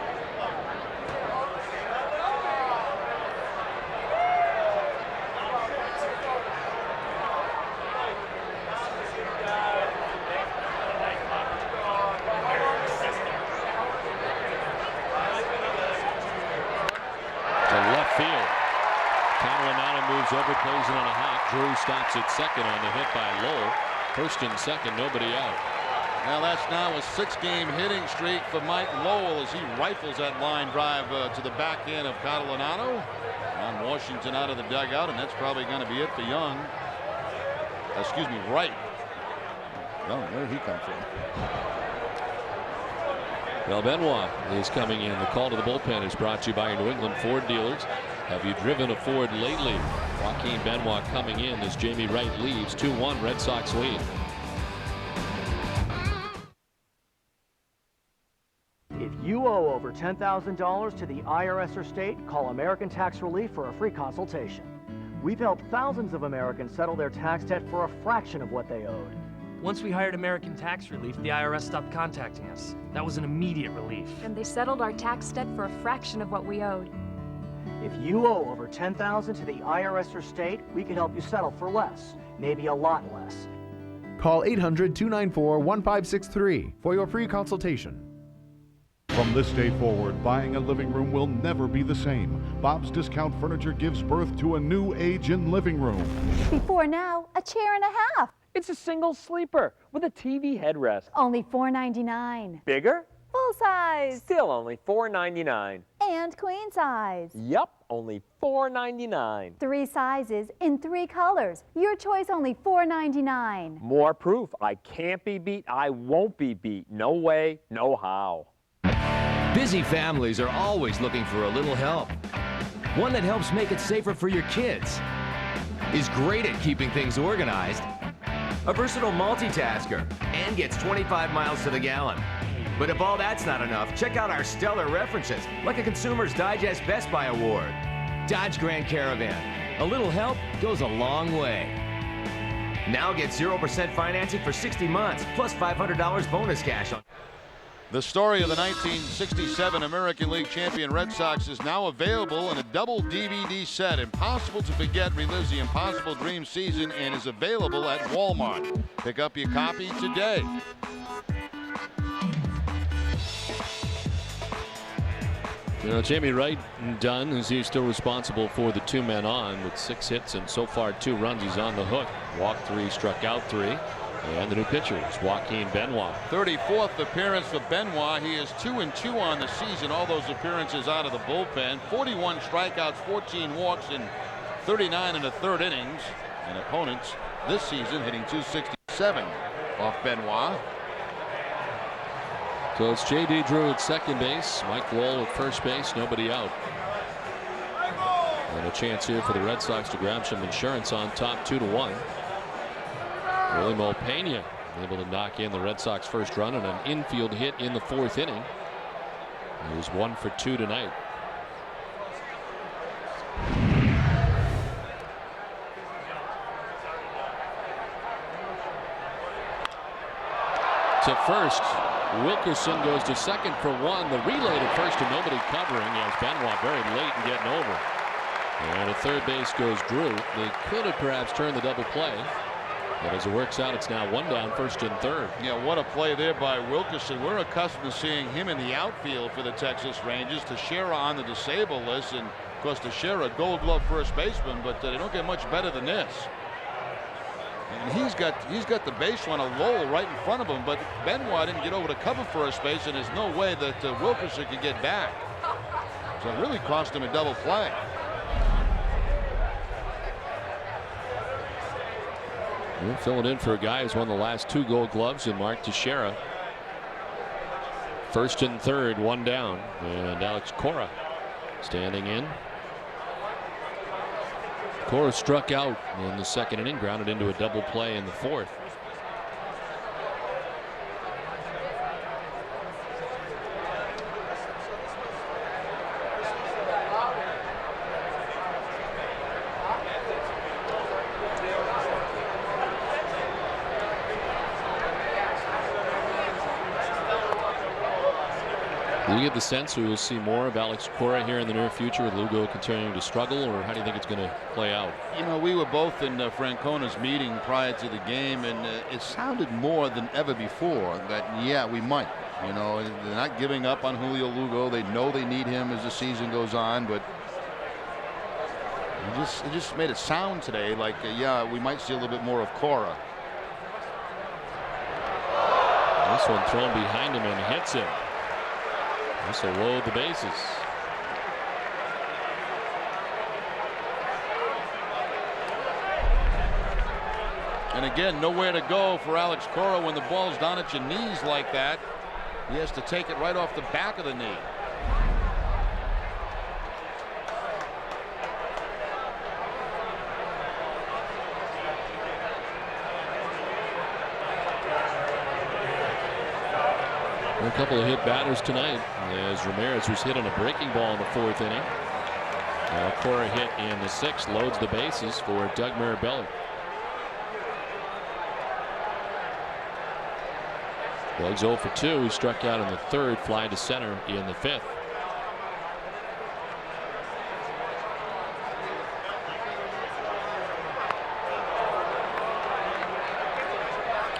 Speaker 4: Over, plays it on a hop. Drew stops at second on the hit by Lowell. First and second, nobody out.
Speaker 14: Now that's now a 6-game hitting streak for Mike Lowell as he rifles that line drive to the back end of Catalanano. On Washington out of the dugout, and that's probably going to be it for Young. Excuse me, Wright. Oh, where did he come from?
Speaker 4: Well, Benoit is coming in. The call to the bullpen is brought to you by your New England Ford dealers. Have you driven a Ford lately? Joaquin Benoit coming in as Jamey Wright leaves. 2-1 Red Sox lead.
Speaker 16: If you owe over $10,000 to the IRS or state, call American Tax Relief for a free consultation. We've helped thousands of Americans settle their tax debt for a fraction of what they owed.
Speaker 10: Once we hired American Tax Relief, the IRS stopped contacting us. That was an immediate relief.
Speaker 8: And they settled our tax debt for a fraction of what we owed.
Speaker 16: If you owe over $10,000 to the IRS or state, we can help you settle for less, maybe a lot less.
Speaker 23: Call 800-294-1563 for your free consultation.
Speaker 9: From this day forward, buying a living room will never be the same. Bob's Discount Furniture gives birth to a new age in living room.
Speaker 22: Before now, a chair and a half.
Speaker 24: It's a single sleeper with a TV headrest.
Speaker 22: Only $4.99.
Speaker 24: Bigger?
Speaker 22: Full size.
Speaker 24: Still only $4.99.
Speaker 22: And queen size.
Speaker 24: Yup, only $4.99.
Speaker 22: 3 sizes in 3 colors. Your choice, only $4.99.
Speaker 24: More proof. I can't be beat. I won't be beat. No way, no how.
Speaker 12: Busy families are always looking for a little help. One that helps make it safer for your kids. Is great at keeping things organized. A versatile multitasker and gets 25 miles to the gallon. But if all that's not enough, check out our stellar references, like a Consumer's Digest Best Buy Award. Dodge Grand Caravan. A little help goes a long way. Now get 0% financing for 60 months, plus $500 bonus cash on.
Speaker 14: The story of the 1967 American League champion Red Sox is now available in a double DVD set. Impossible to Forget relives the Impossible Dream season and is available at Walmart. Pick up your copy today.
Speaker 4: You know, Jamey Wright done, as he's still responsible for the 2 men on with 6 hits and so far 2 runs. He's on the hook. Walked 3, struck out 3. And the new pitcher is Joaquin Benoit.
Speaker 14: 34th appearance for Benoit. He is 2-2 on the season. All those appearances out of the bullpen. 41 strikeouts, 14 walks in 39 1/3 innings. And opponents this season hitting .267 off Benoit.
Speaker 4: So it's J.D. Drew at second base, Mike Lowell at first base, nobody out. And a chance here for the Red Sox to grab some insurance on top 2-1. Willie Mulpena able to knock in the Red Sox first run and an infield hit in the 4th inning. He was 1 for 2 tonight. To first. Wilkerson goes to second for 1. The relay to first and nobody covering as Benoit very late and getting over. And at third base goes Drew. They could have perhaps turned the double play. But as it works out, it's now 1 down, first and third.
Speaker 14: Yeah, what a play there by Wilkerson. We're accustomed to seeing him in the outfield for the Texas Rangers. Teixeira on the disabled list. And of course, Teixeira, Gold Glove first baseman, but they don't get much better than this. And he's got the base runner Lowell right in front of him, but Benoit didn't get over to cover first base, and there's no way that Wilkerson could get back. So it really cost him a double play.
Speaker 4: We're filling in for a guy who's won the last 2 Gold Gloves in Mark Teixeira. First and third, 1 down, and Alex Cora standing in. Cora struck out in the 2nd inning, grounded into a double play in the 4th. Do you get the sense we will see more of Alex Cora here in the near future with Lugo continuing to struggle, or how do you think it's going to play out?
Speaker 14: You know, we were both in Francona's meeting prior to the game, and it sounded more than ever before that, yeah, we might. You know, they're not giving up on Julio Lugo. They know they need him as the season goes on, but it just made it sound today like, yeah, we might see a little bit more of Cora.
Speaker 4: This one thrown behind him and hits him. This will load the bases.
Speaker 14: And again, nowhere to go for Alex Cora when the ball's down at your knees like that. He has to take it right off the back of the knee.
Speaker 4: A couple of hit batters tonight as Ramirez was hit on a breaking ball in the 4th inning. Now Cora hit in the 6th, loads the bases for Doug Mirabelli. Doug's 0 for 2. He struck out in the 3rd, fly to center in the 5th.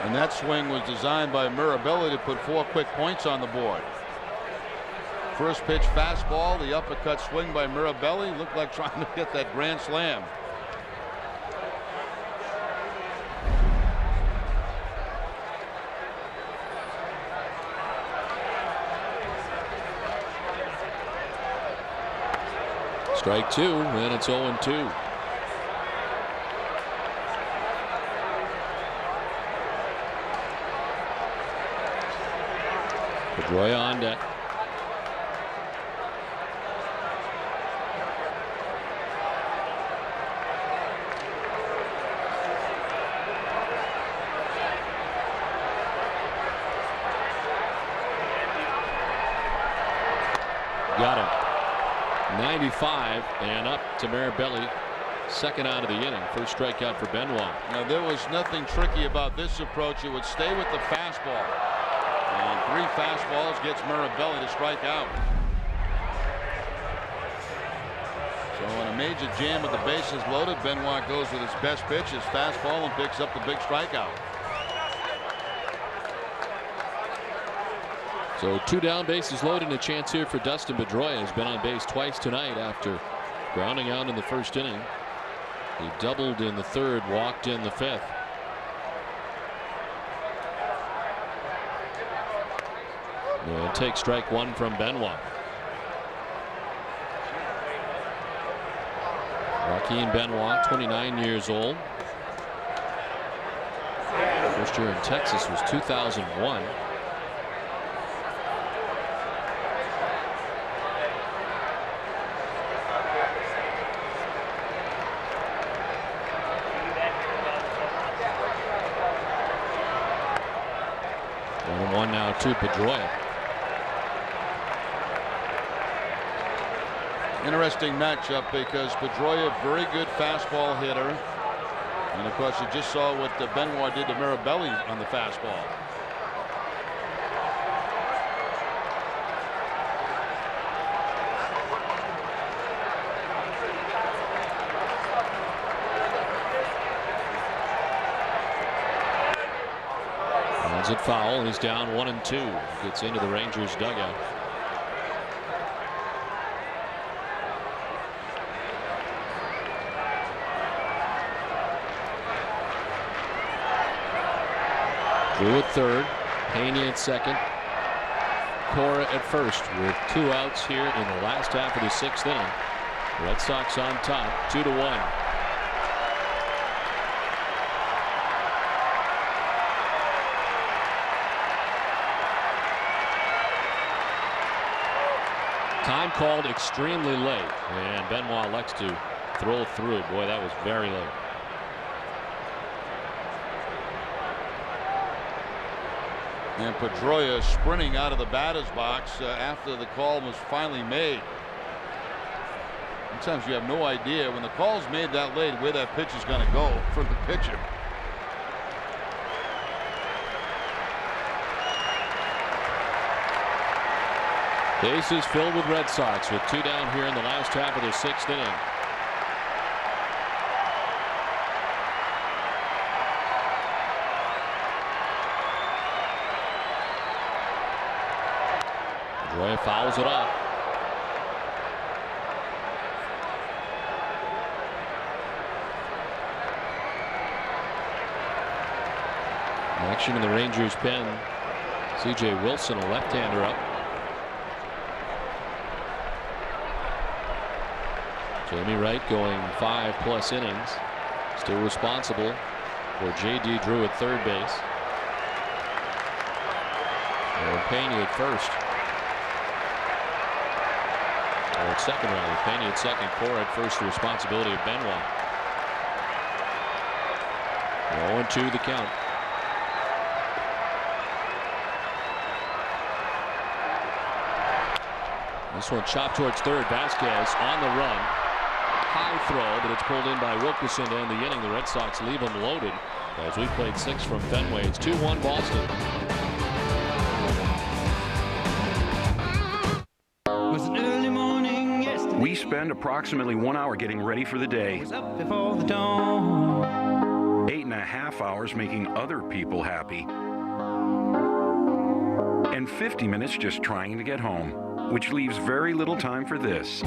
Speaker 14: And that swing was designed by Mirabelli to put 4 quick points on the board. First pitch fastball, the uppercut swing by Mirabelli looked like trying to get that grand slam.
Speaker 4: Strike 2, and it's 0-2. Pedroia on deck. Got him. 95 and up to Mirabelli. 2nd out of the inning. First strikeout for Benoit.
Speaker 14: Now there was nothing tricky about this approach. It would stay with the fastball. And 3 fastballs gets Mirabelli to strike out. So in a major jam with the bases loaded, Benoit goes with his best pitch, his fastball, and picks up the big strikeout.
Speaker 4: So 2 down, bases loaded, and a chance here for Dustin Pedroia. Has been on base twice tonight after grounding out in the first inning. He doubled in the third, walked in the fifth. And take strike one from Benoit. Joaquin Benoit, 29 years old. First year in Texas was 2001. One now to Pedroia.
Speaker 14: Interesting matchup because Pedroia, very good fastball hitter. And of course, you just saw what Benoit did to Mirabelli on the fastball.
Speaker 4: Runs it foul. He's down 1-2. Gets into the Rangers dugout. Drew at third, Pena at second, Cora at first with 2 outs here in the last half of the 6th inning. Red Sox on top, 2-1. Time called extremely late, and Benoit elects to throw through. Boy, that was very late.
Speaker 14: And Pedroia sprinting out of the batter's box after the call was finally made. Sometimes you have no idea when the call's made that late where that pitch is going to go for the pitcher.
Speaker 4: Bases filled with Red Sox with 2 down here in the last half of the 6th inning. Pedroia fouls it off. Action in the Rangers pen. C.J. Wilson, a left-hander, up. Jamey Wright going 5+ innings. Still responsible for J.D. Drew at third base. And Pena at first. Or at second, rather. Pena at second. Cora at first. The responsibility of Benoit. 0-2 the count. This one chopped towards third. Vasquez on the run. High throw, but it's pulled in by Wilkerson to end the inning. The Red Sox leave them loaded as we played 6 from Fenway. It's 2-1 Boston.
Speaker 1: We spend approximately 1 hour getting ready for the day. 8.5 hours making other people happy. And 50 minutes just trying to get home, which leaves very little time for this.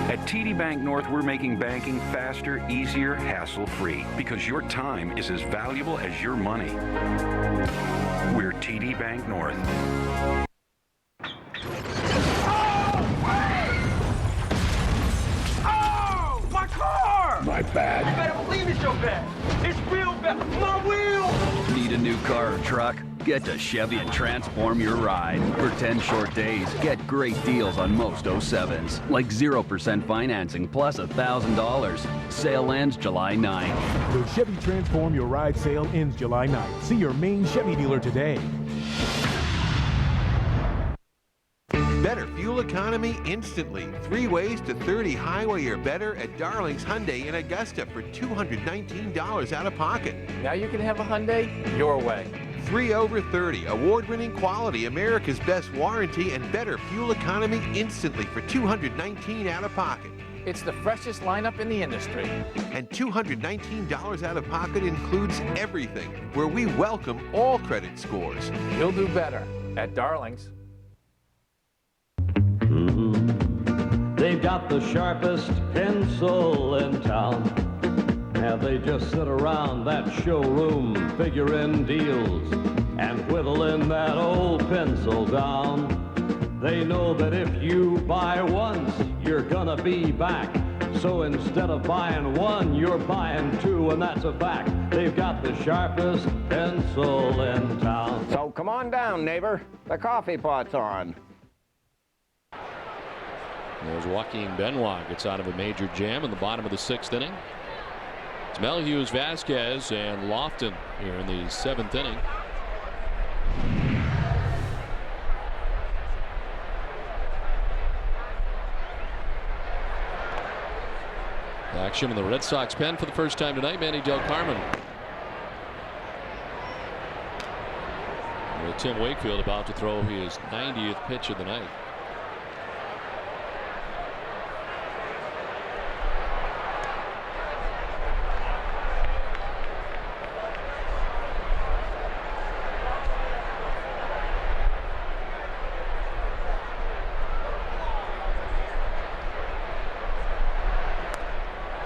Speaker 1: At TD Bank North, we're making banking faster, easier, hassle-free, because your time is as valuable as your money. We're TD Bank North.
Speaker 13: Oh, my car!
Speaker 1: My bad.
Speaker 13: You better believe it's your bad. It's real bad. My wheel!
Speaker 2: Need a new car or truck? Get to Chevy and transform your ride. For 10 short days, get great deals on most 07s, like 0% financing plus $1,000. Sale ends July 9th.
Speaker 5: The Chevy Transform Your Ride sale ends July 9th. See your main Chevy dealer today.
Speaker 15: Better fuel economy instantly. 3 ways to 30 highway or better at Darling's Hyundai in Augusta for $219 out of pocket.
Speaker 25: Now you can have a Hyundai your way.
Speaker 15: 3 over 30, award-winning quality, America's best warranty, and better fuel economy instantly for $219 out of pocket.
Speaker 25: It's the freshest lineup in the industry.
Speaker 15: And $219 out of pocket includes everything, where we welcome all credit scores.
Speaker 25: You'll do better at Darling's.
Speaker 3: They've got the sharpest pencil in town. And they just sit around that showroom figuring deals and whittling that old pencil down. They know that if you buy once, you're gonna be back. So instead of buying one, you're buying two, and that's a fact. They've got the sharpest pencil in town.
Speaker 25: So come on down, neighbor. The coffee pot's on.
Speaker 4: There's Joaquin Benoit, gets out of a major jam in the bottom of the 6th inning. It's Melhuse, Vasquez, and Lofton here in the 7th inning. Action in the Red Sox pen for the first time tonight, Manny Del Carmen. With Tim Wakefield about to throw his 90th pitch of the night.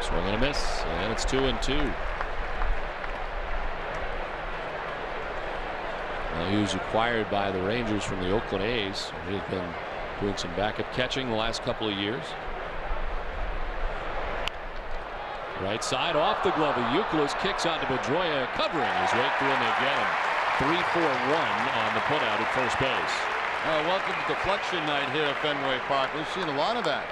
Speaker 4: Swing and a miss, and it's 2-2. Well, he was acquired by the Rangers from the Oakland A's. He has been doing some backup catching the last couple of years. Right side off the glove of Youkilis, kicks out to Pedroia, covering as Wakefield may get him. 3-4-1 on the putout at first base.
Speaker 14: Welcome to deflection night here at Fenway Park. We've seen a lot of that.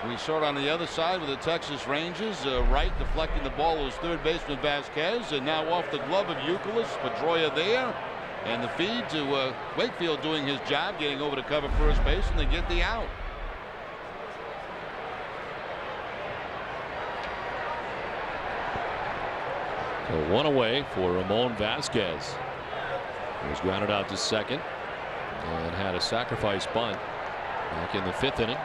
Speaker 14: We saw it on the other side with the Texas Rangers. Wright deflecting the ball was third baseman Vasquez, and now off the glove of Youkilis. Pedroia there, and the feed to Wakefield doing his job, getting over to cover first base, and they get the out.
Speaker 4: So one away for Ramon Vasquez. He was grounded out to second and had a sacrifice bunt back in the 5th inning.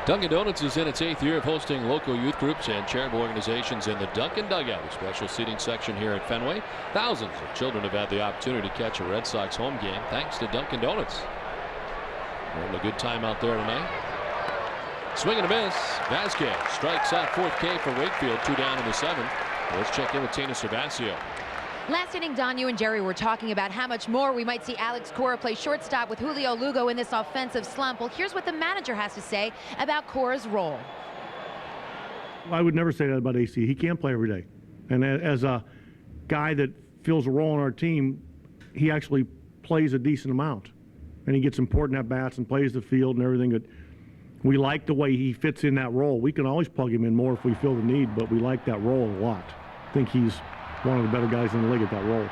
Speaker 4: Dunkin' Donuts is in its 8th year of hosting local youth groups and charitable organizations in the Dunkin' Dugout, a special seating section here at Fenway. Thousands of children have had the opportunity to catch a Red Sox home game thanks to Dunkin' Donuts. We're having a good time out there tonight. Swing and a miss. Vasquez strikes out 4th K for Wakefield, 2 down in the 7th. Let's check in with Tina Cervasio.
Speaker 11: Last inning, Don, you and Jerry were talking about how much more we might see Alex Cora play shortstop with Julio Lugo in this offensive slump. Well, here's what the manager has to say about Cora's role.
Speaker 17: I would never say that about AC. He can't play every day. And as a guy that fills a role on our team, he actually plays a decent amount. And he gets important at-bats and plays the field and everything. We like the way he fits in that role. We can always plug him in more if we feel the need, but we like that role a lot. I think he's one of the better guys in the league at that role.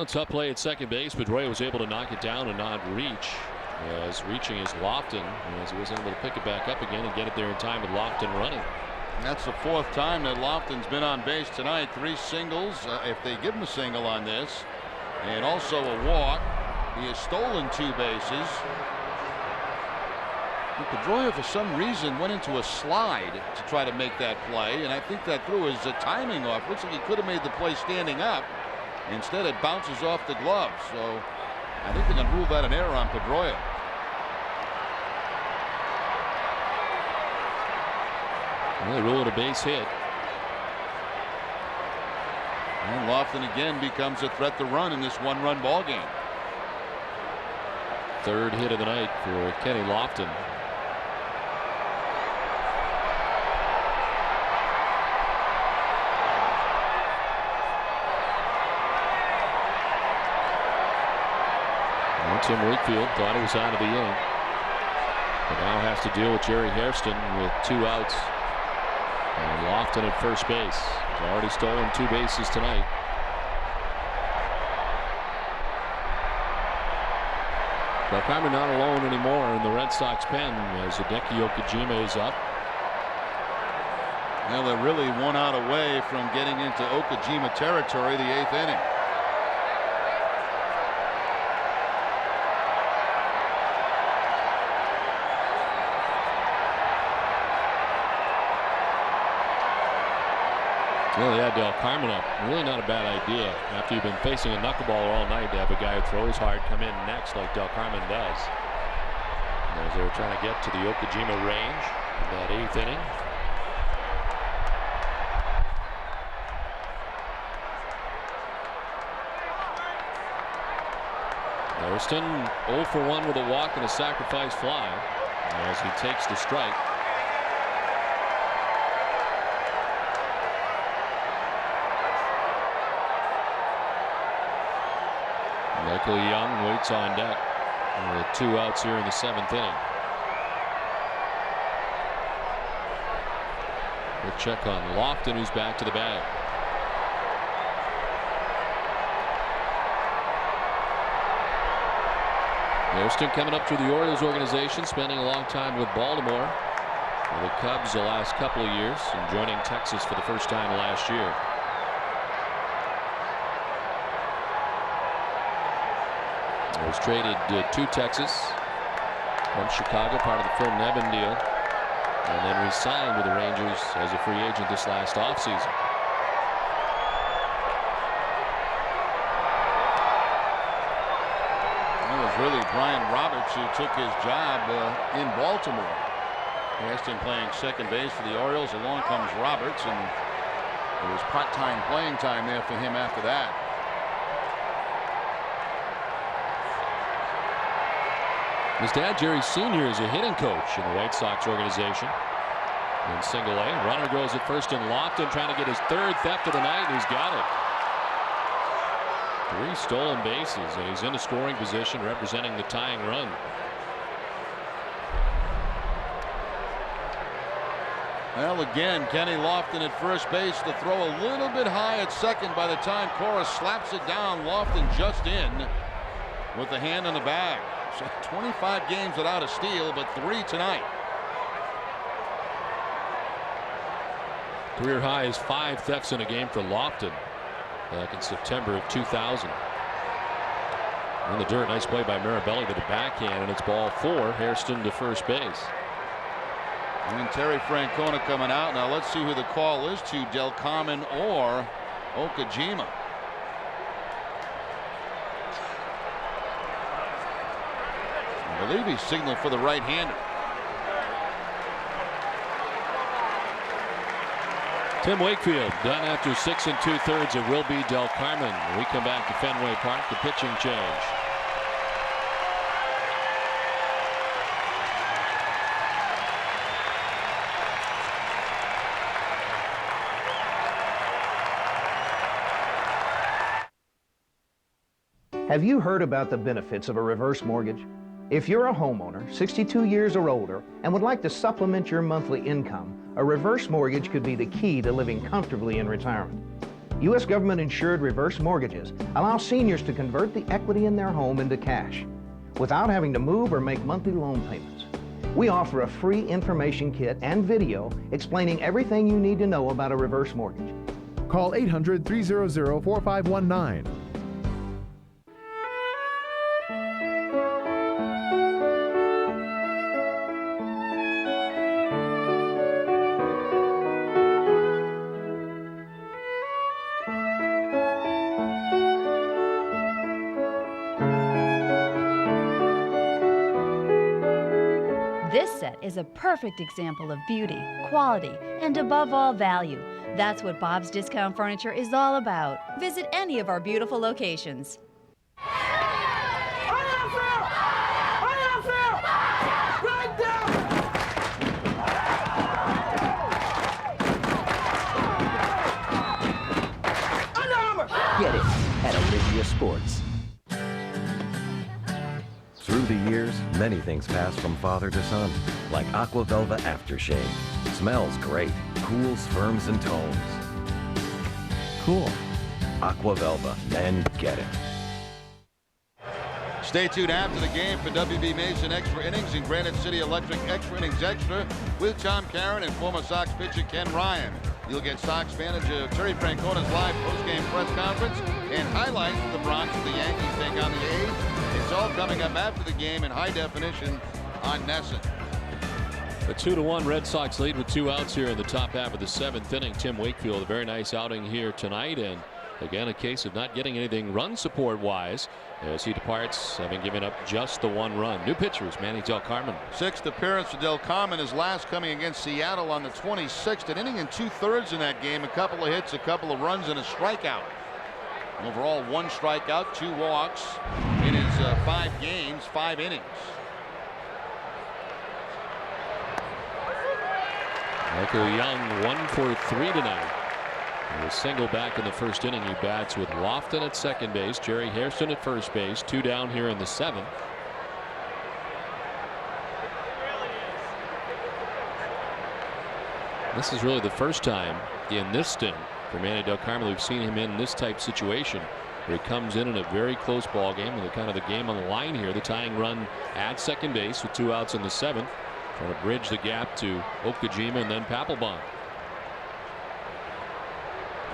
Speaker 4: Tough play at second base, but Roy was able to knock it down and not reach. As reaching is Lofton, as he was able to pick it back up again and get it there in time with Lofton running.
Speaker 14: That's the 4th time that Lofton's been on base tonight. 3 singles, if they give him a single on this, and also a walk. He has stolen 2 bases. Pedroia, for some reason, went into a slide to try to make that play, and I think that threw his timing off. Looks like he could have made the play standing up. Instead, it bounces off the glove. So I think they're going to rule that an error on Pedroia.
Speaker 4: Well, they rule it a base hit.
Speaker 14: And Lofton again becomes a threat to run in this 1-run ball game.
Speaker 4: 3rd hit of the night for Kenny Lofton. Tim Wakefield thought he was out of the inning, but now has to deal with Jerry Hairston with 2 outs. And Lofton at first base. He's already stolen 2 bases tonight. Del Carmen not alone anymore in the Red Sox pen as Hideki Okajima is up.
Speaker 14: Well, they're really 1 out away from getting into Okajima territory, the 8th inning.
Speaker 4: Well, they had Del Carmen up. Really not a bad idea after you've been facing a knuckleballer all night to have a guy who throws hard come in next like Del Carmen does. And as they were trying to get to the Okajima range in that 8th inning. Hairston 0 for 1 with a walk and a sacrifice fly as he takes the strike. Michael Young waits on deck with 2 outs here in the 7th inning. We'll check on Lofton, who's back to the bag. Hairston coming up through the Orioles organization, spending a long time with Baltimore, with the Cubs the last couple of years, and joining Texas for the first time last year. He was traded to Texas from Chicago, part of the Phil Nevin deal, and then re-signed with the Rangers as a free agent this last offseason.
Speaker 14: It was really Brian Roberts who took his job in Baltimore. Hairston playing second base for the Orioles. Along comes Roberts, and there was part-time playing time there for him after that.
Speaker 4: His dad, Jerry Sr., is a hitting coach in the White Sox organization. In single A, runner goes at first in Lofton, trying to get his 3rd theft of the night, and he's got it. 3 stolen bases, and he's in a scoring position representing the tying run.
Speaker 14: Well, again, Kenny Lofton at first base. The throw a little bit high at second by the time Cora slaps it down. Lofton just in with the hand on the bag. So 25 games without a steal, but 3 tonight.
Speaker 4: Career high is 5 thefts in a game for Lofton back in September of 2000. In the dirt, nice play by Mirabelli to the backhand, and it's ball 4. Hairston to first base.
Speaker 14: And Terry Francona coming out. Now let's see who the call is to, Del Carmen or Okajima. I believe he's signaling for the right-hander.
Speaker 4: Tim Wakefield done after 6 2/3. It will be Del Carmen. We come back to Fenway Park, the pitching change.
Speaker 7: Have you heard about the benefits of a reverse mortgage? If you're a homeowner, 62 years or older, and would like to supplement your monthly income, a reverse mortgage could be the key to living comfortably in retirement. U.S. government-insured reverse mortgages allow seniors to convert the equity in their home into cash without having to move or make monthly loan payments. We offer a free information kit and video explaining everything you need to know about a reverse mortgage.
Speaker 23: Call 800-300-4519.
Speaker 18: This set is a perfect example of beauty, quality, and above all, value. That's what Bob's Discount Furniture is all about. Visit any of our beautiful locations.
Speaker 19: Get it at Olympia Sports. Through the years, many things pass from father to son, like Aqua Velva Aftershave. Smells great, cools, firms, and tones. Cool. Aqua Velva, men get it.
Speaker 14: Stay tuned after the game for WB Mason Extra Innings and Granite City Electric Extra Innings Extra with Tom Caron and former Sox pitcher Ken Ryan. You'll get Sox manager Terry Francona's live postgame press conference and highlights of the Bronx as the Yankees take on the A's. It's all coming up after the game in high definition on NESN.
Speaker 4: A 2-1 Red Sox lead with 2 outs here in the top half of the 7th inning. Tim Wakefield, a very nice outing here tonight, and again a case of not getting anything run support wise as he departs, having given up just the 1 run. New pitchers, Manny Del Carmen.
Speaker 14: 6th appearance for Del Carmen, his last coming against Seattle on the 26th. An inning and 2/3 in that game. A couple of hits, a couple of runs, and a strikeout. Overall, 1 strikeout, 2 walks in his 5 games, 5 innings.
Speaker 4: Michael Young 1 for 3 tonight. With a single back in the first inning, he bats with Lofton at second base, Jerry Hairston at first base, 2 down here in the 7th. This is really the first time in this stint for Manny Del Carmen we've seen him in this type situation, where he comes in a very close ball game with kind of the game on the line here. The tying run at second base with 2 outs in the 7th, trying to bridge the gap to Okajima and then Papelbon.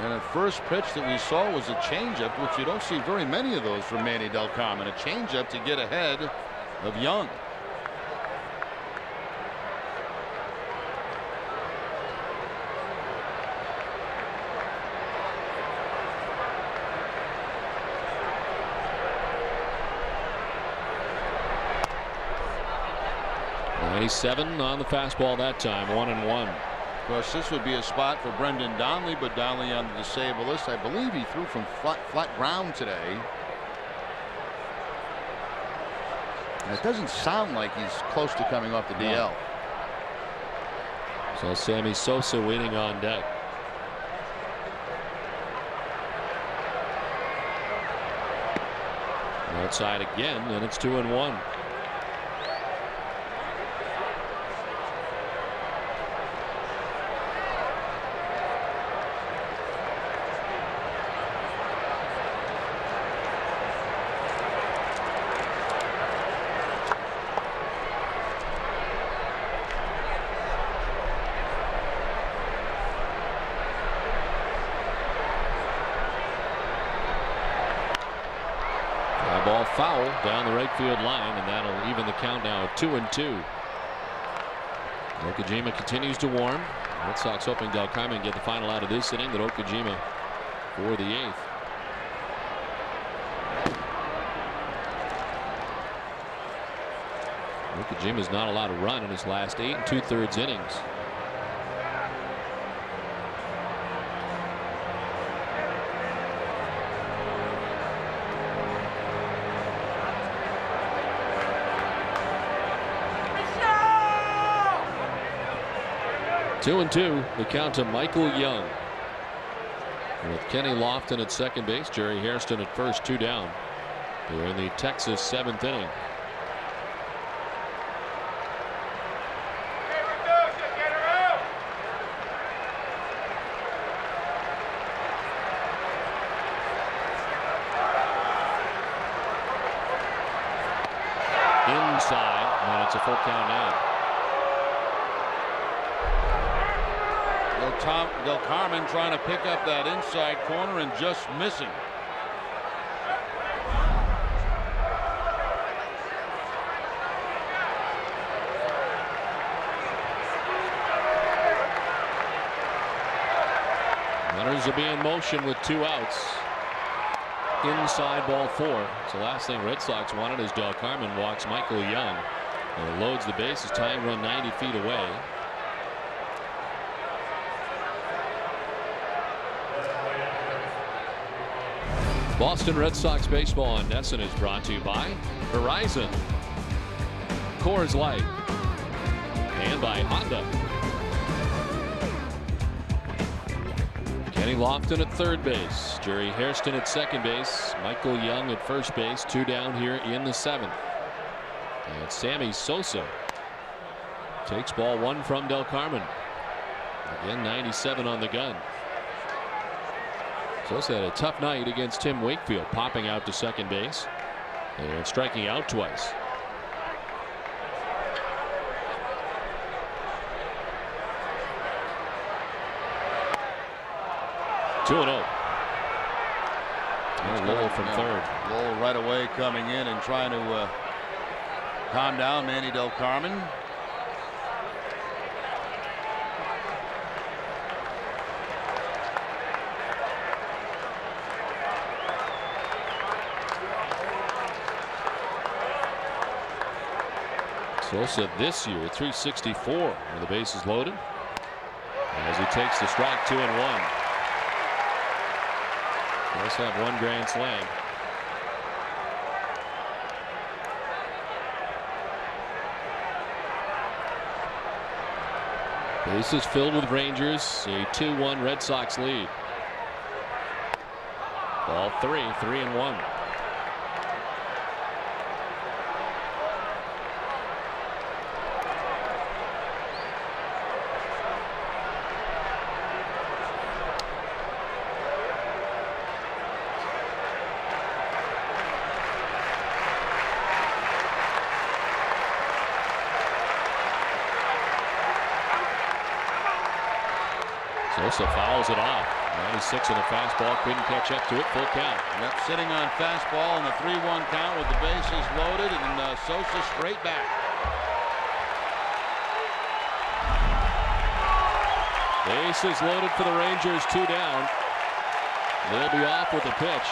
Speaker 14: And the first pitch that we saw was a changeup, which you don't see very many of those from Manny Del Carmen. A changeup to get ahead of Young.
Speaker 4: '97 on the fastball that time, 1-1.
Speaker 14: Of course, this would be a spot for Brendan Donnelly, but Donnelly on the disabled list. I believe he threw from flat ground today. And it doesn't sound like he's close to coming off the DL.
Speaker 4: So Sammy Sosa waiting on deck. Outside again, and it's 2-1. Foul down the right field line, and that'll even the count now at 2-2. Okajima continues to warm. Red Sox hoping Del Carmen get the final out of this inning, that Okajima for the 8th. Okajima's not allowed to run in his last 8 2/3 innings. Two and 2, the count to Michael Young. With Kenny Lofton at second base, Jerry Hairston at first, 2 down. We're in the Texas 7th inning. Inside, and it's a full count now.
Speaker 14: Del Carmen trying to pick up that inside corner and just missing.
Speaker 4: Runners will be in motion with 2 outs. Inside ball 4. So the last thing Red Sox wanted is Del Carmen walks Michael Young. And loads the bases, tying run 90 feet away. Boston Red Sox baseball on NESN is brought to you by Verizon, Coors Light, and by Honda. Kenny Lofton at third base, Jerry Hairston at second base, Michael Young at first base, 2 down here in the 7th. And Sammy Sosa takes ball 1 from Del Carmen. Again, 97 on the gun. Sosa had a tough night against Tim Wakefield, popping out to second base. And striking out twice. Two and 0. Lowell from third.
Speaker 14: Lowell right away coming in and trying to calm down Manny Del Carmen.
Speaker 4: Sosa this year 364 when the base is loaded. As he takes the strike, 2-1. Does have one grand slam. Bases filled with Rangers. A 2-1 Red Sox lead. Ball 3, 3-1. Sosa fouls it off. 96 on the fastball, couldn't catch up to it. Full count.
Speaker 14: Yep, sitting on fastball in the 3-1 count with the bases loaded, and Sosa straight back.
Speaker 4: Bases loaded for the Rangers, 2 down. They'll be off with the pitch.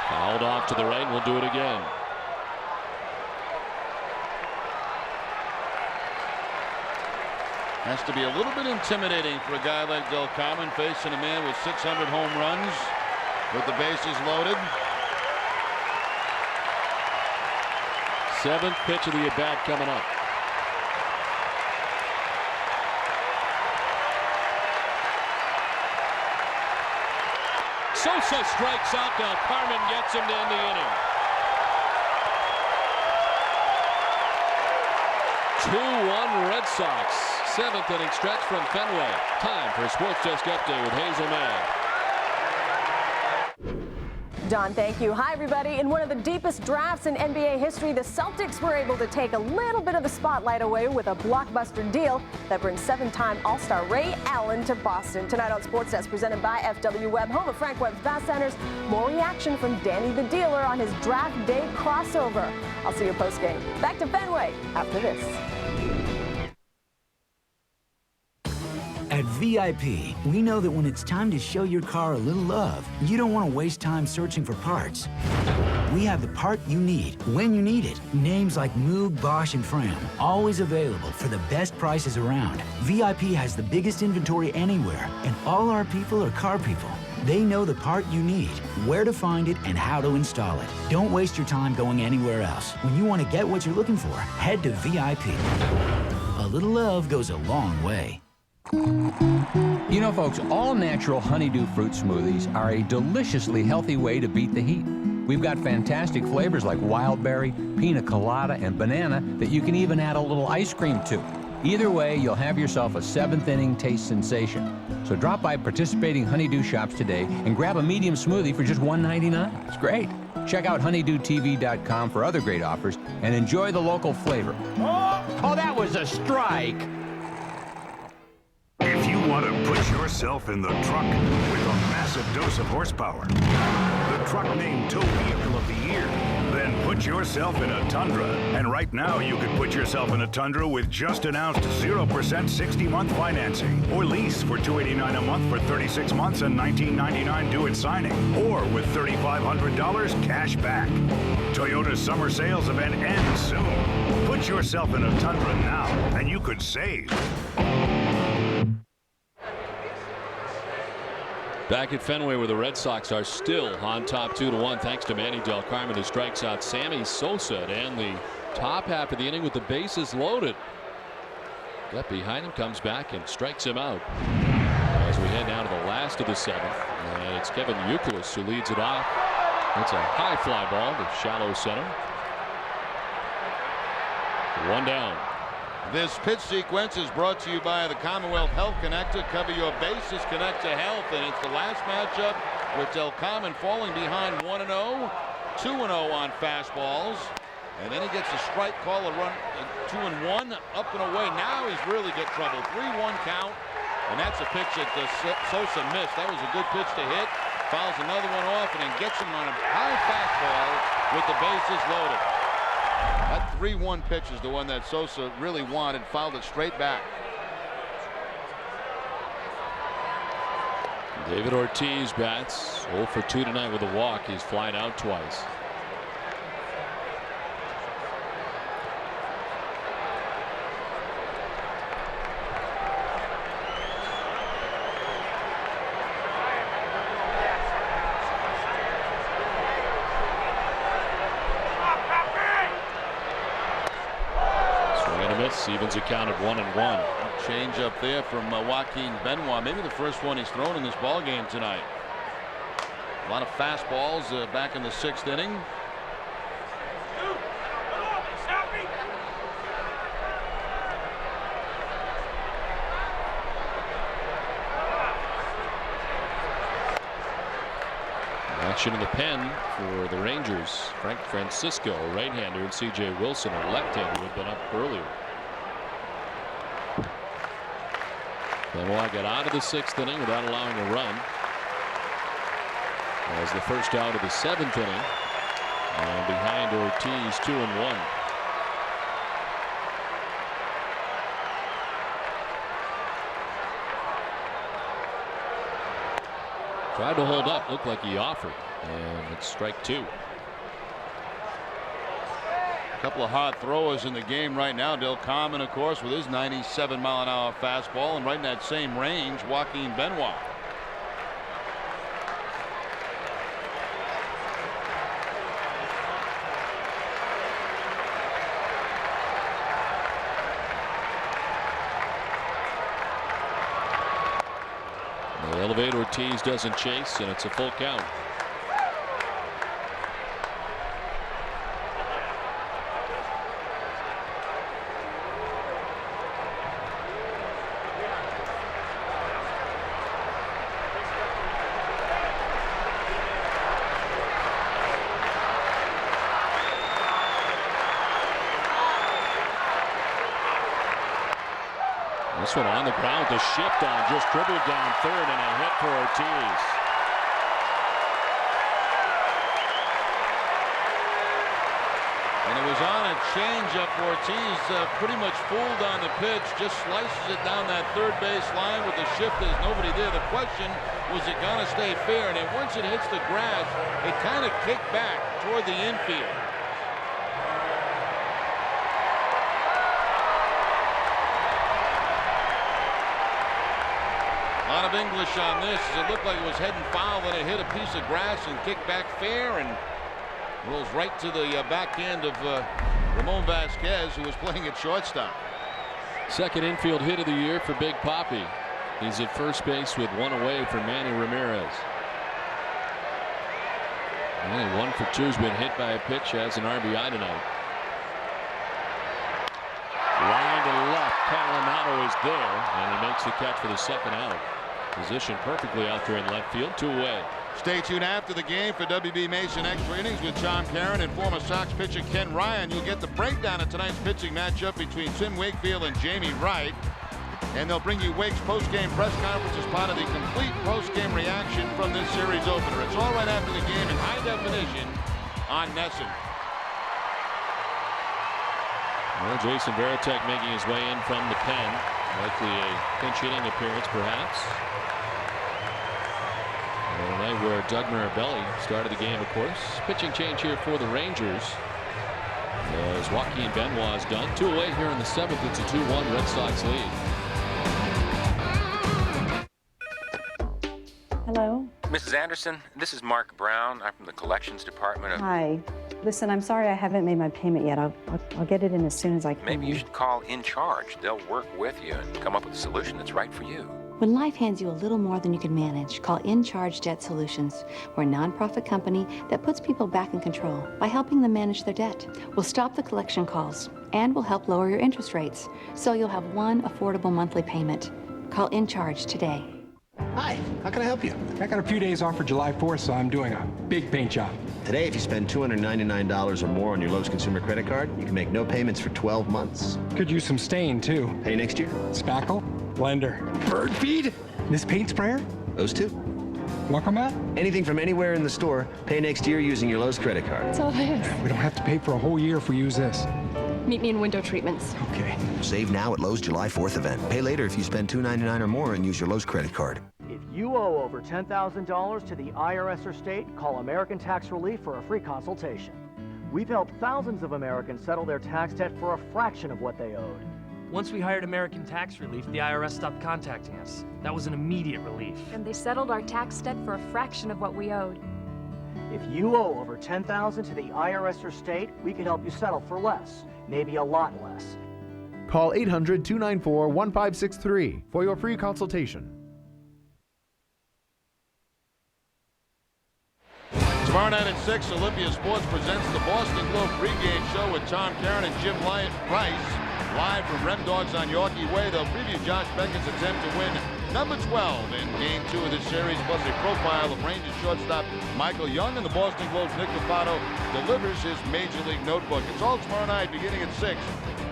Speaker 4: Fouled off to the right, and we'll do it again.
Speaker 14: Has to be a little bit intimidating for a guy like Del Carmen facing a man with 600 home runs with the bases loaded.
Speaker 4: 7th pitch of the at-bat coming up. Sosa strikes out. Del Carmen gets him to end the inning. 2-1 Red Sox. 7th inning stretch from Fenway. Time for a Sports Desk update with Hazel Mann.
Speaker 6: Don, thank you. Hi, everybody. In one of the deepest drafts in NBA history, the Celtics were able to take a little bit of the spotlight away with a blockbuster deal that brings 7-time All-Star Ray Allen to Boston. Tonight on Sports Desk, presented by FW Webb, home of Frank Webb's Bass Centers. More reaction from Danny the Dealer on his draft day crossover. I'll see you post-game. Back to Fenway after this.
Speaker 8: At VIP, we know that when it's time to show your car a little love, you don't want to waste time searching for parts. We have the part you need when you need it. Names like Moog, Bosch, and Fram, always available for the best prices around. VIP has the biggest inventory anywhere, and all our people are car people. They know the part you need, where to find it, and how to install it. Don't waste your time going anywhere else. When you want to get what you're looking for, head to VIP. A little love goes a long way.
Speaker 10: You know, folks, all natural honeydew fruit smoothies are a deliciously healthy way to beat the heat. We've got fantastic flavors like wild berry, pina colada, and banana that you can even add a little ice cream to. Either way, you'll have yourself a 7th inning taste sensation. So drop by participating honeydew shops today and grab a medium smoothie for just $1.99. It's great. Check out honeydewtv.com for other great offers and enjoy the local flavor.
Speaker 20: Oh, that was a strike.
Speaker 21: If you want to put yourself in the truck with a massive dose of horsepower, the truck named Tow Vehicle of the Year, then put yourself in a Tundra. And right now, you can put yourself in a Tundra with just announced 0% 60-month financing, or lease for $289 a month for 36 months and $19.99 due at signing, or with $3,500 cash back. Toyota's summer sales event ends soon. Put yourself in a Tundra now, and you could save.
Speaker 4: Back at Fenway, where the Red Sox are still on top 2-1 thanks to Manny Del Carmen, who strikes out Sammy Sosa and the top half of the inning with the bases loaded. Got behind him, comes back and strikes him out. As we head down to the last of the 7th, and it's Kevin Youkilis who leads it off. It's a high fly ball to shallow center. 1 down.
Speaker 14: This pitch sequence is brought to you by the Commonwealth Health Connector. Cover your bases, connect to health, and it's the last matchup with Del Carmen falling behind 1-0, 2-0 on fastballs, and then he gets a strike call, a run, 2-1, up and away. Now he's really got trouble. 3-1 count, and that's a pitch that Sosa missed. That was a good pitch to hit. Fouls another one off, and then gets him on a high fastball with the bases loaded. That 3-1 pitch is the one that Sosa really wanted, fouled it straight back.
Speaker 4: David Ortiz bats 0 for 2 tonight with a walk. He's flied out twice. Evens account of 1-1.
Speaker 14: Change up there from Joaquin Benoit. Maybe the first one he's thrown in this ball game tonight. A lot of fastballs back in the 6th inning.
Speaker 4: Action in the pen for the Rangers. Frank Francisco, a right-hander, and C.J. Wilson, a left-hander, who had been up earlier. Benoit got out of the 6th inning without allowing a run. As the first out of the 7th inning. And behind Ortiz, 2-1. Tried to hold up, looked like he offered, and it's strike 2.
Speaker 14: A couple of hard throwers in the game right now. Del Carmen, of course, with his 97-mile-an-hour fastball, and right in that same range, Joaquin Benoit.
Speaker 4: The elevate Ortiz doesn't chase, and it's a full count. This one on the ground to shift on, just dribbled down third, and a hit for Ortiz.
Speaker 14: And it was on a changeup. Ortiz pretty much fooled on the pitch, just slices it down that third base line with the shift. There's nobody there. The question was, it going to stay fair? And then once it hits the grass, it kind of kicked back toward the infield. A lot of English on this. It looked like it was heading foul, then it hit a piece of grass and kicked back fair and rolls right to the backhand of Ramon Vasquez, who was playing at shortstop.
Speaker 4: Second infield hit of the year for Big Papi. He's at first base with one away from Manny Ramirez. Only 1 for 2 has been hit by a pitch, has an RBI tonight. Line to left, Calinado is there, and he makes the catch for the second out. Positioned perfectly out there in left field, 2 away.
Speaker 14: Stay tuned after the game for WB Mason Extra Innings with Tom Caron and former Sox pitcher Ken Ryan. You'll get the breakdown of tonight's pitching matchup between Tim Wakefield and Jamey Wright. And they'll bring you Wake's post-game press conference as part of the complete post-game reaction from this series opener. It's all right after the game in high definition on NESN.
Speaker 4: Well, Jason Varitek making his way in from the pen. Likely a pinch hitting appearance, perhaps. Tonight where Doug Mirabelli started the game, of course. Pitching change here for the Rangers. As Joaquin Benoit is done. 2 away here in the 7th. It's a 2-1 Red Sox lead.
Speaker 9: Hello?
Speaker 12: Mrs. Anderson, this is Mark Brown. I'm from the collections department of...
Speaker 9: Hi. Listen, I'm sorry I haven't made my payment yet. I'll get it in as soon as I can.
Speaker 12: Maybe you should call In Charge. They'll work with you and come up with a solution that's right for you.
Speaker 9: When life hands you a little more than you can manage, call In Charge Debt Solutions. We're a nonprofit company that puts people back in control by helping them manage their debt. We'll stop the collection calls and we'll help lower your interest rates so you'll have one affordable monthly payment. Call In Charge today.
Speaker 1: Hi, how can I help you?
Speaker 13: I got a few days off for July 4th, so I'm doing a big paint job.
Speaker 1: Today, if you spend $299 or more on your Lowe's consumer credit card, you can make no payments for 12 months.
Speaker 13: Could use some stain, too.
Speaker 1: Pay next year.
Speaker 13: Spackle, blender, bird feed, this paint sprayer.
Speaker 1: Those two.
Speaker 13: Welcome mat.
Speaker 1: Anything from anywhere in the store, pay next year using your Lowe's credit card.
Speaker 9: That's all it is.
Speaker 13: We don't have to pay for a whole year if we use this.
Speaker 9: Meet me in window treatments.
Speaker 13: Okay.
Speaker 1: Save now at Lowe's July 4th event. Pay later if you spend $299 or more and use your Lowe's credit card.
Speaker 16: If you owe over $10,000 to the IRS or state, call American Tax Relief for a free consultation. We've helped thousands of Americans settle their tax debt for a fraction of what they owed.
Speaker 22: Once we hired American Tax Relief, the IRS stopped contacting us. That was an immediate relief.
Speaker 24: And they settled our tax debt for a fraction of what we owed.
Speaker 16: If you owe over $10,000 to the IRS or state, we can help you settle for less, maybe a lot less.
Speaker 23: Call 800-294-1563 for your free consultation.
Speaker 14: Tomorrow night at 6, Olympia Sports presents the Boston Globe pregame show with Tom Caron and Jim Price. Live from Rem Dogs on Yorkie Way, they'll preview Josh Beckett's attempt to win number 12 in Game 2 of this series, plus a profile of Rangers shortstop Michael Young, and the Boston Globe's Nick Capato delivers his Major League notebook. It's all tomorrow night beginning at 6,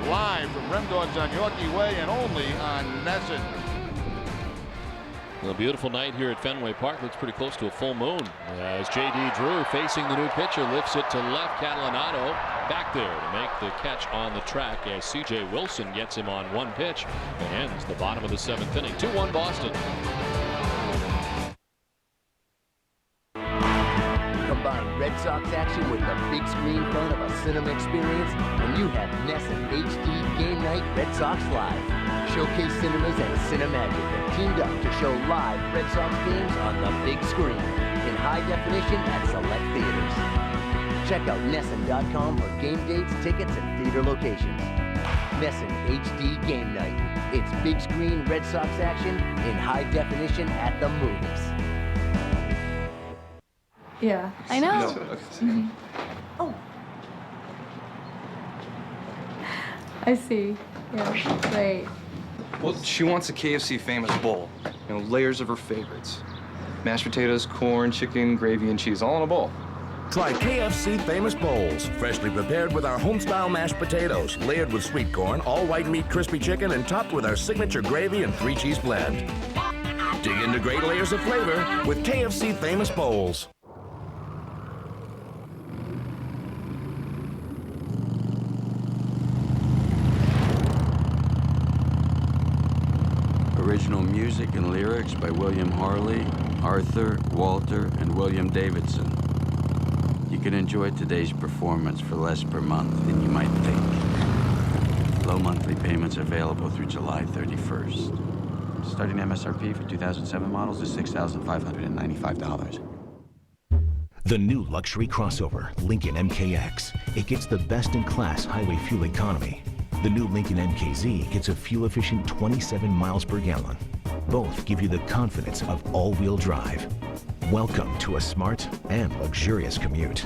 Speaker 14: live from Rem Dogs on Yorkie Way and only on NESN.
Speaker 4: A beautiful night here at Fenway Park. Looks pretty close to a full moon. As J.D. Drew, facing the new pitcher, lifts it to left. Catalanato back there to make the catch on the track as C.J. Wilson gets him on one pitch and ends the bottom of the 7th inning. 2-1 Boston.
Speaker 26: Combine Red Sox action with the big screen fun of a cinema experience, and you have NESN HD Game Night Red Sox Live. Showcase Cinemas and Cinemagic have teamed up to show live Red Sox games on the big screen in high definition at select theaters. Check out NESN.com for game dates, tickets, and theater locations. NESN HD Game Night. It's big screen Red Sox action in high definition at the movies.
Speaker 24: Yeah, I know.
Speaker 27: No.
Speaker 24: Oh. I see. Yeah, great.
Speaker 27: Well, she wants a KFC famous bowl. You know, layers of her favorites. Mashed potatoes, corn, chicken, gravy, and cheese, all in a bowl.
Speaker 28: Try KFC Famous Bowls, freshly prepared with our home-style mashed potatoes, layered with sweet corn, all white meat crispy chicken, and topped with our signature gravy and 3-cheese blend. Dig into great layers of flavor with KFC Famous Bowls.
Speaker 29: Original music and lyrics by William Harley, Arthur, Walter, and William Davidson. You can enjoy today's performance for less per month than you might think. Low monthly payments available through July 31st. Starting MSRP for 2007 models is $6,595.
Speaker 30: The new luxury crossover, Lincoln MKX. It gets the best-in-class highway fuel economy. The new Lincoln MKZ gets a fuel-efficient 27 miles per gallon. Both give you the confidence of all-wheel drive. Welcome to a smart and luxurious commute.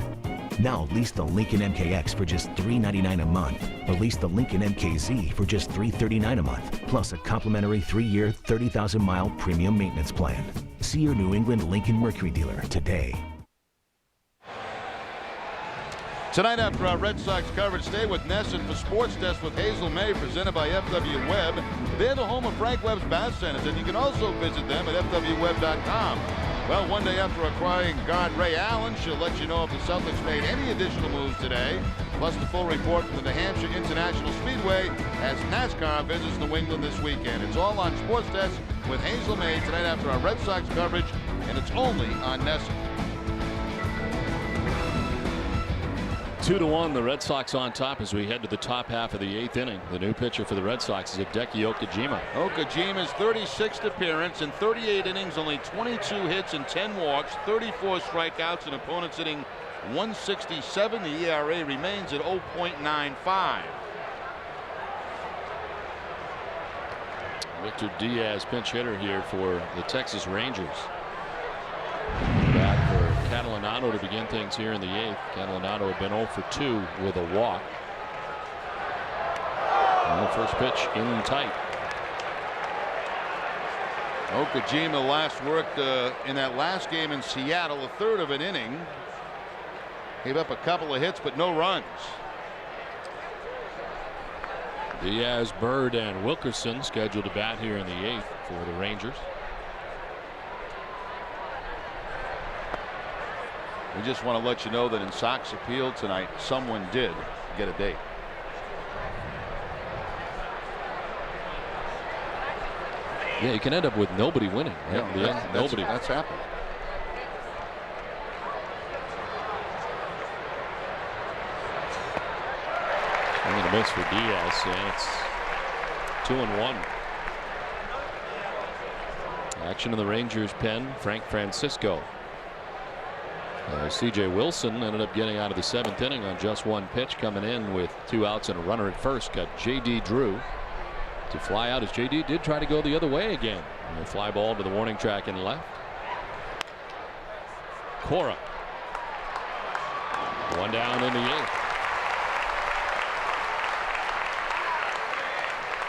Speaker 30: Now lease the Lincoln MKX for just $399 a month, or lease the Lincoln MKZ for just $339 a month, plus a complimentary 3-year, 30,000-mile premium maintenance plan. See your New England Lincoln Mercury dealer today.
Speaker 14: Tonight after our Red Sox coverage, stay with NESN for Sports Desk with Hazel May, presented by FW Webb. They're the home of Frank Webb's Bath Centers, and you can also visit them at FWWebb.com. Well, one day after acquiring guard Ray Allen, she'll let you know if the Celtics made any additional moves today. Plus the full report from the New Hampshire International Speedway as NASCAR visits New England this weekend. It's all on Sports Desk with Hazel May tonight after our Red Sox coverage, and it's only on NESN.
Speaker 4: 2-1, the Red Sox on top as we head to the top half of the 8th inning. The new pitcher for the Red Sox is Hideki Okajima.
Speaker 14: Okajima's 36th appearance in 38 innings, only 22 hits and 10 walks, 34 strikeouts, and opponents hitting 167. The ERA remains at 0.95.
Speaker 4: Victor Diaz, pinch hitter here for the Texas Rangers. Back for Catalanado to begin things here in the 8th. Catalanado had been 0 for 2 with a walk. And the first pitch in tight.
Speaker 14: Okajima last worked in that last game in Seattle, a third of an inning. Gave up a couple of hits, but no runs.
Speaker 4: Diaz, Bird, and Wilkerson scheduled to bat here in the 8th for the Rangers.
Speaker 14: We just want to let you know that in Sox Appeal tonight, someone did get a date.
Speaker 4: Yeah, you can end up with nobody winning. Right?
Speaker 14: Yeah,
Speaker 4: nobody.
Speaker 14: That's happened.
Speaker 4: Swing and a miss for Diaz, and it's 2-1. Action in the Rangers pen. Frank Francisco. C.J. Wilson ended up getting out of the 7th inning on just one pitch, coming in with 2 outs and a runner at first. Got J.D. Drew to fly out as J.D. did try to go the other way again. And a fly ball to the warning track and left. Cora. 1 down in the 8th.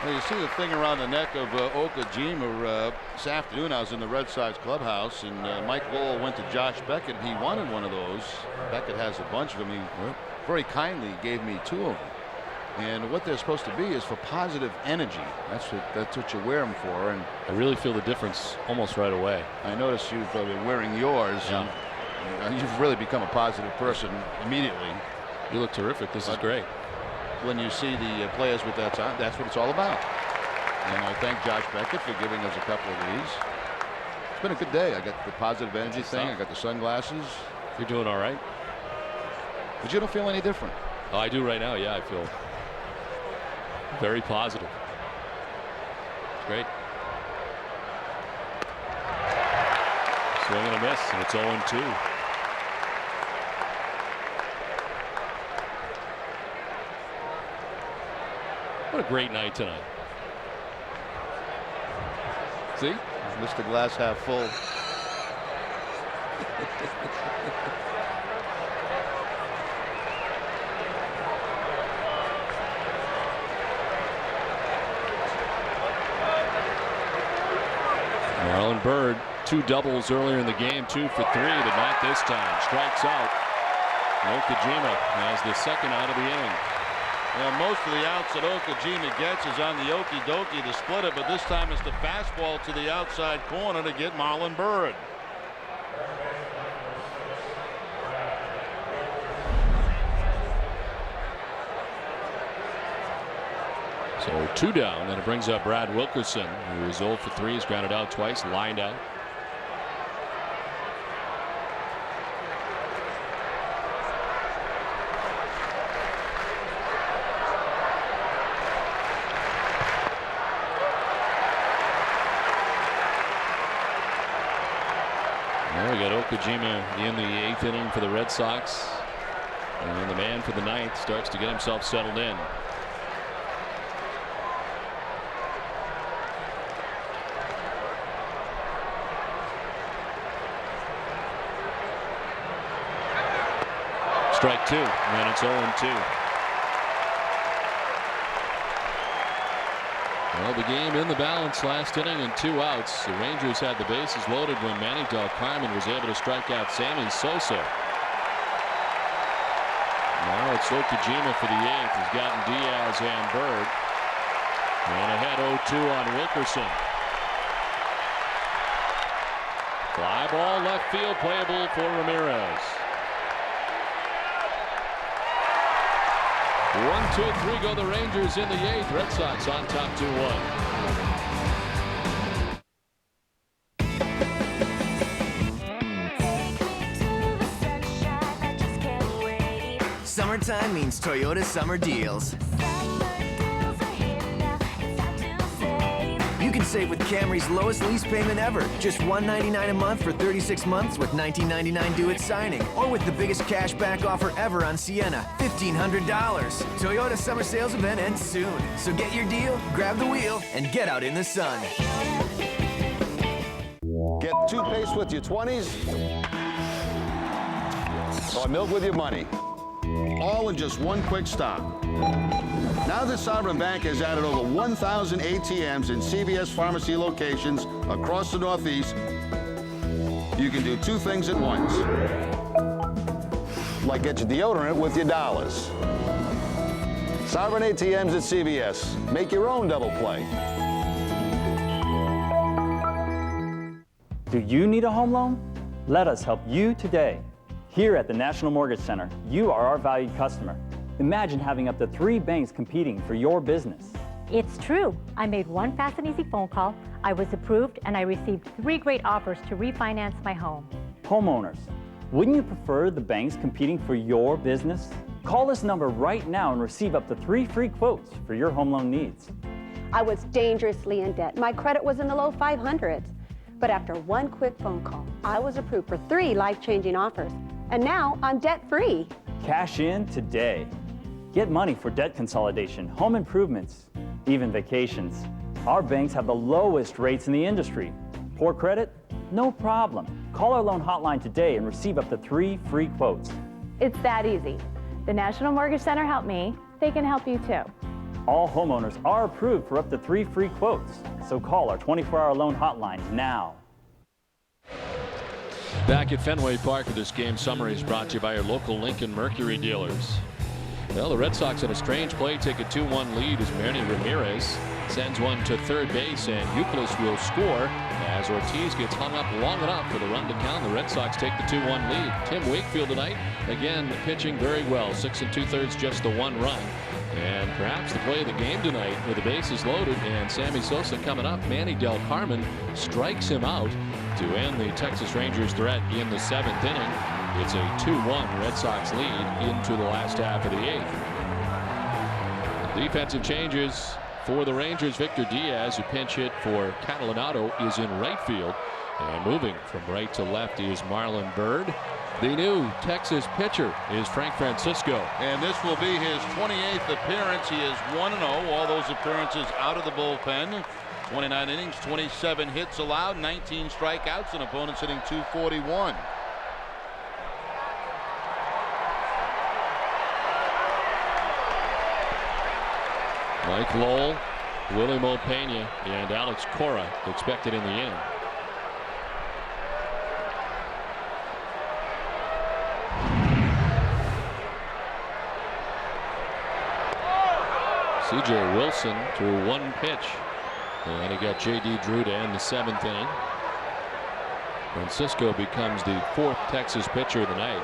Speaker 14: Well, you see the thing around the neck of Okajima this afternoon. I was in the Red Sox clubhouse, and Mike Lowell went to Josh Beckett. He wanted one of those. Beckett has a bunch of them. He very kindly gave me 2 of them. And what they're supposed to be is for positive energy. That's what you wear them for. And
Speaker 4: I really feel the difference almost right away.
Speaker 14: I noticed you've been wearing yours.
Speaker 4: Yeah.
Speaker 14: And you've really become a positive person immediately.
Speaker 4: You look terrific. This is great.
Speaker 14: When you see the players with that time, that's what it's all about. And I thank Josh Beckett for giving us a couple of these. It's been a good day. I got the positive energy thing. I got the sunglasses.
Speaker 4: You're doing all right.
Speaker 14: But you don't feel any different.
Speaker 4: Oh, I do right now. Yeah, I feel very positive. It's great. Swing and a miss, and it's 0-2. What a great night tonight.
Speaker 14: See? Missed the glass half full.
Speaker 4: Marlon Byrd, 2 doubles earlier in the game, 2 for 3, but not this time. Strikes out. Okajima has the second out of the inning.
Speaker 14: Most of the outs that Okajima gets is on the okie dokie to split it, but this time it's the fastball to the outside corner to get Marlon Byrd.
Speaker 4: So 2 down, and it brings up Brad Wilkerson, who is 0 for 3. He's grounded out twice, lined out. We got Okajima in the 8th inning for the Red Sox, and the man for the 9th starts to get himself settled in. Strike 2, and it's 0-2. Well, the game in the balance last inning and 2 outs. The Rangers had the bases loaded when Manny Del Carmen was able to strike out Sammy Sosa. Now it's Okajima for the 8th. He's gotten Diaz and Bird. And ahead 0-2 on Wilkerson. Fly ball left field, playable for Ramirez. 1, 2, 3 go the Rangers in the 8th. Red Sox on top 2-1.
Speaker 2: Summertime means Toyota summer deals. You can Save with Camry's lowest lease payment ever. Just $199 a month for 36 months with $19.99 due at signing. Or with the biggest cash back offer ever on Sienna, $1,500. Toyota summer sales event ends soon. So get your deal, grab the wheel, and get out in the sun.
Speaker 3: Get toothpaste with your 20s or milk with your money.
Speaker 14: All in just one quick stop. Now that Sovereign Bank has added over 1,000 ATMs in CVS pharmacy locations across the Northeast, you can do two things at once.
Speaker 3: Like get your deodorant with your dollars. Sovereign ATMs at CVS. Make your own double play.
Speaker 5: Do you need a home loan? Let us help you today. Here at the National Mortgage Center, you are our valued customer. Imagine having up to 3 banks competing for your business.
Speaker 7: It's true. I made one fast and easy phone call, I was approved, and I received 3 great offers to refinance my home.
Speaker 5: Homeowners, wouldn't you prefer the banks competing for your business? Call this number right now and receive up to 3 free quotes for your home loan needs.
Speaker 11: I was dangerously in debt. My credit was in the low 500s. But after one quick phone call, I was approved for 3 life-changing offers. And now I'm debt-free.
Speaker 5: Cash in today. Get money for debt consolidation, home improvements, even vacations. Our banks have the lowest rates in the industry. Poor credit? No problem. Call our loan hotline today and receive up to 3 free quotes.
Speaker 24: It's that easy. The National Mortgage Center helped me. They can help you too.
Speaker 5: All homeowners are approved for up to 3 free quotes. So call our 24-hour loan hotline now.
Speaker 4: Back at Fenway Park with this game summary is brought to you by our local Lincoln Mercury dealers. Well, the Red Sox had a strange play, take a 2-1 lead as Manny Ramirez sends one to third base, and Euclid will score as Ortiz gets hung up long enough for the run to count. The Red Sox take the 2-1 lead. Tim Wakefield tonight, again, pitching very well. 6 2/3, just the 1 run. And perhaps the play of the game tonight with the bases loaded and Sammy Sosa coming up. Manny Del Carmen strikes him out to end the Texas Rangers threat in the 7th inning. It's a 2-1 Red Sox lead into the last half of the 8th. Defensive changes for the Rangers. Victor Diaz, who pinch hit for Catalanato, is in right field. And moving from right to left is Marlon Byrd. The new Texas pitcher is Frank Francisco.
Speaker 14: And this will be his 28th appearance. He is 1-0. All those appearances out of the bullpen. 29 innings, 27 hits allowed, 19 strikeouts, and opponents hitting .241.
Speaker 4: Mike Lowell, Willie Mopena, and Alex Cora expected in the inning. C.J. Wilson threw 1 pitch, and he got J.D. Drew to end the 7th inning. Francisco becomes the 4th Texas pitcher of the night.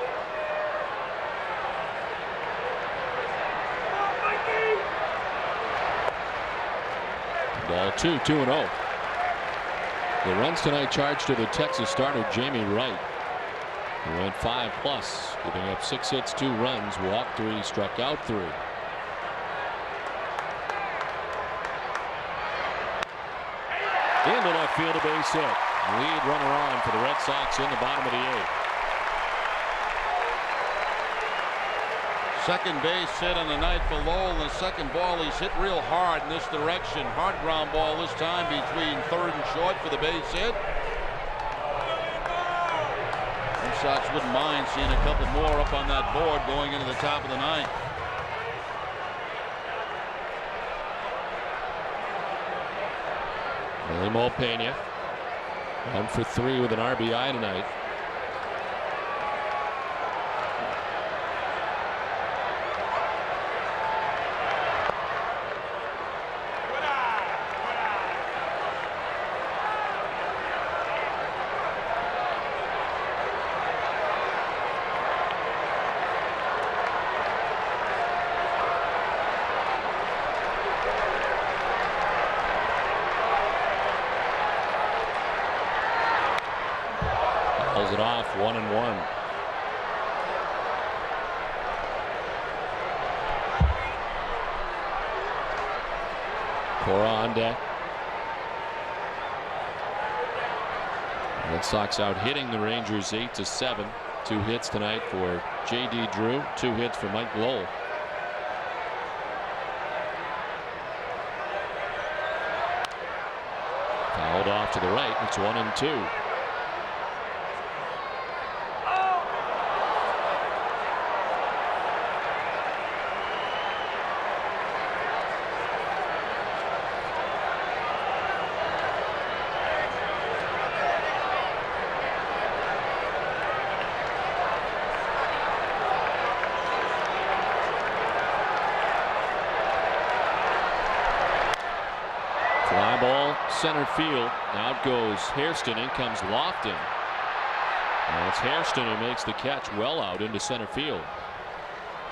Speaker 4: Ball 2, 2-0. The runs tonight charged to the Texas starter Jamey Wright, who went 5+, giving up 6 hits, 2 runs, walked 3, struck out 3. Into left field, a base hit. Lead runner on for the Red Sox in the bottom of the 8th.
Speaker 14: Second base hit on the night for Lowell. The second ball, he's hit real hard in this direction. Hard ground ball this time between third and short for the base hit. Red Sox wouldn't mind seeing a couple more up on that board going into the top of the 9th.
Speaker 4: Willie Mopena, 1 for 3 with an RBI tonight. It off, 1-1. Cora on deck. Red Sox out hitting the Rangers 8-7. 2 hits tonight for J.D. Drew, 2 hits for Mike Lowell. Fouled off to the right. It's 1-2. Fly ball center field. Out goes Hairston. In comes Lofton. And it's Hairston who makes the catch well out into center field.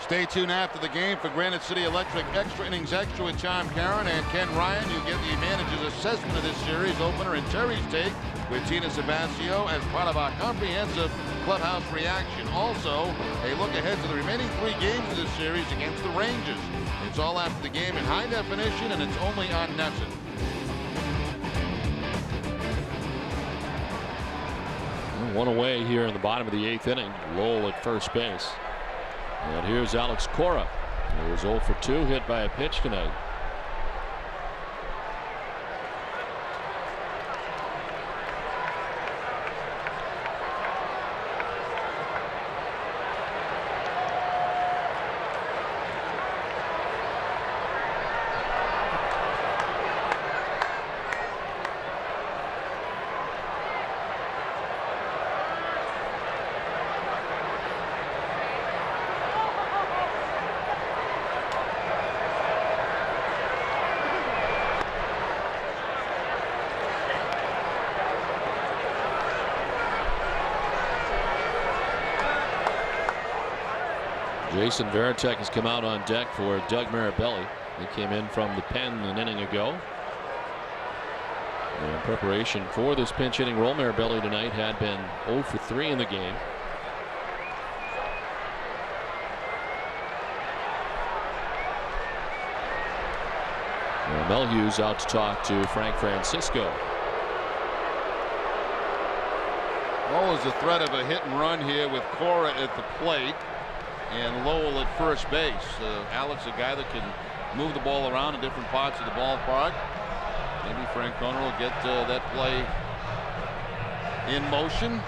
Speaker 14: Stay tuned after the game for Granite City Electric Extra Innings Extra with Tom Caron and Ken Ryan. You get the manager's assessment of this series opener and Terry's take with Tina Sabasio as part of our comprehensive clubhouse reaction. Also, a look ahead to the remaining 3 games of this series against the Rangers. It's all after the game in high definition, and it's only on NESN.
Speaker 4: One away here in the bottom of the 8th inning. Lowell at first base. And here's Alex Cora. He was 0 for 2, hit by a pitch tonight. Jason Varitek has come out on deck for Doug Mirabelli. He came in from the pen an inning ago. In preparation for this pinch hitting role, Mirabelli tonight had been 0 for 3 in the game. Mel Hughes out to talk to Frank Francisco.
Speaker 14: Always the threat of a hit and run here with Cora at the plate and Lowell at first base. Alex, a guy that can move the ball around in different parts of the ballpark. Maybe Francona will get that play in motion.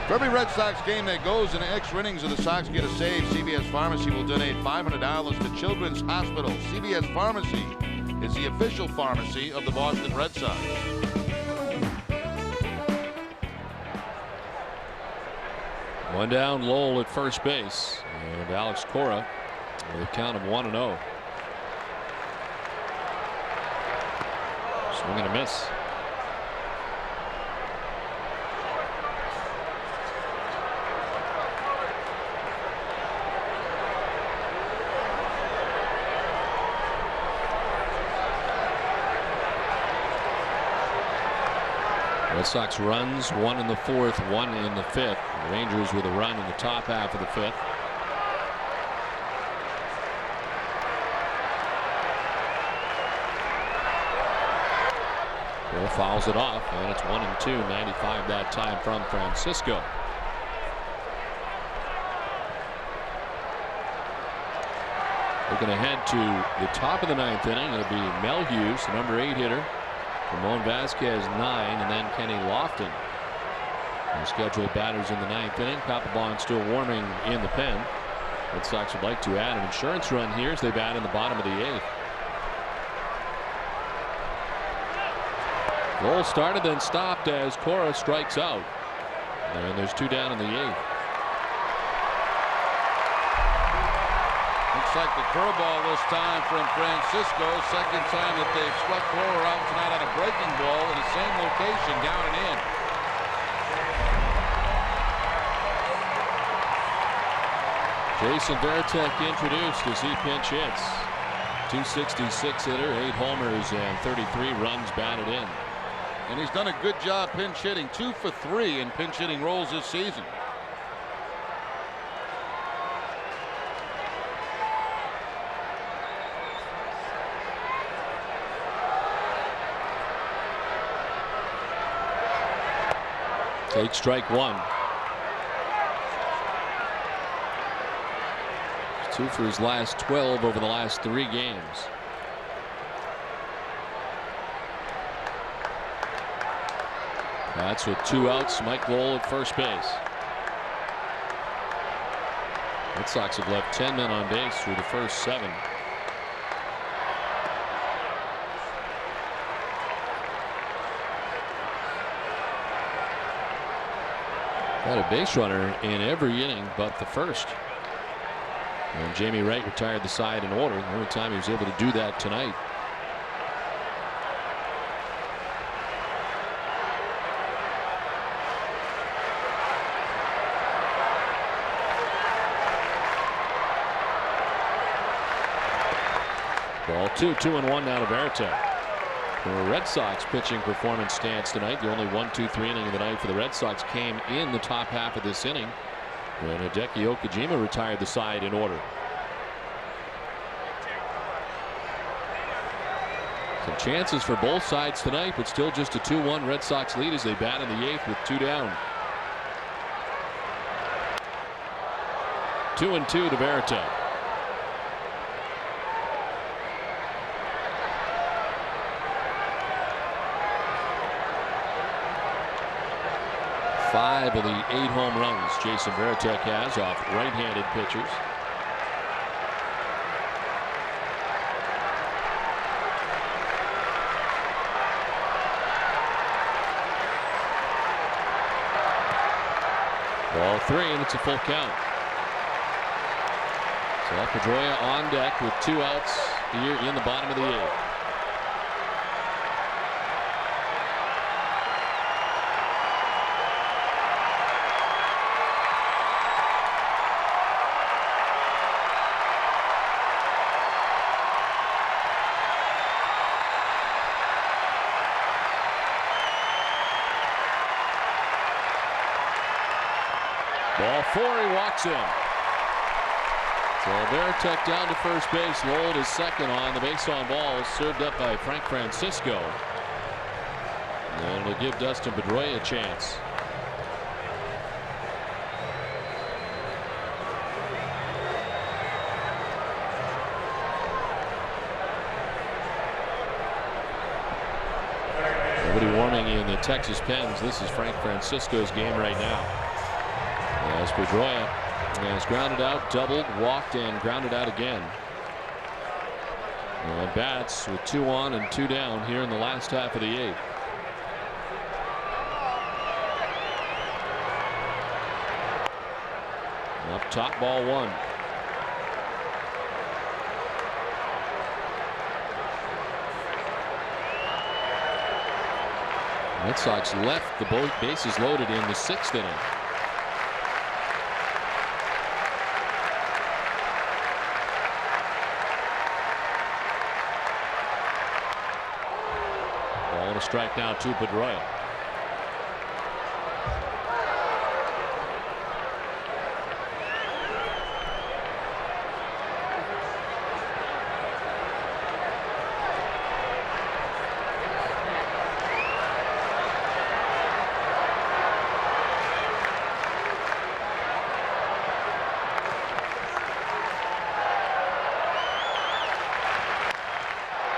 Speaker 14: For every Red Sox game that goes in extra innings of the Sox get a save, CVS Pharmacy will donate $500 to Children's Hospital. CVS Pharmacy is the official pharmacy of the Boston Red Sox.
Speaker 4: One down, Lowell at first base, and Alex Cora with a count of 1-0. Swing and a miss. Red Sox runs, 1 in the 4th, 1 in the 5th. The Rangers with a run in the top half of the 5th. Bill fouls it off, and it's 1-2, 95 that time from Francisco. Looking ahead to the top of the 9th inning, it'll be Mel Hughes, the number 8 hitter. Ramon Vasquez 9, and then Kenny Lofton. The scheduled batters in the 9th inning. Papelbon still warming in the pen. Red Sox would like to add an insurance run here as they bat in the bottom of the 8th. Lowell started, then stopped as Cora strikes out. And there's 2 down in the 8th.
Speaker 14: Looks like the curveball this time from Francisco. Second time that they've swept Cora out tonight on a breaking ball in the same location, down and in.
Speaker 4: Jason Varitek introduced as he pinch hits. 266 hitter, 8 homers, and 33 runs batted in.
Speaker 14: And he's done a good job pinch hitting. 2 for 3 in pinch hitting roles this season.
Speaker 4: Take strike one. 2 for his last 12 over the last 3 games. That's with 2 outs. Mike Lowell at first base. Red Sox have left 10 men on base through the first 7. Had a base runner in every inning but the first. And Jamey Wright retired the side in order. The only time he was able to do that tonight. Ball 2, 2-1 now to Veritek. The Red Sox pitching performance stance tonight. The only 1-2-3 inning of the night for the Red Sox came in the top half of this inning when Hideki Okajima retired the side in order. Some chances for both sides tonight, but still just a 2-1 Red Sox lead as they bat in the 8th with 2 down. 2-2 to Veritek. Five of the 8 home runs Jason Veritek has off right-handed pitchers. Ball 3, and it's a full count. So Pedroia on deck with 2 outs here in the bottom of the 8th. Ball 4, he walks in. So Veritek down to first base. Lowell is second on the base on balls, served up by Frank Francisco. And it'll give Dustin Pedroia a chance. Nobody warming in the Texas Pens. This is Frank Francisco's game right now. As Pedroia has grounded out, doubled, walked, and grounded out again. And bats with 2 on and 2 down here in the last half of the 8th. Up top, ball 1. Red Sox left the bases loaded in the 6th inning. Strike now to Pedroia.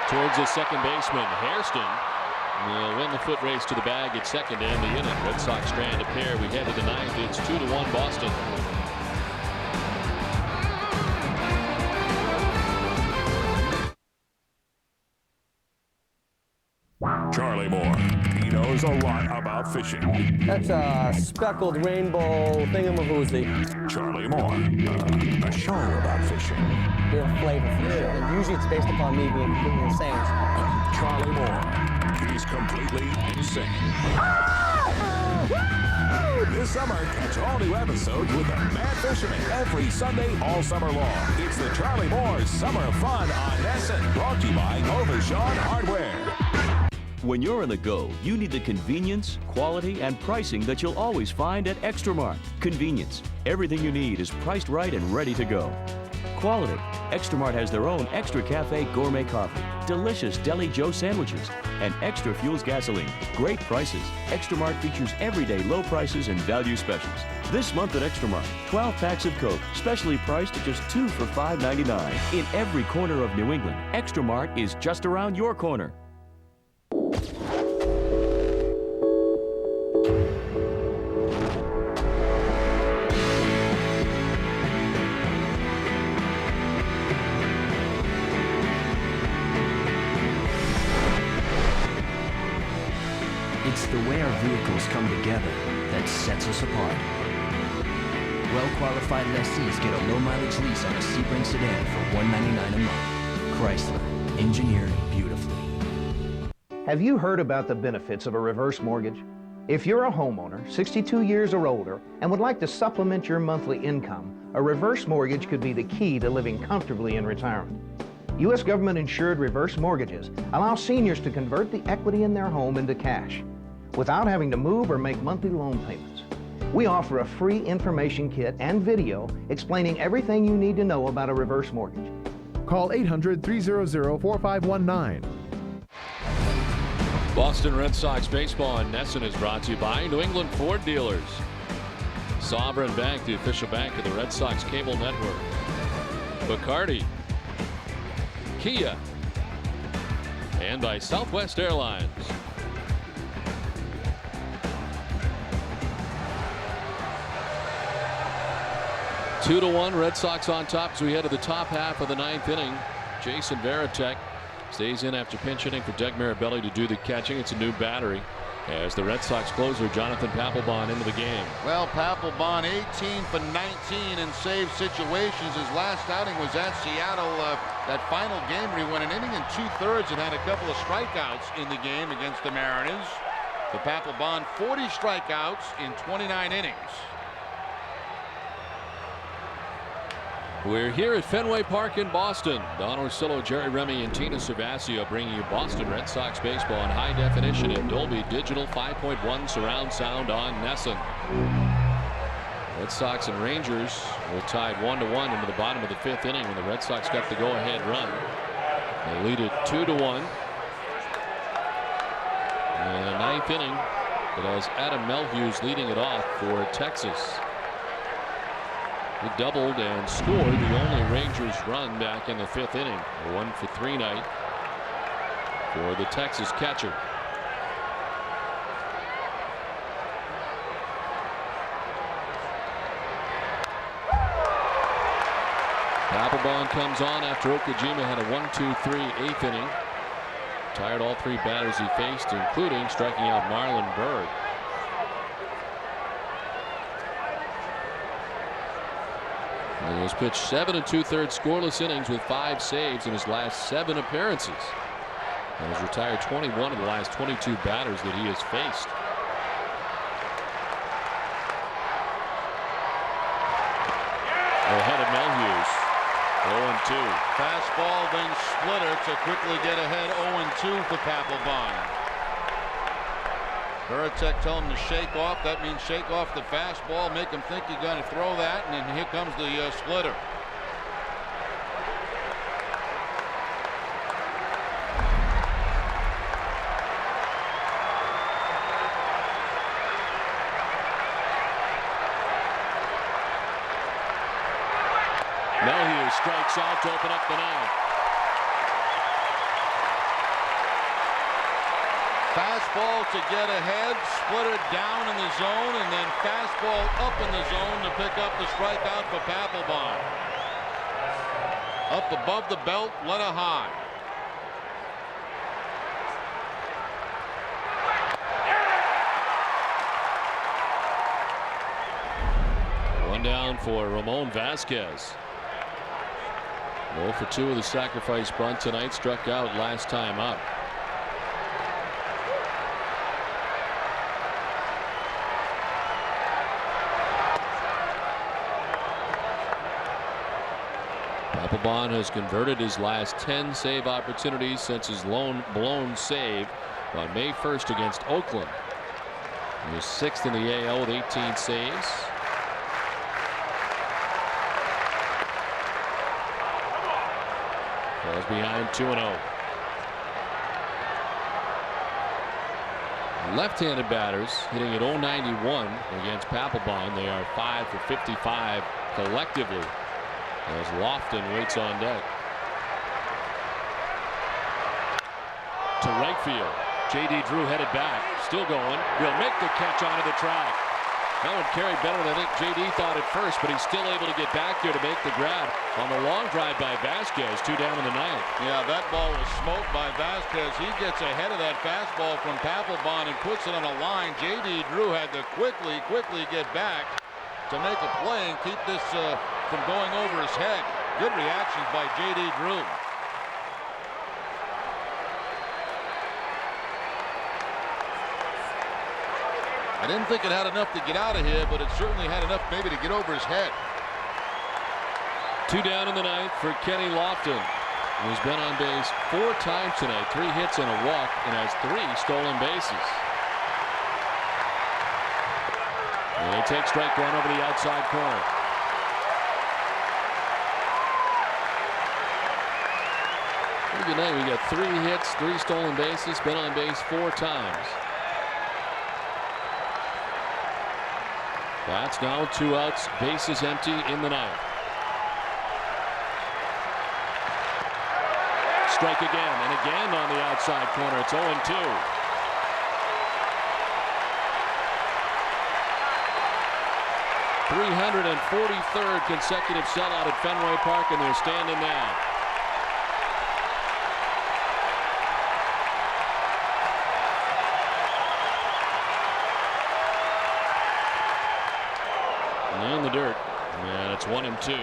Speaker 4: Towards the second baseman, Hairston. Will win the foot race to the bag at second and the inning. Red Sox strand a pair. We head to the 9th. It's 2-1 Boston.
Speaker 6: Charlie Moore. He knows a lot about fishing.
Speaker 8: That's a speckled rainbow thingamaboozy.
Speaker 6: Charlie Moore. A show about fishing.
Speaker 8: Real flavor for sure. And usually it's based upon me being completely insane.
Speaker 6: Charlie Moore. He's completely insane. This summer, catch all new episodes with the Mad Fisherman every Sunday all summer long. It's the Charlie Moore Summer Fun on NESN, brought to you by Overshawn Hardware.
Speaker 10: When you're on the go, you need the convenience, quality, and pricing that you'll always find at Extramart. Convenience. Everything you need is priced right and ready to go. quality. Extra Mart has their own Extra Cafe gourmet coffee, delicious Deli Joe sandwiches, and Extra Fuels gasoline. Great prices. Extra Mart features everyday low prices and value specials. This month at Extra Mart, 12 packs of Coke, specially priced at just 2 for $5.99. In every corner of New England, Extra Mart is just around your corner.
Speaker 9: It's the way our vehicles come together that sets us apart. Well-qualified lessees get a low-mileage lease on a Sebring sedan for $199 a month. Chrysler, engineered beautifully.
Speaker 12: Have you heard about the benefits of a reverse mortgage? If you're a homeowner, 62 years or older, and would like to supplement your monthly income, a reverse mortgage could be the key to living comfortably in retirement. U.S. government-insured reverse mortgages allow seniors to convert the equity in their home into cash without having to move or make monthly loan payments. We offer a free information kit and video explaining everything you need to know about a reverse mortgage.
Speaker 23: Call 800-300-4519.
Speaker 4: Boston Red Sox baseball in Nesson is brought to you by New England Ford Dealers, Sovereign Bank, the official bank of the Red Sox cable network, Bacardi, Kia, and by Southwest Airlines. Two to one, Red Sox on top as we head to the top half of the ninth inning. Jason Varitek stays in after pinch hitting for Doug Mirabelli to do the catching. It's a new battery as the Red Sox closer Jonathan Papelbon into the game.
Speaker 14: Well, Papelbon 18 for 19 in save situations. His last outing was at Seattle. That final game where he went an inning and 2/3 and had a couple of strikeouts in the game against the Mariners. For Papelbon, 40 strikeouts in 29 innings.
Speaker 4: We're here at Fenway Park in Boston. Don Orsillo, Jerry Remy, and Tina Cervasio bringing you Boston Red Sox baseball in high definition in Dolby Digital 5.1 surround sound on Nesson. Red Sox and Rangers were tied 1-1 into the bottom of the fifth inning when the Red Sox got the go-ahead run. They lead it 2-1. And a ninth inning, it has Adam Melhuse leading it off for Texas. He doubled and scored the only Rangers run back in the fifth inning. A 1-for-3 night for the Texas catcher. Papelbon comes on after Okajima had a 1-2-3 eighth inning. Tired all three batters he faced, including striking out Marlon Byrd. He has pitched 7 2/3 scoreless innings with 5 saves in his last 7 appearances, and has retired 21 of the last 22 batters that he has faced. Ahead of Melhuse, 0-2.
Speaker 14: Fastball, then splitter to quickly get ahead. 0-2 for Papelbon. Varitek tell him to shake off. That means shake off the fastball, make him think you're going to throw that, and then here comes the splitter.
Speaker 4: Melhuse strikes out to open up the ninth.
Speaker 14: Fastball to get ahead, splitter down in the zone, and then fastball up in the zone to pick up the strikeout for Papelbon. Up above the belt, let a high.
Speaker 4: One down for Ramon Vasquez. 0-for-2 with a sacrifice bunt tonight, struck out last time up. Papelbon has converted his last 10 save opportunities since his blown save on May 1st against Oakland. He was 6th in the AL with 18 saves. Falls behind 2-0. Left-handed batters hitting at .091 against Papelbon. They are 5 for 55 collectively as Lofton waits on deck. To right field. J.D. Drew headed back. Still going. He'll make the catch onto the track. That one carried better than I think J.D. thought at first, but he's still able to get back there to make the grab on the long drive by Vasquez. 2 down in the ninth.
Speaker 14: Yeah, that ball was smoked by Vasquez. He gets ahead of that fastball from Papelbon and puts it on a line. J.D. Drew had to quickly get back to make a play and keep this from going over his head. Good reactions by J.D. Drew. I didn't think it had enough to get out of here, but it certainly had enough maybe to get over his head.
Speaker 4: 2 down in the ninth for Kenny Lofton, who's been on base 4 times tonight, 3 hits and a walk, and has 3 stolen bases. And they take strike one over the outside corner. Good night. We got 3 hits, 3 stolen bases, been on base 4 times. That's now 2 outs, bases empty in the ninth. Strike again and again on the outside corner. It's 0-2. .343rd consecutive sellout at Fenway Park, and they're standing now. In the dirt, and it's 1-2.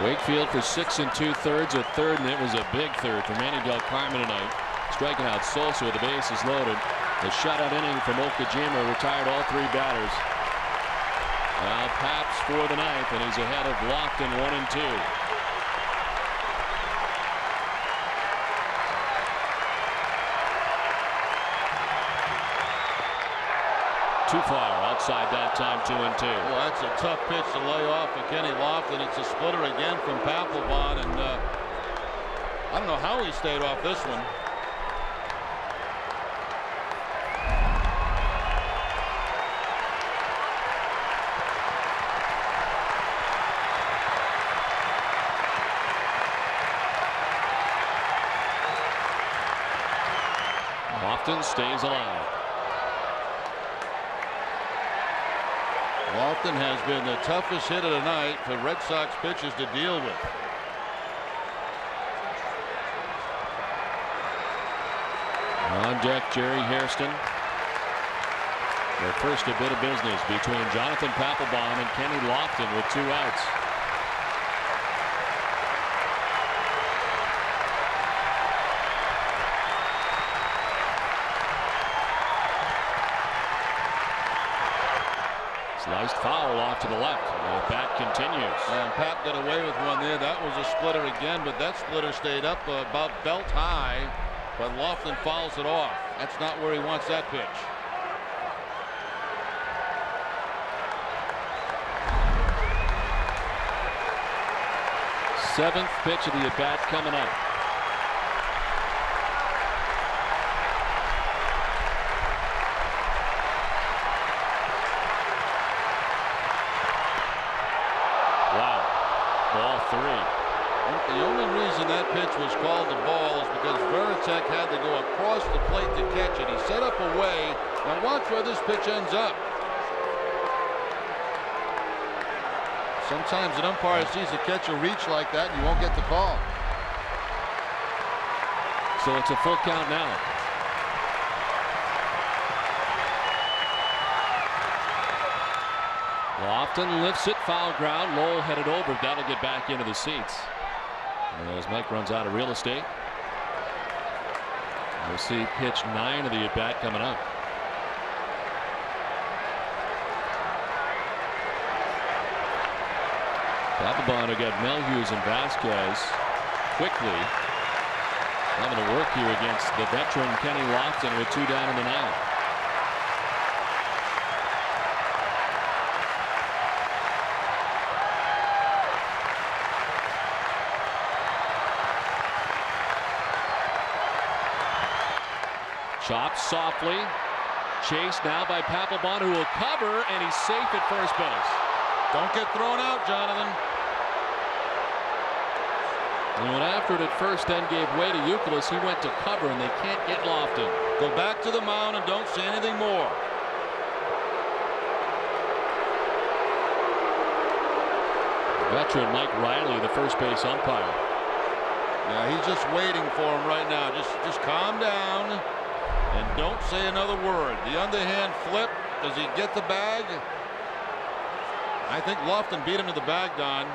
Speaker 4: Wakefield for 6 2/3 at third, and it was a big third for Manny Del Carmen tonight. Striking out Sosa with the bases loaded. The shutout inning from Okajima retired all 3 batters. Now Paps for the ninth, and he's ahead of Lofton 1-2. Too far outside that time. 2-2.
Speaker 14: Well, that's a tough pitch to lay off of Kenny Lofton. It's a splitter again from Papelbon, and I don't know how he stayed off this one.
Speaker 4: Lofton stays alive.
Speaker 14: Lofton has been the toughest hitter tonight for Red Sox pitchers to deal with.
Speaker 4: On deck, Jerry Hairston. Their first a bit of business between Jonathan Papelbon and Kenny Lofton with 2 outs. Sliced foul off to the left. The bat continues.
Speaker 14: And Pap got away with one there. That was a splitter again, but that splitter stayed up about belt high. But Lofton fouls it off. That's not where he wants that pitch.
Speaker 4: Seventh pitch of the at-bat coming up.
Speaker 14: The only reason that pitch was called the ball is because Veritek had to go across the plate to catch it. He set up away. Now watch where this pitch ends up. Sometimes an umpire sees a catcher reach like that and you won't get the call.
Speaker 4: So it's a full count now. Lofton lifts it, foul ground. Lowell headed over. That'll get back into the seats. As Mike runs out of real estate. We'll see pitch 9 of the at-bat coming up. Papelbon will get Melhuse and Vasquez quickly. Having to work here against the veteran Kenny Lofton with 2 down in the 9th. Chopped softly. Chased now by Papelbon, who will cover, and he's safe at first base.
Speaker 14: Don't get thrown out, Jonathan.
Speaker 4: He went after it at first, then gave way to Youkilis. He went to cover, and they can't get Lofton.
Speaker 14: Go back to the mound and don't say anything more.
Speaker 4: Veteran Mike Riley, the first base umpire.
Speaker 14: Yeah, he's just waiting for him right now. Just calm down and don't say another word. The underhand flip. Does he get the bag? I think Lofton beat him to the bag, Don.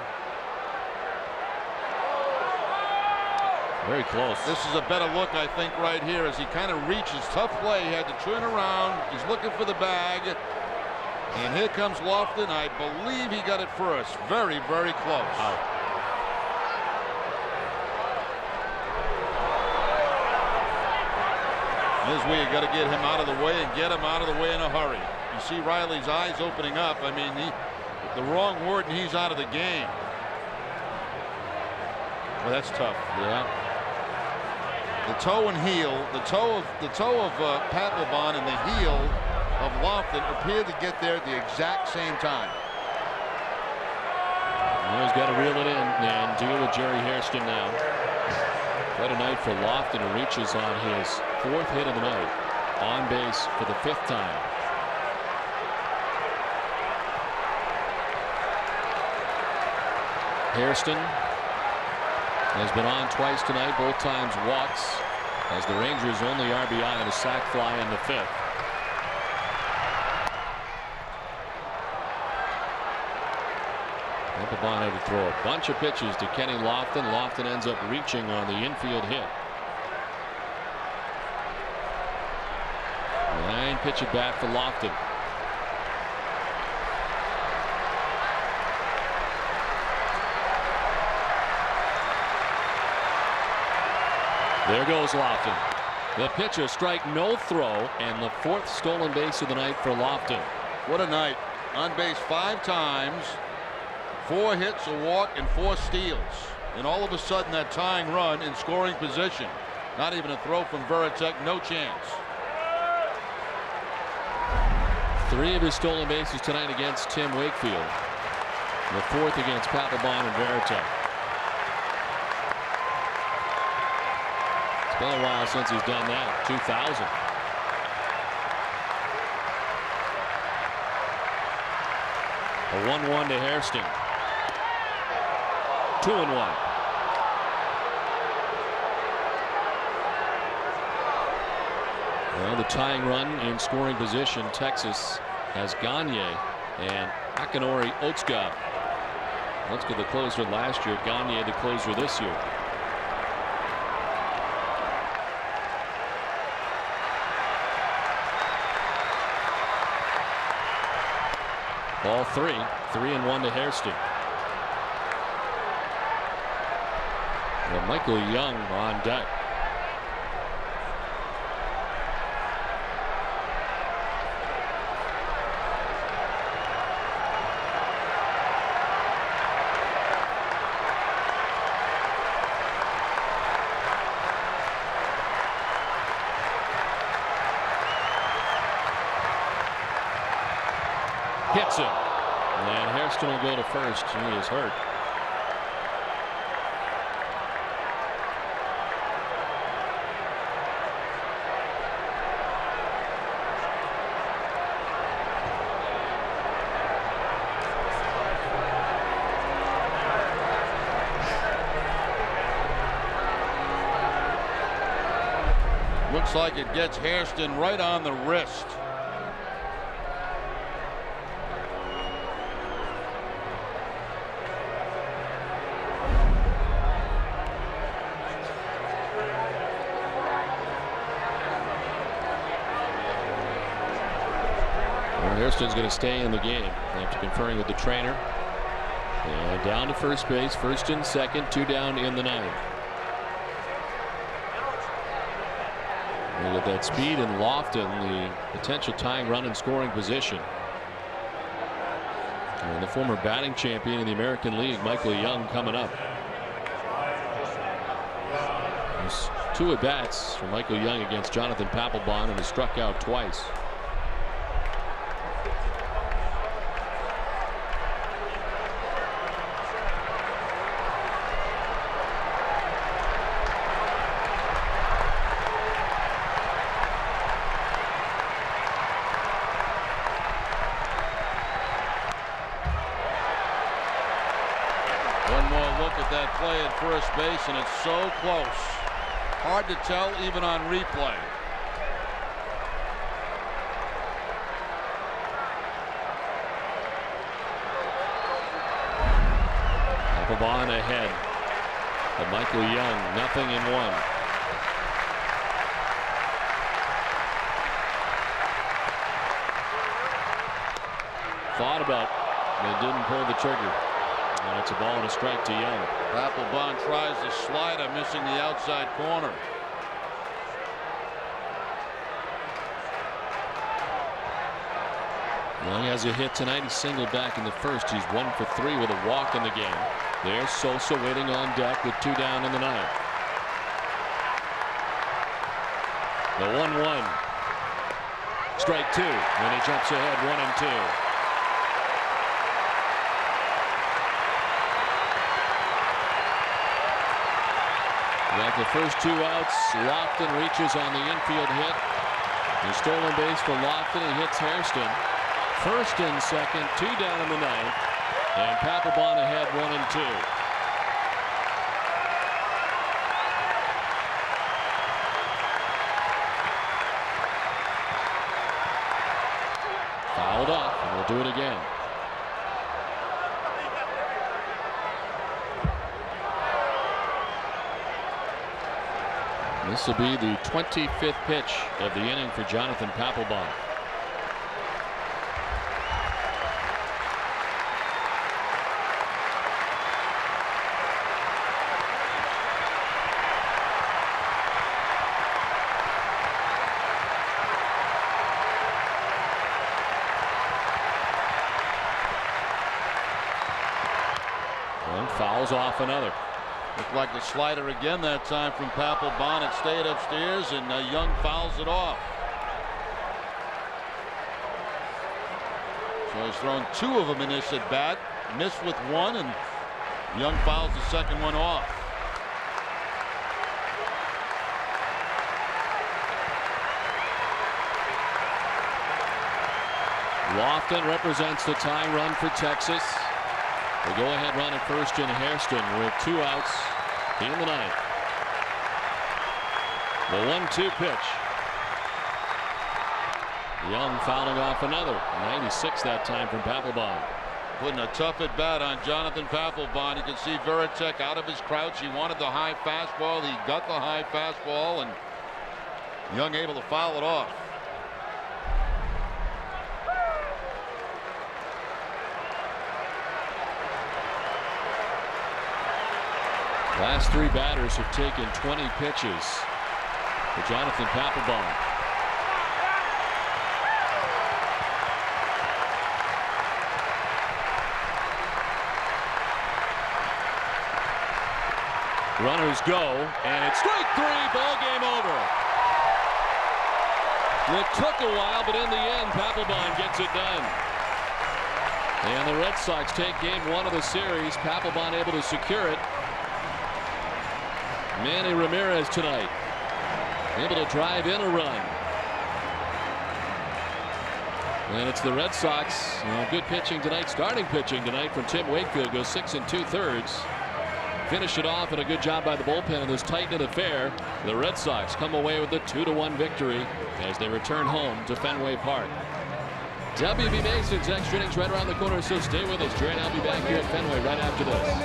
Speaker 4: Very close.
Speaker 14: This is a better look, I think, right here as he kind of reaches. Tough play. He had to turn around. He's looking for the bag. And here comes Lofton. I believe he got it first. Very, very close.
Speaker 4: Out.
Speaker 14: Here's where you got to get him out of the way and get him out of the way in a hurry. You see Riley's eyes opening up. I mean, the wrong word and he's out of the game. Well, that's tough.
Speaker 4: Yeah.
Speaker 14: The toe and heel, the toe of Papelbon and the heel of Lofton appear to get there at the exact same time.
Speaker 4: He's got to reel it in and deal with Jerry Hairston now. What a night for Lofton, who reaches on his 4th hit of the night. On base for the 5th time. Hairston has been on twice tonight, both times walks, as the Rangers' only RBI on a sac fly in the 5th. Papelbon had to throw a bunch of pitches to Kenny Lofton. Lofton ends up reaching on the infield hit. 9-pitch at bat for Lofton. There goes Lofton. The pitch, a strike, no throw, and the 4th stolen base of the night for Lofton.
Speaker 14: What a night. On base 5 times, 4 hits, a walk, and 4 steals. And all of a sudden, that tying run in scoring position. Not even a throw from Veritek, no chance.
Speaker 4: 3 of his stolen bases tonight against Tim Wakefield. The 4th against Papelbon and Veritek. It's been a while since he's done that. 2000. A 1-1 to Hairston. 2-1. Well, the tying run in scoring position, Texas has Gagne and Akinori Otsuka. Otsuka the closer last year, Gagne the closer this year. Ball 3, 3-1 to Hairston. Well, Michael Young on deck. Hits him. And Hairston will go to first. He is hurt.
Speaker 14: Looks like it gets Hairston right on the wrist.
Speaker 4: Hairston's going to stay in the game after conferring with the trainer. And down to first base, 1st and 2nd, 2 down in the 9th. And with that speed and Lofton, the potential tying run in scoring position. And the former batting champion in the American League, Michael Young, coming up. He's 2 at-bats for Michael Young against Jonathan Papelbon, and has struck out twice.
Speaker 14: One more look at that play at first base, and it's so close. Hard to tell even on replay.
Speaker 4: Papelbon ahead of Michael Young, 0-1. Thought about, but didn't pull the trigger. And it's a ball and a strike to Young.
Speaker 14: Papelbon tries the slider, missing the outside corner.
Speaker 4: Young has a hit tonight. He singled back in the first. He's 1 for 3 with a walk in the game. There's Sosa waiting on deck with 2 down in the 9th. The 1-1. Strike 2. And he jumps ahead 1-2. Like the first 2 outs, Lofton reaches on the infield hit. The stolen base for Lofton. He hits Hairston. First and second, 2 down in the 9th, and Papelbon ahead 1-2. Fouled off, and we'll do it again. This will be the 25th pitch of the inning for Jonathan Papelbon. And fouls off another.
Speaker 14: Looked like the slider again that time from Papelbon. It stayed upstairs, and Young fouls it off. So he's thrown 2 of them in this at bat, missed with 1, and Young fouls the second one off.
Speaker 4: Lofton represents the tying run for Texas. The go-ahead run at first in Hairston with 2 outs in the 9th. The 1-2 pitch. Young fouling off another. 96 that time from Papelbon.
Speaker 14: Putting a tough at bat on Jonathan Papelbon. You can see Veritek out of his crouch. He wanted the high fastball. He got the high fastball, and Young able to foul it off.
Speaker 4: Last 3 batters have taken 20 pitches for Jonathan Papelbon. Runners go, and it's strike 3, ball game over. It took a while, but in the end, Papelbon gets it done. And the Red Sox take game 1 of the series. Papelbon able to secure it. Manny Ramirez tonight able to drive in a run. And it's the Red Sox. Good pitching tonight, starting pitching tonight from Tim Wakefield. Goes 6 2/3. Finish it off, and a good job by the bullpen in this tight-knit affair. The Red Sox come away with a 2-1 victory as they return home to Fenway Park. WB Mason's extra innings right around the corner, so stay with us. Jerry and I'll be back here at Fenway right after this.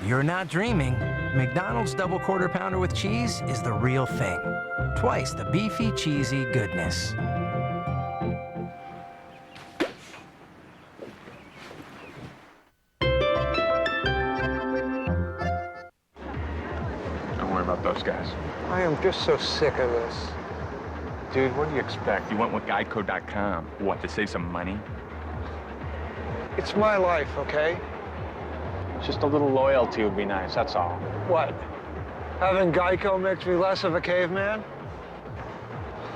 Speaker 1: You're not dreaming. McDonald's double quarter pounder with cheese is the real thing. Twice the beefy, cheesy goodness.
Speaker 13: Don't worry about those guys.
Speaker 15: I am just so sick of this.
Speaker 13: Dude, what do you expect? You went with Geico.com. What, to save some money?
Speaker 15: It's my life, okay?
Speaker 13: Just a little loyalty would be nice, that's all.
Speaker 15: What? Having Geico makes me less of a caveman?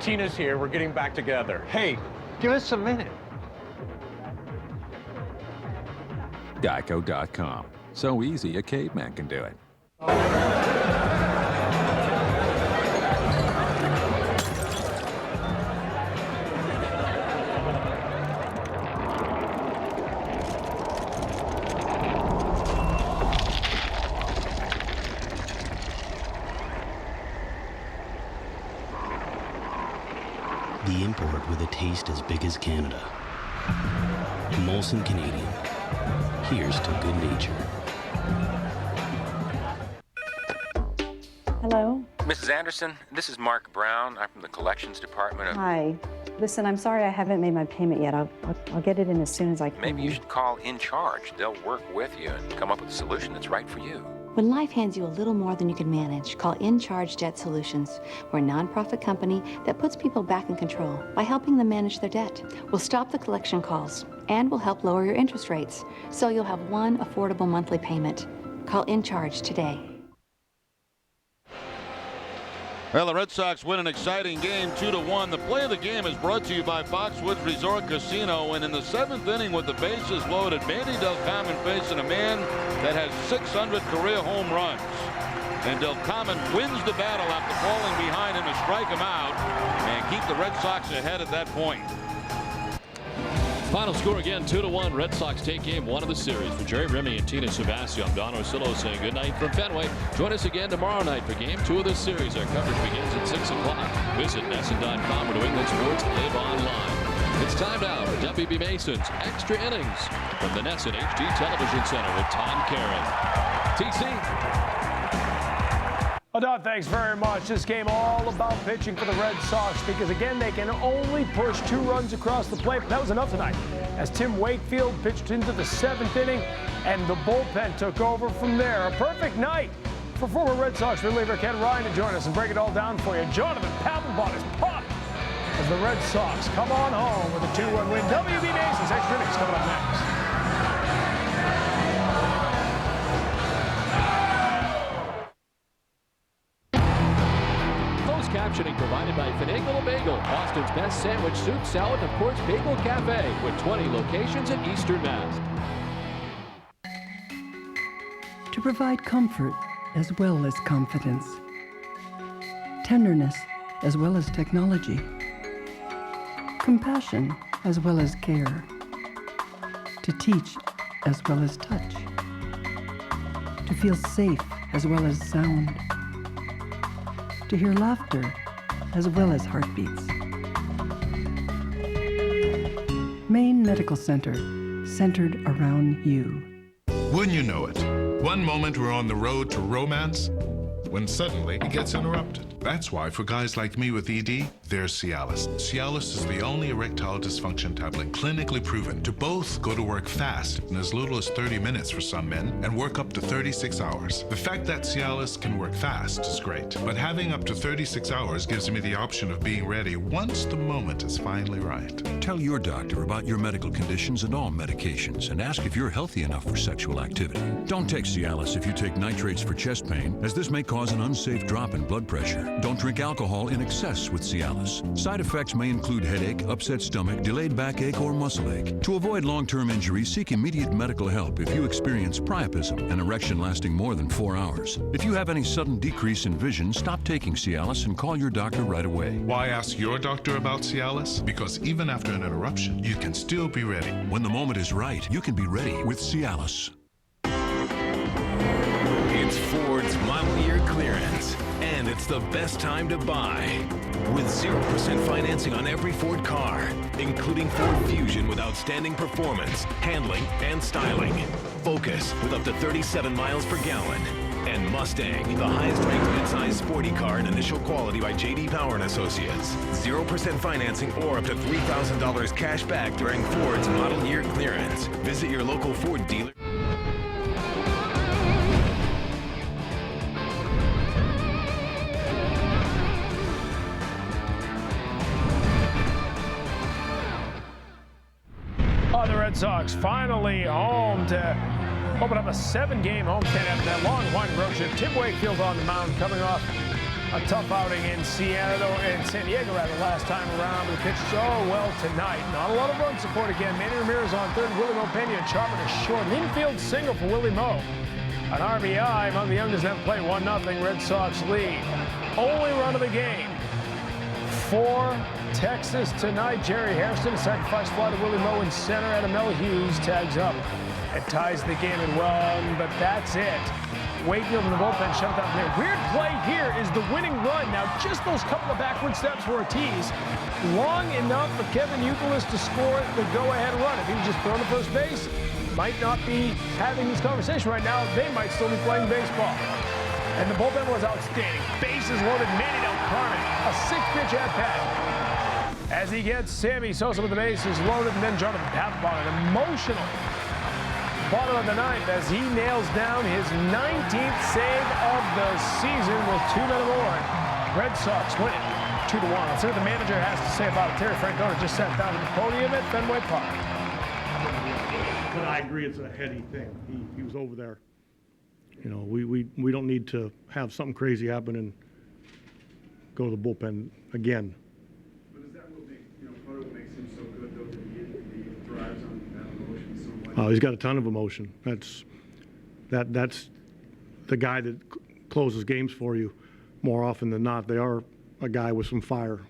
Speaker 13: Tina's here, we're getting back together.
Speaker 15: Hey, give us a minute.
Speaker 6: Geico.com. So easy, a caveman can do it.
Speaker 17: The import with a taste as big as Canada. Molson Canadian. Here's to good nature.
Speaker 18: Hello?
Speaker 19: Mrs. Anderson, this is Mark Brown. I'm from the collections department of...
Speaker 18: Hi. Listen, I'm sorry I haven't made my payment yet. I'll get it in as soon as I can.
Speaker 19: Maybe you should call In Charge. They'll work with you and come up with a solution that's right for you.
Speaker 20: When life hands you a little more than you can manage, call In Charge Debt Solutions. We're a nonprofit company that puts people back in control by helping them manage their debt. We'll stop the collection calls, and we'll help lower your interest rates, so you'll have one affordable monthly payment. Call In Charge today.
Speaker 14: Well, the Red Sox win an exciting game 2-1. The play of the game is brought to you by Foxwoods Resort Casino. And in the 7th inning with the bases loaded, Manny Delcarmen facing a man that has 600 career home runs. And Delcarmen wins the battle after falling behind him to strike him out and keep the Red Sox ahead at that point.
Speaker 4: Final score again, 2-1. Red Sox take game 1 of the series. For Jerry Remy and Tina Savasio, I'm Don Orsillo saying good night from Fenway. Join us again tomorrow night for game 2 of the series. Our coverage begins at 6 o'clock. Visit NESN.com or New England Sports Live Online. It's time now for WB Mason's Extra Innings from the NESN HD Television Center with Tom Caron. TC.
Speaker 21: Well, Don, thanks very much. This game all about pitching for the Red Sox because, again, they can only push 2 runs across the plate. But that was enough tonight as Tim Wakefield pitched into the 7th inning and the bullpen took over from there. A perfect night for former Red Sox reliever Ken Ryan to join us and break it all down for you. Jonathan Papelbon is popped as the Red Sox come on home with a 2-1 win. WB Mason's Extra Innings coming up next.
Speaker 4: Captioning provided by Finagle Bagel, Boston's best sandwich, soup, salad, and of course Bagel Cafe with 20 locations in Eastern Mass.
Speaker 22: To provide comfort as well as confidence, tenderness as well as technology, compassion as well as care, to teach as well as touch, to feel safe as well as sound, to hear laughter as well as heartbeats. Maine Medical Center, centered around you.
Speaker 25: Wouldn't you know it? One moment we're on the road to romance, when suddenly it gets interrupted. That's why for guys like me with ED, there's Cialis. Cialis is the only erectile dysfunction tablet clinically proven to both go to work fast in as little as 30 minutes for some men and work up to 36 hours. The fact that Cialis can work fast is great, but having up to 36 hours gives me the option of being ready once the moment is finally right.
Speaker 31: Tell your doctor about your medical conditions and all medications and ask if you're healthy enough for sexual activity. Don't take Cialis if you take nitrates for chest pain, as this may cause an unsafe drop in blood pressure. Don't drink alcohol in excess with Cialis. Side effects may include headache, upset stomach, delayed backache, or muscle ache. To avoid long-term injury, seek immediate medical help if you experience priapism, an erection lasting more than 4 hours. If you have any sudden decrease in vision, stop taking Cialis and call your doctor right away.
Speaker 25: Why ask your doctor about Cialis? Because even after an interruption, you can still be ready.
Speaker 31: When the moment is right, you can be ready with Cialis.
Speaker 6: It's Ford's model year clearance, and it's the best time to buy. With 0% financing on every Ford car, including Ford Fusion with outstanding performance, handling, and styling. Focus with up to 37 miles per gallon.
Speaker 2: And Mustang, the highest-ranked midsize sporty car in initial quality by J.D. Power & Associates. 0% financing or up to $3,000 cash back during Ford's model year clearance. Visit your local Ford dealer.
Speaker 21: The Red Sox finally home to open up a 7-game homestand after that long winding road trip. Tim Wakefield on the mound, coming off a tough outing in San Diego last time around, but he pitched so well tonight. Not a lot of run support again. Manny Ramirez on third, Willie Mo Pena chopping a short. An infield single for Willie Mo. An RBI among the youngest ever played. 1-0 Red Sox lead. Only run of the game for Texas tonight. Jerry Hairston, a sacrifice fly to Willie Mo in center. Mel Hughes tags up and ties the game at 1, but that's it. Wakefield in the bullpen shoved out there. Weird play here is the winning run. Now, just those couple of backward steps were a tease. Long enough for Kevin Youkilis to score the go-ahead run. If he was just thrown to first base, might not be having this conversation right now. They might still be playing baseball. And the bullpen was outstanding. Bases loaded. Manny Del Carmen, a 6-pitch at-bat. As he gets Sammy Sosa with the bases loaded, and then Jonathan Papelbon, an emotional bottom of the ninth as he nails down his 19th save of the season with 2 men aboard. Red Sox win it 2-1. Let's see what the manager has to say about it. Terry Francona just sat down at the podium at Fenway Park.
Speaker 3: But I agree, it's a heady thing. He was over there. You know, we don't need to have something crazy happen and go to the bullpen again.
Speaker 7: But is that what makes, part of what makes him so good, though, that he thrives on that emotion so much?
Speaker 3: He's got a ton of emotion. That's the guy that closes games for you more often than not. They are a guy with some fire.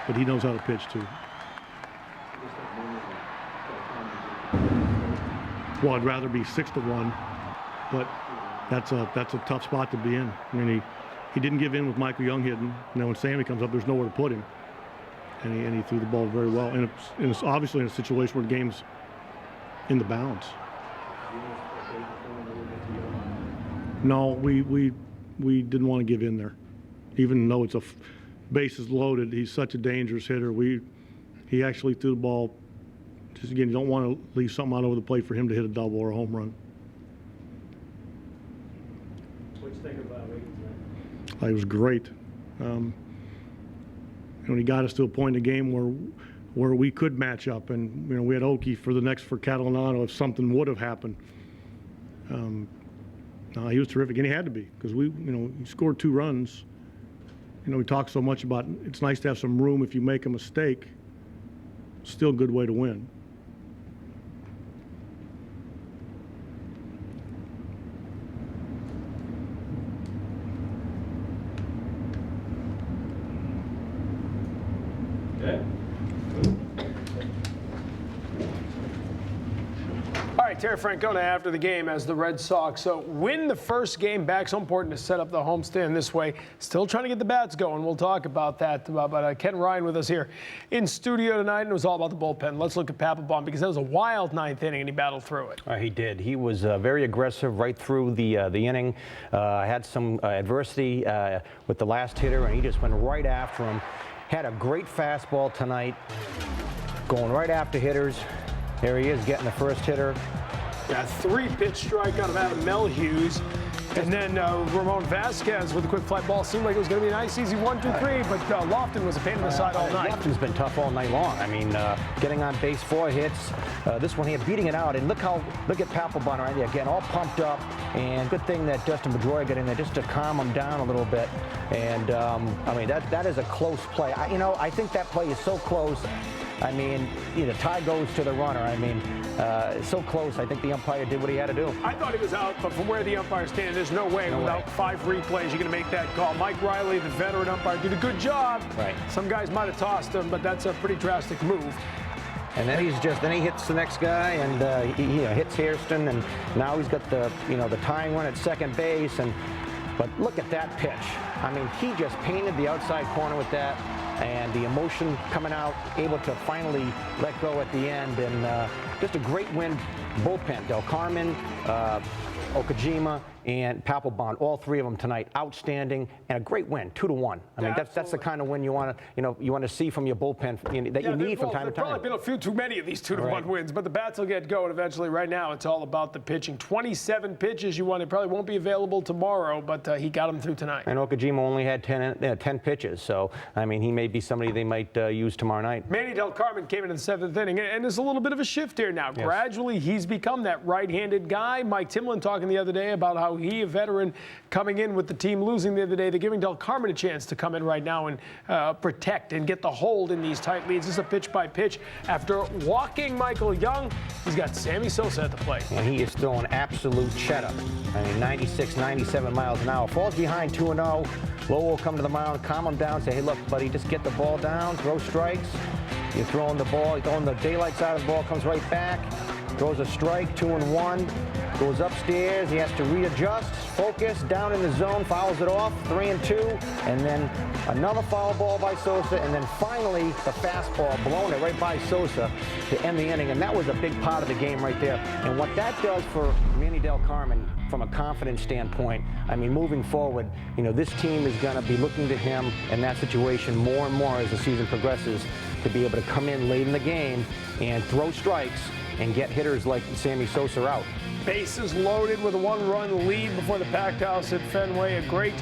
Speaker 3: But he knows how to pitch too. Well, I'd rather be 6-1, but that's a tough spot to be in. I mean, he didn't give in with Michael Young hitting. Now when Sammy comes up, there's nowhere to put him, and he threw the ball very well. And it's obviously in a situation where the game's in the balance. No, we didn't want to give in there, even though it's bases loaded. He's such a dangerous hitter. He actually threw the ball. Just again, you don't want to leave something out over the plate for him to hit a double or a home run.
Speaker 21: What do you think about it?
Speaker 3: It was great. And he got us to a point in the game where we could match up, and we had Oki for the next for Catalano if something would have happened. No, he was terrific, and he had to be because he scored 2 runs. We talk so much about it's nice to have some room if you make a mistake. Still a good way to win.
Speaker 21: All right, Terry Francona after the game as the Red Sox win the first game back. So important to set up the homestand this way. Still trying to get the bats going. We'll talk about that. But Ken Ryan with us here in studio tonight, and it was all about the bullpen. Let's look at Papelbon because that was a wild 9th inning, and he battled through it.
Speaker 11: He did. He was very aggressive right through the inning. Had some adversity with the last hitter, and he just went right after him. Had a great fastball tonight, going right after hitters. There he is, getting the first hitter.
Speaker 21: Yeah, 3-pitch strikeout of Mel Hughes. And then Ramon Vasquez with a quick fly ball. Seemed like it was going to be a nice, easy 1, 2, 3, but Lofton was a pain in the side all night.
Speaker 11: Lofton's been tough all night long. I mean, getting on base, 4 hits. This one here, beating it out. And look at Papelbon right there, again, all pumped up. And good thing that Dustin Pedroia got in there just to calm him down a little bit. And, I mean, that is a close play. I think that play is so close. I mean, tie goes to the runner. I mean, so close. I think the umpire did what he had to do.
Speaker 21: I thought he was out, but from where the umpire's standing, there's no way without 5 replays you're going to make that call. Mike Riley, the veteran umpire, did a good job. Right. Some guys might have tossed him, but that's a pretty drastic move.
Speaker 11: And then he hits the next guy, and he hits Hairston, and now he's got the tying run at second base. But look at that pitch. I mean, he just painted the outside corner with that. And the emotion coming out, able to finally let go at the end, and just a great win bullpen. Del Carmen, Okajima, and Papelbon, all three of them tonight, outstanding, and a great win, 2-1. I mean, that's the kind of win you want to see from your bullpen that you need from time to time.
Speaker 21: There's probably been a few too many of these 2-1 wins, but the bats will get going eventually. Right now, it's all about the pitching. 27 pitches you want. It probably won't be available tomorrow, but he got them through tonight.
Speaker 11: And Okajima only had 10 pitches, so I mean, he may be somebody they might use tomorrow night.
Speaker 21: Manny Del Carmen came in the 7th inning, and there's a little bit of a shift here now. Yes. Gradually, he's become that right-handed guy. Mike Timlin talking the other day about how he, a veteran, coming in with the team losing the other day, they're giving Del Carmen a chance to come in right now and protect and get the hold in these tight leads. This is a pitch-by-pitch. After walking Michael Young, he's got Sammy Sosa at the plate.
Speaker 11: And he is throwing absolute cheddar. I mean, 96, 97 miles an hour. Falls behind 2-0. Lowell will come to the mound, calm him down, say, hey, look, buddy, just get the ball down, throw strikes. You're throwing the ball, you're going the daylight side of the ball, comes right back. Throws a strike, 2-1, goes upstairs, he has to readjust, focus, down in the zone, fouls it off, 3-2, and then another foul ball by Sosa, and then finally the fastball, blowing it right by Sosa to end the inning, and that was a big part of the game right there. And what that does for Manny Del Carmen from a confidence standpoint, I mean, moving forward, this team is going to be looking to him in that situation more and more as the season progresses to be able to come in late in the game and throw strikes and get hitters like Sammy Sosa out.
Speaker 21: Bases loaded with a 1-run lead before the packed house at Fenway. A great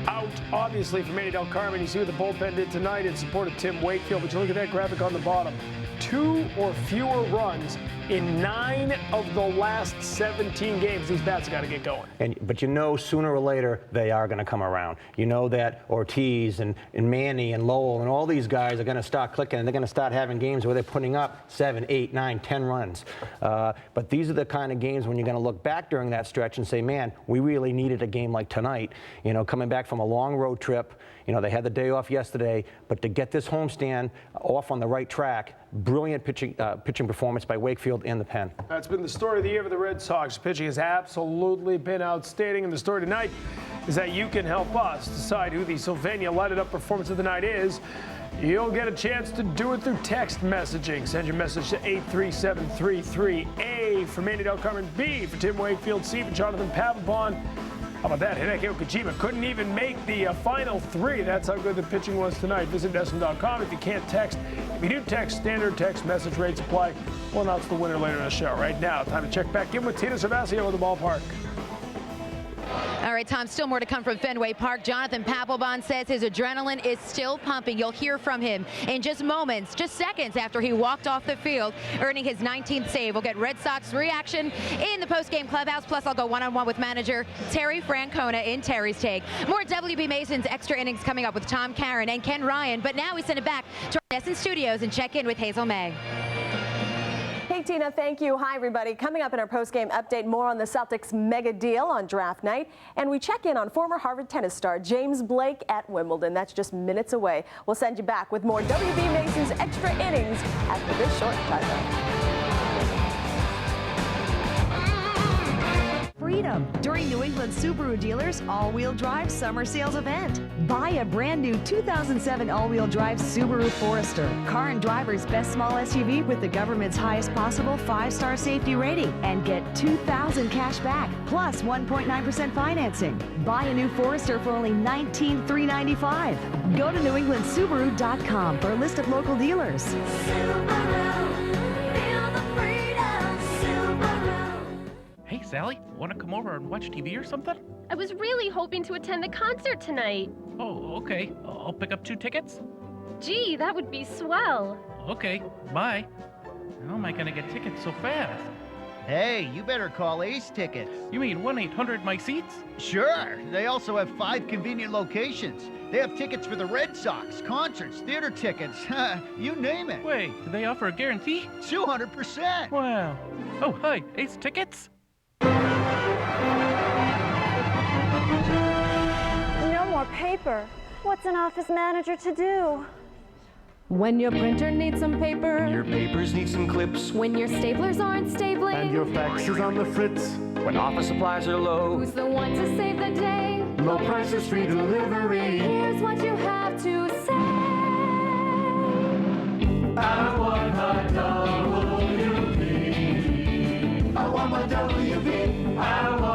Speaker 21: out, obviously, for Manny Del Carmen. You see what the bullpen did tonight in support of Tim Wakefield, but you look at that graphic on the bottom. 2 or fewer runs in 9 of the last 17 games. These bats have got to get going.
Speaker 11: But sooner or later, they are going to come around. You know that Ortiz and Manny and Lowell and all these guys are going to start clicking, and they're going to start having games where they're putting up 7, 8, 9, 10 runs. But these are the kind of games when you're going to look back during that stretch and say, man, we really needed a game like tonight. Coming back from a long road trip, they had the day off yesterday, but to get this homestand off on the right track, brilliant pitching performance by Wakefield in the pen.
Speaker 21: That's been the story of the year for the Red Sox. Pitching has absolutely been outstanding, and the story tonight is that you can help us decide who the Sylvania lighted up performance of the night is. You'll get a chance to do it through text messaging. Send your message to 83733. A for Manny Del Carmen, B for Tim Wakefield, C for Jonathan Papelbon. How about that? Hideki Okajima couldn't even make the final 3. That's how good the pitching was tonight. Visit NESN.com if you can't text. If you do text, standard text message rates apply. We'll announce the winner later in the show. Right now, time to check back in with Tina Cervasio at the ballpark.
Speaker 5: All right, Tom, still more to come from Fenway Park. Jonathan Papelbon says his adrenaline is still pumping. You'll hear from him in just moments, just seconds after he walked off the field, earning his 19th save. We'll get Red Sox reaction in the post-game clubhouse. Plus, I'll go one-on-one with manager Terry Francona in Terry's Take. More WB Mason's extra innings coming up with Tom Caron and Ken Ryan. But now we send it back to our NESN studios and check in with Hazel May.
Speaker 8: Hey, Tina, thank you. Hi, everybody. Coming up in our post-game update, more on the Celtics mega deal on draft night. And we check in on former Harvard tennis star James Blake at Wimbledon. That's just minutes away. We'll send you back with more WB Mason's extra innings after this short timeout.
Speaker 9: Freedom during New England Subaru Dealers all-wheel drive summer sales event. Buy a brand new 2007 all-wheel drive Subaru Forester, car and driver's best small SUV with the government's highest possible 5-star safety rating, and get $2,000 cash back plus 1.9% financing. Buy a new Forester for only $19,395. Go to NewEnglandSubaru.com for a list of local dealers.
Speaker 10: Hey, Sally, want to come over and watch TV or something?
Speaker 16: I was really hoping to attend the concert tonight.
Speaker 10: Oh, okay. I'll pick up 2 tickets.
Speaker 16: Gee, that would be swell.
Speaker 10: Okay, bye. How am I going to get tickets so fast?
Speaker 24: Hey, you better call Ace Tickets.
Speaker 10: You mean 1-800-MY-SEATS?
Speaker 24: Sure. They also have 5 convenient locations. They have tickets for the Red Sox, concerts, theater tickets, you name it.
Speaker 10: Wait, do they offer a guarantee?
Speaker 24: 200%.
Speaker 10: Wow. Oh, hi, Ace Tickets?
Speaker 26: No more paper. What's an office manager to do?
Speaker 27: When your printer needs some paper.
Speaker 28: Your papers need some clips.
Speaker 27: When your staplers aren't stapling.
Speaker 28: And your fax is on the fritz. When office supplies are low.
Speaker 27: Who's the one to save the day?
Speaker 28: Low prices, free delivery.
Speaker 27: Here's what you have to say.
Speaker 28: I want my WB. I want my WB. I want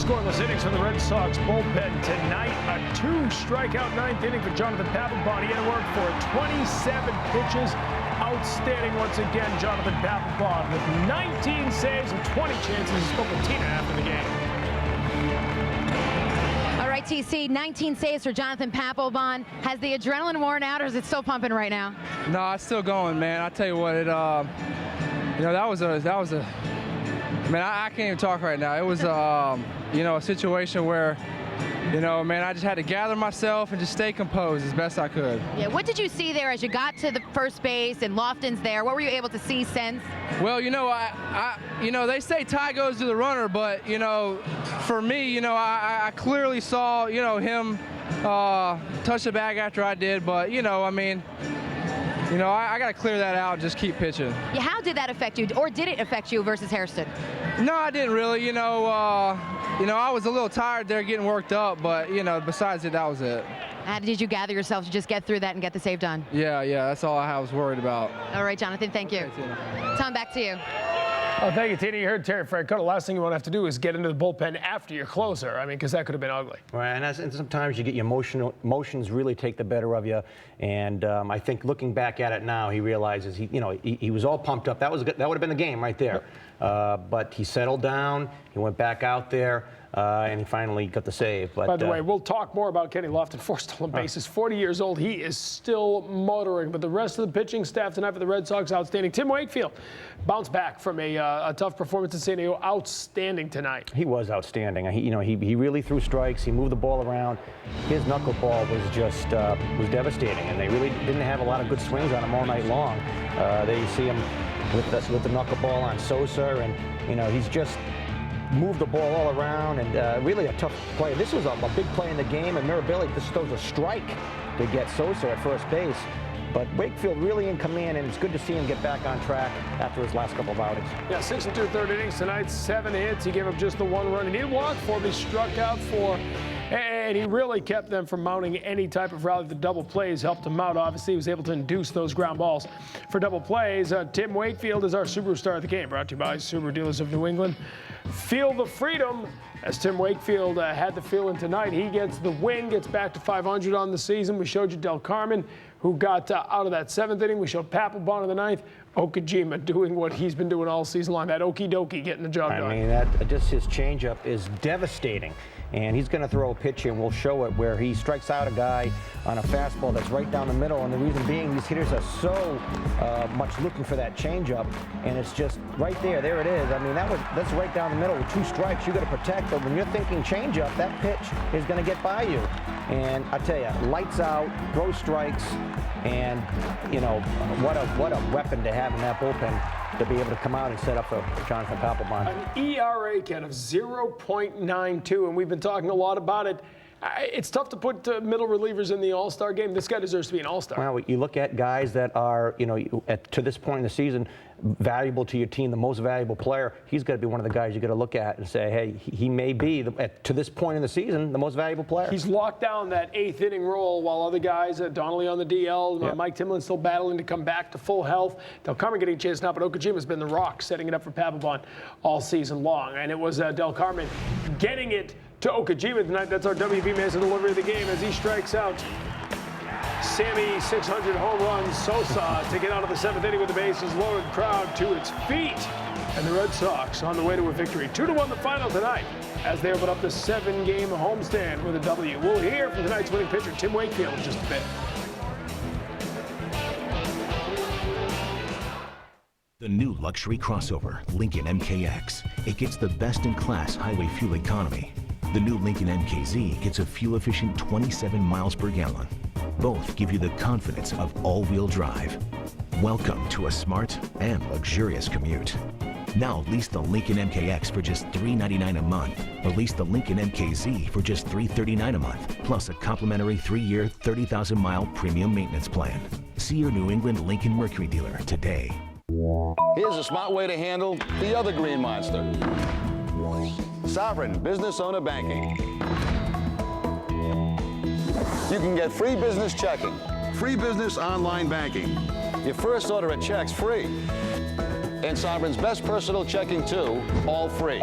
Speaker 21: Scoreless innings from the Red Sox bullpen tonight. A 2-strikeout ninth inning for Jonathan Papelbon. He had to work for it. 27 pitches. Outstanding once again, Jonathan Papelbon with 19 saves and 20 chances. He spoke with Tina after the game.
Speaker 5: All right, TC, 19 saves for Jonathan Papelbon. Has the adrenaline worn out, or is it still pumping right now?
Speaker 1: No, it's still going, man. I tell you what, it that was a man. I can't even talk right now. It was a situation where, man, I just had to gather myself and just stay composed as best I could.
Speaker 5: Yeah, what did you see there as you got to the first base and Lofton's there? What were you able to see, sense?
Speaker 1: Well, they say tie goes to the runner, but, for me, I clearly saw, him touch the bag after I did, but, I got to clear that out and just keep pitching.
Speaker 5: Yeah, how did that affect you, or did it affect you versus Hairston?
Speaker 1: No, I didn't really. I was a little tired there getting worked up, but, besides it, that was it.
Speaker 5: How did you gather yourself to just get through that and get the save done?
Speaker 1: Yeah, that's all I was worried about.
Speaker 5: All right, Jonathan, thank you. Tom, back to you.
Speaker 21: Oh, thank you, Tina. You heard Terry Franco. The last thing you want to have to do is get into the bullpen after you're closer. I mean, because that could have been ugly.
Speaker 11: Right, and sometimes you get your emotions really take the better of you. And I think looking back at it now, he realizes he was all pumped up. That would have been the game right there. But he settled down. He went back out there. And he finally got the save. But,
Speaker 21: by the way, we'll talk more about Kenny Lofton. 4 stolen bases, 40 years old. He is still motoring. But the rest of the pitching staff tonight for the Red Sox, outstanding. Tim Wakefield bounced back from a tough performance in San Diego. Outstanding tonight.
Speaker 11: He was outstanding. He really threw strikes. He moved the ball around. His knuckleball was just was devastating. And they really didn't have a lot of good swings on him all night long. There you see him with the knuckleball on Sosa. And, he's just moved the ball all around, and really a tough play. This was a big play in the game, and Mirabelli just throws a strike to get Sosa at first base. But Wakefield really in command, and it's good to see him get back on track after his last couple of outings.
Speaker 21: Yeah, 6 2/3 innings tonight, 7 hits. He gave up just the 1 run. He didn't walk 4, but he struck out 4. And he really kept them from mounting any type of rally. The double plays helped him out. Obviously, he was able to induce those ground balls for double plays. Tim Wakefield is our Subaru star of the game, brought to you by Subaru Dealers of New England. Feel the freedom as Tim Wakefield had the feeling tonight. He gets the win, gets back to 500 on the season. We showed you Del Carmen, who got out of that 7th inning. We showed Papelbon in the 9th. Okajima doing what he's been doing all season long. That okie dokie getting the job done.
Speaker 11: I mean, just his changeup is devastating. And he's going to throw a pitch, and we'll show it, where he strikes out a guy on a fastball that's right down the middle. And the reason being, these hitters are so much looking for that changeup, and it's just right there. There it is. I mean, that's right down the middle with 2 strikes. You got to protect. But when you're thinking changeup, that pitch is going to get by you. And I tell you, lights out, throw strikes, and what a weapon to have in that bullpen to be able to come out and set up for Jonathan Papelbon.
Speaker 21: An ERA, Ken, of 0.92, and we've been talking a lot about it. It's tough to put middle relievers in the All-Star game. This guy deserves to be an All-Star.
Speaker 11: Well, you look at guys that are, to this point in the season, valuable to your team, the most valuable player. He's got to be one of the guys you got to look at and say, hey, he may be, to this point in the season, the most valuable player.
Speaker 21: He's locked down that 8th inning role while other guys, Donnelly on the DL,
Speaker 11: yep.
Speaker 21: Mike Timlin still battling to come back to full health. Del Carmen getting a chance now, but Okajima's been the rock, setting it up for Papelbon all season long. And it was Del Carmen getting it to Okajima tonight. That's our WB Mesa delivery of the game as he strikes out Sammy. 600 home run. Sosa to get out of the 7th inning with the bases loaded, crowd to its feet. And the Red Sox on the way to a victory. 2-1 the final tonight as they open up the 7-game homestand with a W. We'll hear from tonight's winning pitcher, Tim Wakefield, in just a bit.
Speaker 12: The new luxury crossover, Lincoln MKX. It gets the best-in-class highway fuel economy. The new Lincoln MKZ gets a fuel-efficient 27 miles per gallon. Both give you the confidence of all-wheel drive. Welcome to a smart and luxurious commute. Now lease the Lincoln MKX for just $399 a month, or lease the Lincoln MKZ for just $339 a month, plus a complimentary 3-year, 30,000-mile premium maintenance plan. See your New England Lincoln Mercury dealer today.
Speaker 13: Here's a smart way to handle the other green monster. Sovereign Business Owner Banking. You can get free business checking, free business online banking. Your first order of checks free. And Sovereign's best personal checking too, all free.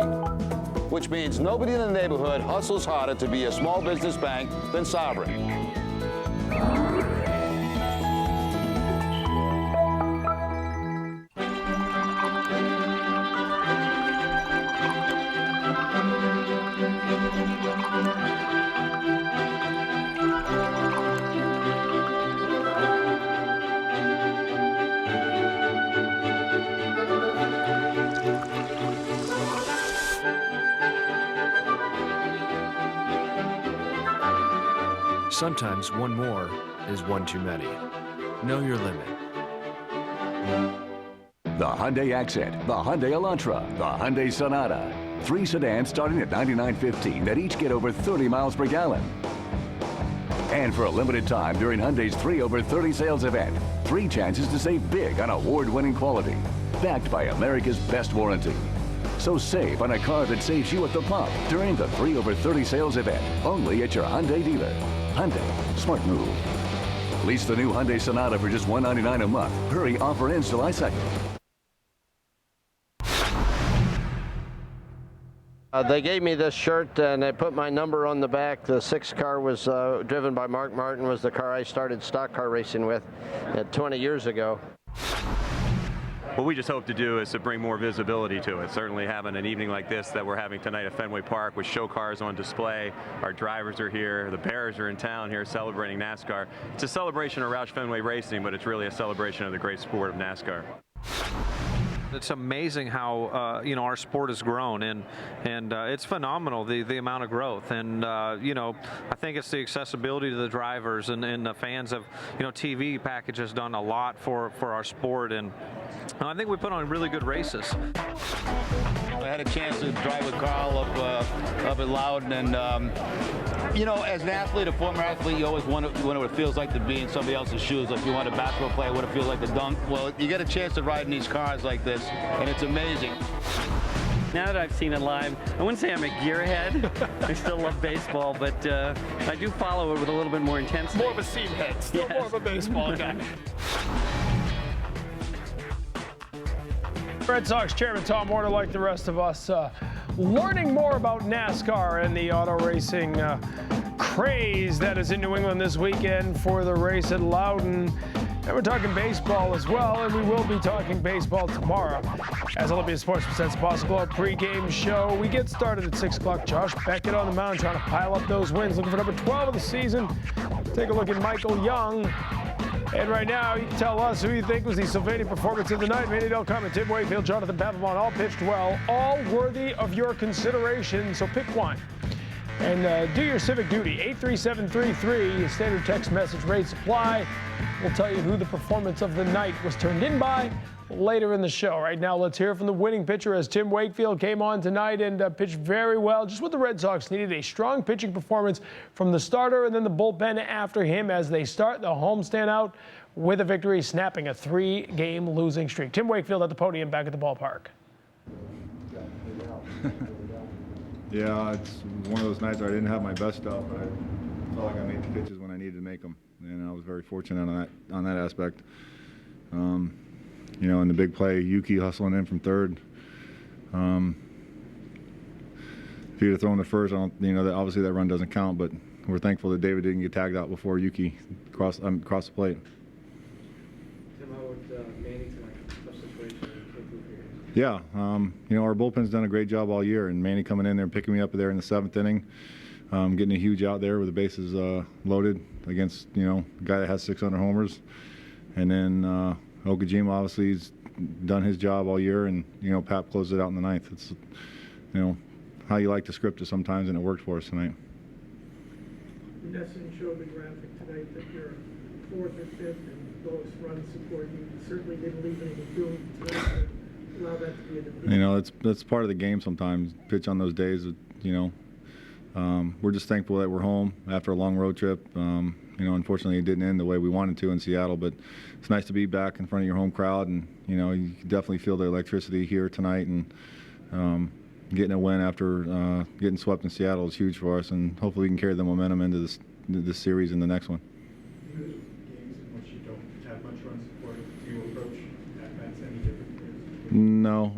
Speaker 13: which means nobody in the neighborhood hustles harder to be a small business bank than Sovereign.
Speaker 4: Sometimes one more is one too many. Know your limit.
Speaker 14: The Hyundai Accent, the Hyundai Elantra, the Hyundai Sonata. 3 sedans starting at $99.15 that each get over 30 miles per gallon. And for a limited time during Hyundai's 3 over 30 sales event, 3 chances to save big on award-winning quality, backed by America's best warranty. So save on a car that saves you at the pump during the 3 over 30 sales event, only at your Hyundai dealer. Hyundai, smart move. Lease the new Hyundai Sonata for just $199 a month. Hurry, offer ends July 2nd.
Speaker 15: They gave me this shirt and they put my number on the back. The 6 car was driven by Mark Martin, was the car I started stock car racing with 20 years ago.
Speaker 17: What we just hope to do is to bring more visibility to it. Certainly having an evening like this that we're having tonight at Fenway Park with show cars on display. Our drivers are here. The Bears are in town here celebrating NASCAR. It's a celebration of Roush Fenway racing, but it's really a celebration of the great sport of NASCAR.
Speaker 18: It's amazing how you know, our sport has grown, and it's phenomenal, the amount of growth. And you know, I think it's the accessibility to the drivers and the fans of, you know, TV package has done a lot for our sport, and I think we put on really good races.
Speaker 19: I had a chance to drive with Carl up at Loudon, and you know, as an athlete, a former athlete, you always wonder what it feels like to be in somebody else's shoes. Like you want a basketball player, what it feels like to dunk. Well, you get a chance to ride in these cars like this, and it's amazing.
Speaker 20: Now that I've seen it live, I wouldn't say I'm a gearhead. I still love baseball, but I do follow it with a little bit more intensity.
Speaker 21: More of a seam head, still yes. More of a baseball guy. Red Sox chairman Tom Warner, like the rest of us, learning more about NASCAR and the auto racing craze that is in New England this weekend for the race at Loudon. And we're talking baseball as well, and we will be talking baseball tomorrow. As Olympia Sports presents Possible, our pregame show. We get started at 6 o'clock. Josh Beckett on the mound trying to pile up those wins, looking for number 12 of the season. Take a look at Michael Young. And right now, you can tell us who you think was the Sylvania performance of the night. Manny.com and Tim Wakefield, Jonathan Papelbon all pitched well, all worthy of your consideration, so pick one. And do your civic duty. 83733, standard text message rates apply. We'll tell you who the performance of the night was turned in by later in the show. Right now, let's hear from the winning pitcher as Tim Wakefield came on tonight and pitched very well. Just what the Red Sox needed, a strong pitching performance from the starter and then the bullpen after him as they start the homestand out with a victory, snapping a 3-game losing streak. Tim Wakefield at the podium back at the ballpark.
Speaker 22: Yeah, it's one of those nights where I didn't have my best stuff, but I felt like I made the pitches when I needed to make them, and I was very fortunate on that aspect. You know, in the big play, Yuki hustling in from third. If he'd have thrown the first, you know, obviously that run doesn't count, but we're thankful that David didn't get tagged out before Yuki crossed the plate.
Speaker 7: Tim, how would Manny tonight? Tough situation.
Speaker 22: Yeah, you know, our bullpen's done a great job all year, and Manny coming in there and picking me up there in the 7th inning, getting a huge out there with the bases loaded against, you know, a guy that has 600 homers. And then Okajima obviously has done his job all year, and, you know, Pap closed it out in the 9th. It's, you know, how you like to script it sometimes, and it worked for us tonight.
Speaker 7: Nesson showed the graphic tonight that you're 4th or 5th in lowest run support. You certainly didn't leave anything doing tonight. Allow that to be a defeat.
Speaker 22: You know, that's part of the game sometimes. Pitch on those days, you know. We're just thankful that we're home after a long road trip. You know, unfortunately, it didn't end the way we wanted to in Seattle, but it's nice to be back in front of your home crowd, and, you know, you can definitely feel the electricity here tonight, and getting a win after getting swept in Seattle is huge for us, and hopefully we can carry the momentum into this series and the next one.
Speaker 7: Games in which you don't have much run support, do you approach at-bats any different?
Speaker 22: No,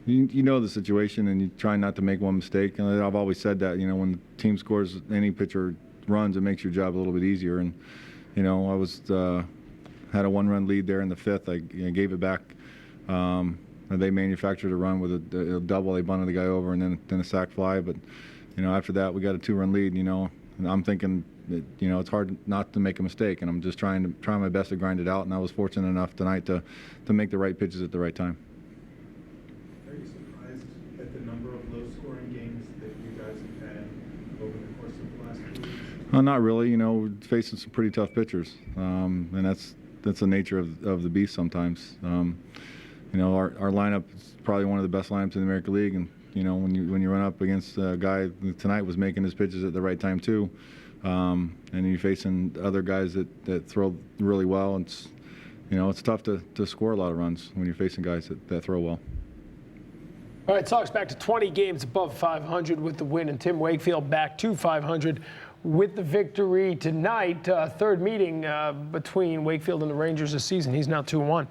Speaker 22: you know the situation, and you try not to make one mistake. And I've always said that, you know, when the team scores, any pitcher runs, it makes your job a little bit easier. And, you know, I was had a 1-run lead there in the 5th. I gave it back. They manufactured a run with a double. They bunted the guy over, and then a sac fly. But, you know, after that, we got a 2-run lead. You know, and I'm thinking that, you know, it's hard not to make a mistake, and I'm just trying my best to grind it out. And I was fortunate enough tonight to make the right pitches at the right time.
Speaker 2: Are you surprised at the number of low-scoring games that you guys have had over the course of the last 2 weeks?
Speaker 22: Not really. You know, we're facing some pretty tough pitchers, and that's the nature of the beast sometimes. You know, our lineup is probably one of the best lineups in the American League, and you know, when you run up against a guy that tonight was making his pitches at the right time too, and you're facing other guys that throw really well, and it's tough to score a lot of runs when you're facing guys that throw well.
Speaker 21: All right, Sox back to 20 games above 500 with the win, and Tim Wakefield back to 500 with the victory tonight. Third meeting between Wakefield and the Rangers this season. He's now 2-1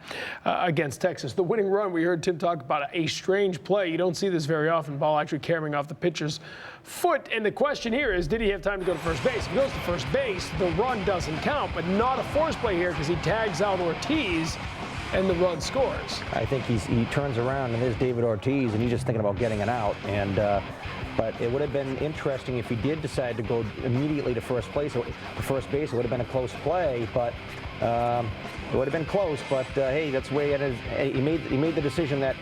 Speaker 21: against Texas. The winning run, we heard Tim talk about a strange play. You don't see this very often. Ball actually carrying off the pitcher's foot. And the question here is, did he have time to go to first base? If he goes to first base, the run doesn't count, but not a force play here because he tags out Ortiz and the run scores.
Speaker 11: I think he turns around and there's David Ortiz, and he's just thinking about getting it out. And but it would have been interesting if he did decide to go immediately to first base. It would have been a close play, but it would have been close. But hey, that's the way it is. He made the decision that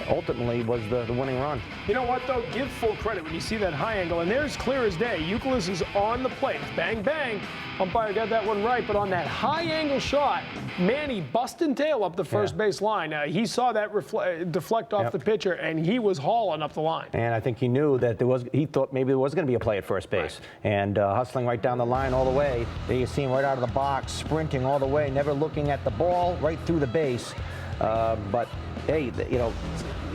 Speaker 11: ultimately was the winning run.
Speaker 21: You know what, though? Give full credit when you see that high angle, and there's clear as day. Euclid is on the plate. Bang, bang. Umpire got that one right, but on that high angle shot, Manny busting tail up the first base line. He saw that deflect off the pitcher, and he was hauling up the line.
Speaker 11: And I think he knew that he thought maybe there was going to be a play at first base. Right. And hustling right down the line all the way. There you see him right out of the box, sprinting all the way, never looking at the ball, right through the base. But hey, you know,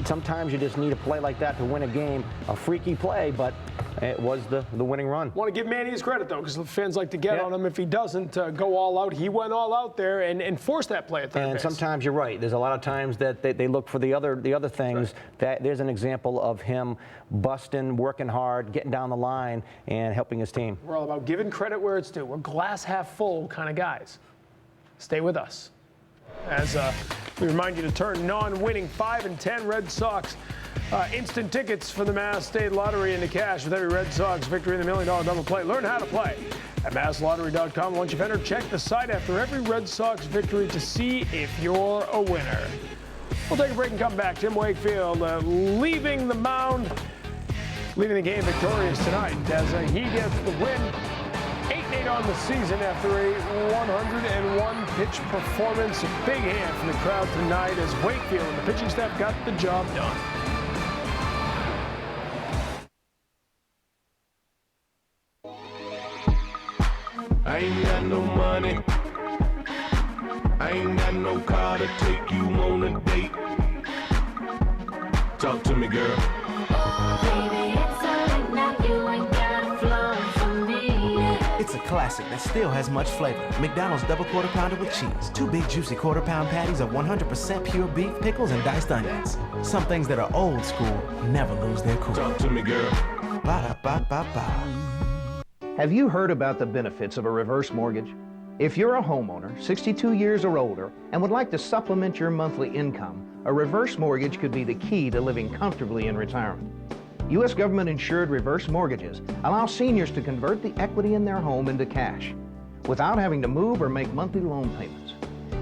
Speaker 11: sometimes you just need a play like that to win a game. A freaky play, but it was the winning run.
Speaker 21: Want to give Manny his credit, though, because the fans like to get on him if he doesn't go all out. He went all out there and forced that play at third base.
Speaker 11: And sometimes you're right. There's a lot of times that they look for the other things. Right. That there's an example of him busting, working hard, getting down the line, and helping his team.
Speaker 21: We're all about giving credit where it's due. We're glass half full kind of guys. Stay with us. As we remind you to turn non-winning 5 and 10 Red Sox instant tickets for the Mass State Lottery into cash with every Red Sox victory in the $1 Million Double Play. Learn how to play at masslottery.com. Once you've entered, check the site after every Red Sox victory to see if you're a winner. We'll take a break and come back. Tim Wakefield leaving the mound, leaving the game victorious tonight as he gets the win. 8-8 on the season after a 101-pitch performance. A big hand from the crowd tonight as Wakefield and the pitching staff got the job done.
Speaker 3: I ain't got no money. I ain't got no car to take you on a date. Talk to me, girl.
Speaker 27: Baby, it's alright now, you ain't got a flow for me.
Speaker 6: It's a classic that still has much flavor. McDonald's double quarter pounder with cheese. 2 big juicy quarter-pound patties of 100% pure beef, pickles, and diced onions. Some things that are old school never lose their cool.
Speaker 3: Talk to me, girl.
Speaker 6: Ba-da-ba-ba-ba.
Speaker 8: Have you heard about the benefits of a reverse mortgage? If you're a homeowner, 62 years or older, and would like to supplement your monthly income, a reverse mortgage could be the key to living comfortably in retirement. U.S. government-insured reverse mortgages allow seniors to convert the equity in their home into cash without having to move or make monthly loan payments.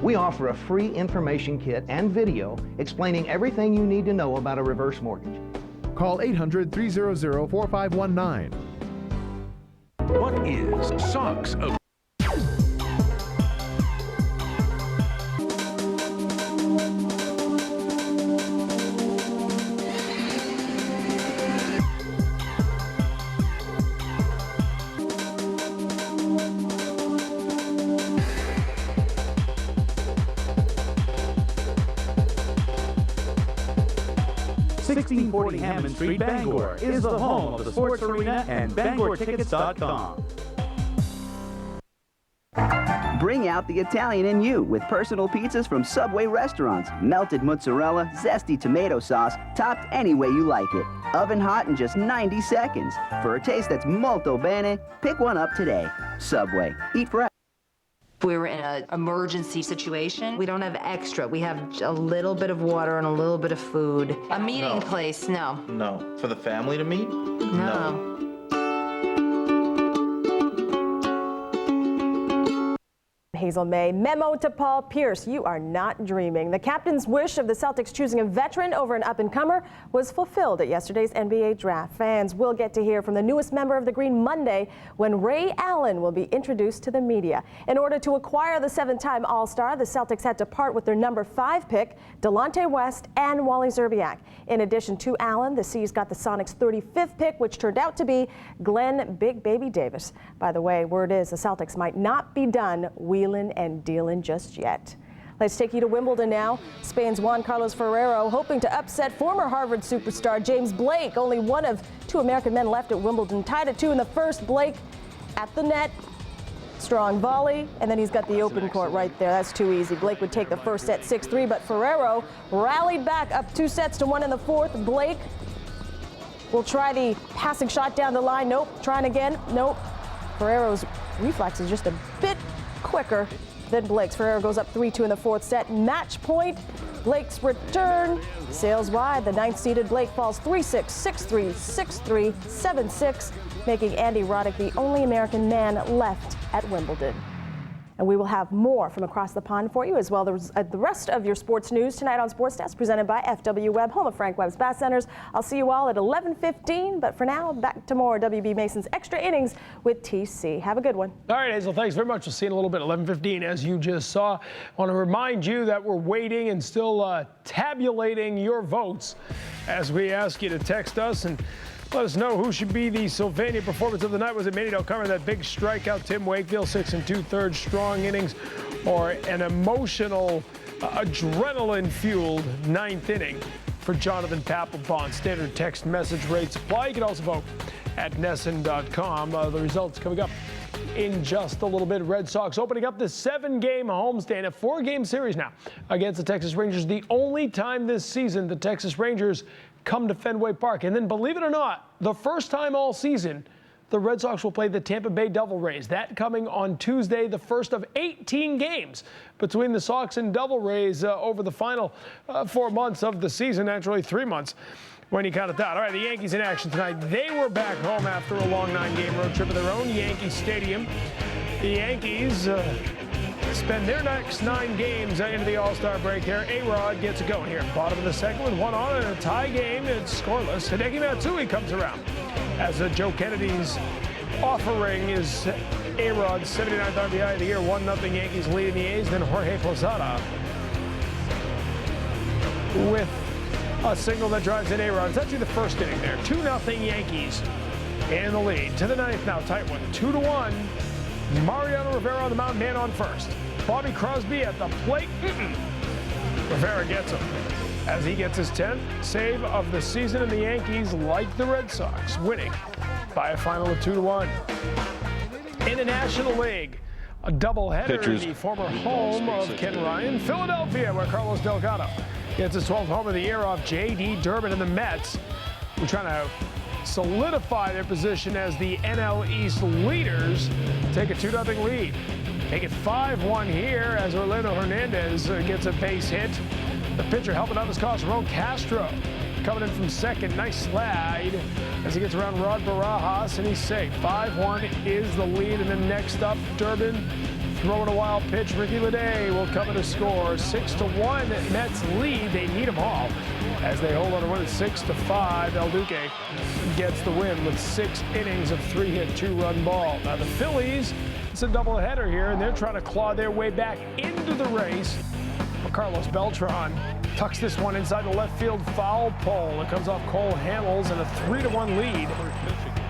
Speaker 8: We offer a free information kit and video explaining everything you need to know about a reverse mortgage.
Speaker 9: Call 800-300-4519.
Speaker 16: What is Sox of?
Speaker 28: Hammond Street, Bangor is the home of the sports arena and BangorTickets.com.
Speaker 1: Bring out the Italian in you with personal pizzas from Subway restaurants. Melted mozzarella, zesty tomato sauce, topped any way you like it. Oven hot in just 90 seconds. For a taste that's molto bene, pick one up today. Subway. Eat fresh.
Speaker 5: We're in an emergency situation. We don't have extra. We have a little bit of water and a little bit of food. A meeting place, no.
Speaker 9: No. For the family to meet?
Speaker 5: No.
Speaker 10: Hazel May. Memo to Paul Pierce. You are not dreaming. The captain's wish of the Celtics choosing a veteran over an up-and-comer was fulfilled at yesterday's NBA draft. Fans will get to hear from the newest member of the Green Monday when Ray Allen will be introduced to the media. In order to acquire the 7-time All-Star, the Celtics had to part with their number 5 pick, Delonte West and Wally Szczerbiak. In addition to Allen, the C's got the Sonics' 35th pick, which turned out to be Glenn Big Baby Davis. By the way, word is the Celtics might not be done wheeling and dealing just yet. Let's take you to Wimbledon now. Spain's Juan Carlos Ferrero hoping to upset former Harvard superstar James Blake. Only one of 2 American men left at Wimbledon. Tied at 2 in the first. Blake at the net. Strong volley, and then he's got the open court right there. That's too easy. Blake would take the first set 6-3, but Ferrero rallied back up 2 sets to 1 in the fourth. Blake will try the passing shot down the line. Nope. Trying again. Nope. Ferrero's reflex is just a bit quicker than Blake's. Ferrero goes up 3-2 in the fourth set. Match point. Blake's return sails wide. The 9th-seeded Blake falls 3-6, 6-3, 6-3, 7-6, making Andy Roddick the only American man left at Wimbledon. And we will have more from across the pond for you, as well as the rest of your sports news tonight on Sports Desk, presented by FW Webb, home of Frank Webb's Bass Centers. I'll see you all at 11:15, but for now, back to more WB Mason's Extra Innings with TC. Have a good one.
Speaker 21: All right, Hazel, thanks very much. We'll see you in a little bit, 11:15, as you just saw. I want to remind you that we're waiting and still tabulating your votes as we ask you to text us and let us know who should be the Sylvania performance of the night. Was it Manny Del Carmen, that big strikeout, Tim Wakefield, 6 2/3 strong innings, or an emotional, adrenaline-fueled 9th inning for Jonathan Papelbon? Standard text message rates apply. You can also vote at NESN.com. The results coming up in just a little bit. Red Sox opening up the 7-game homestand, a 4-game series now against the Texas Rangers. The only time this season the Texas Rangers come to Fenway Park. And then, believe it or not, the first time all season, the Red Sox will play the Tampa Bay Devil Rays. That coming on Tuesday, the first of 18 games between the Sox and Devil Rays over the final 4 months of the season, actually 3 months when you count it out. All right, the Yankees in action tonight. They were back home after a long 9-game road trip at their own Yankee Stadium. The Yankees spend their next 9 games into the All-Star break here. A-Rod gets it going here. Bottom of the second with 1 on and a tie game. It's scoreless. Hideki Matsui comes around as Joe Kennedy's offering is A-Rod's 79th RBI of the year. 1-0 Yankees leading the A's. Then Jorge Posada with a single that drives in A-Rod. It's actually the first inning there. 2-0 Yankees in the lead. To the 9th now, tight one. 2-1. Mariano Rivera on the mound, man on first. Bobby Crosby at the plate. Rivera gets him as he gets his 10th save of the season, and the Yankees, like the Red Sox, winning by a final of 2-1. In the National League, a doubleheader in the former home of Ken Ryan, Philadelphia, where Carlos Delgado gets his 12th home of the year off J.D. Durbin, and the Mets, who are trying to solidify their position as the NL East leaders, take a 2-0 lead. Make it 5-1 here as Orlando Hernandez gets a base hit. The pitcher helping out his cause, Ramon Castro, coming in from second. Nice slide as he gets around Rod Barajas, and he's safe. 5-1 is the lead, and then next up, Durbin throwing a wild pitch. Ricky Leday will come in to score. 6-1 Mets lead. They need them all as they hold on to win at 6-5. El Duque gets the win with 6 innings of 3-hit, 2-run ball. Now the Phillies, it's a doubleheader here, and they're trying to claw their way back into the race. Carlos Beltran tucks this one inside the left field foul pole. It comes off Cole Hamels, and a 3-1 lead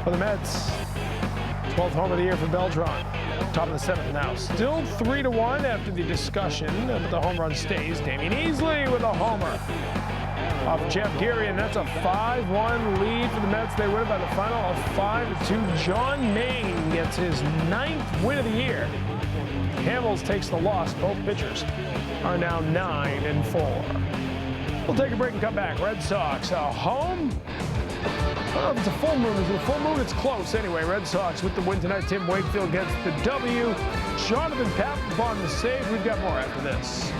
Speaker 21: for the Mets. 12th home of the year for Beltran. Top of the 7th now. Still 3-1 after the discussion, but the home run stays. Damian Easley with a homer. off Jeff Geary, and that's a 5-1 lead for the Mets. They win by the final of 5-2. John Maine gets his 9th win of the year. Hamels takes the loss. Both pitchers are now 9-4. We'll take a break and come back. Red Sox home. I don't know if it's a full moon. Is it a full moon? It's close. Anyway, Red Sox with the win tonight. Tim Wakefield gets the W. Jonathan Papelbon the save. We've got more after this.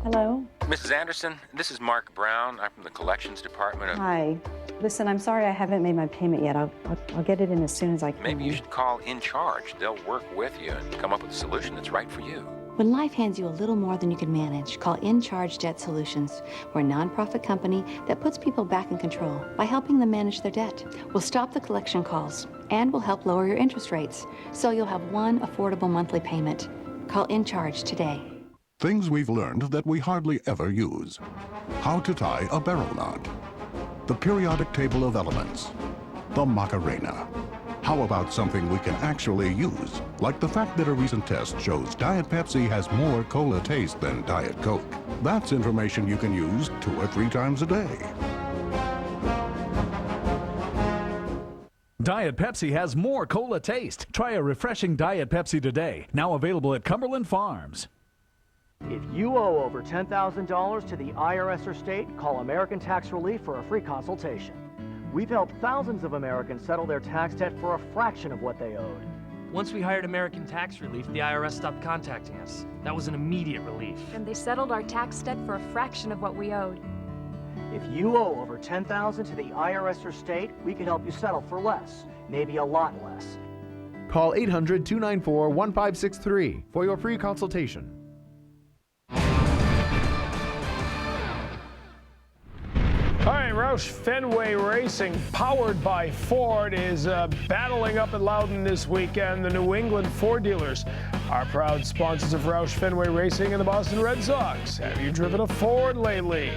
Speaker 4: Hello?
Speaker 12: Mrs. Anderson, this is Mark Brown. I'm from the collections department of...
Speaker 4: Hi. Listen, I'm sorry I haven't made my payment yet. I'll get it in as soon as I can.
Speaker 12: Maybe you should call In Charge. They'll work with you and come up with a solution that's right for you.
Speaker 13: When life hands you a little more than you can manage, call In Charge Debt Solutions. We're a nonprofit company that puts people back in control by helping them manage their debt. We'll stop the collection calls and we'll help lower your interest rates so you'll have one affordable monthly payment. Call In Charge today.
Speaker 14: Things we've learned that we hardly ever use. How to tie a barrel knot. The periodic table of elements. The Macarena. How about something we can actually use? Like the fact that a recent test shows Diet Pepsi has more cola taste than Diet Coke. That's information you can use 2 or 3 times a day.
Speaker 23: Diet Pepsi has more cola taste. Try a refreshing Diet Pepsi today. Now available at Cumberland Farms.
Speaker 24: If you owe over $10,000 to the IRS or state, call American Tax Relief for a free consultation. We've helped thousands of Americans settle their tax debt for a fraction of what they owed.
Speaker 25: Once we hired American Tax Relief, the IRS stopped contacting us. That was an immediate relief.
Speaker 26: And they settled our tax debt for a fraction of what we owed.
Speaker 24: If you owe over $10,000 to the IRS or state, we can help you settle for less, maybe a lot less.
Speaker 29: Call 800-294-1563 for your free consultation.
Speaker 21: All right, Roush Fenway Racing, powered by Ford, is battling up at Loudon this weekend. The New England Ford dealers are proud sponsors of Roush Fenway Racing and the Boston Red Sox. Have you driven a Ford lately?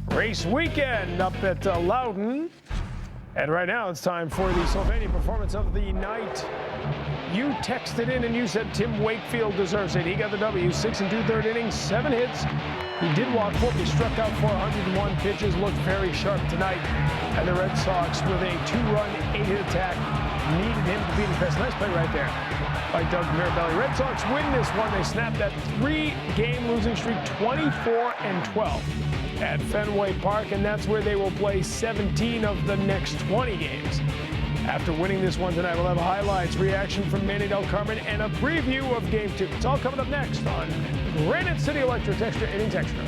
Speaker 21: Race weekend up at Loudon. And right now it's time for the Sylvania performance of the night. You texted in and you said Tim Wakefield deserves it. He got the W, 6 2/3 innings, 7 hits. He did walk 4, he struck out 401 pitches, looked very sharp tonight. And the Red Sox, with a 2-run, 8-hit attack, needed him to beat the best. Nice play right there by Doug Mirabelli. Red Sox win this one. They snapped that 3-game losing streak, 24-12 at Fenway Park, and that's where they will play 17 of the next 20 games. After winning this one tonight, we'll have highlights, reaction from Manny Del Carmen, and a preview of Game 2. It's all coming up next on Granite City Electric Extra Innings Extra.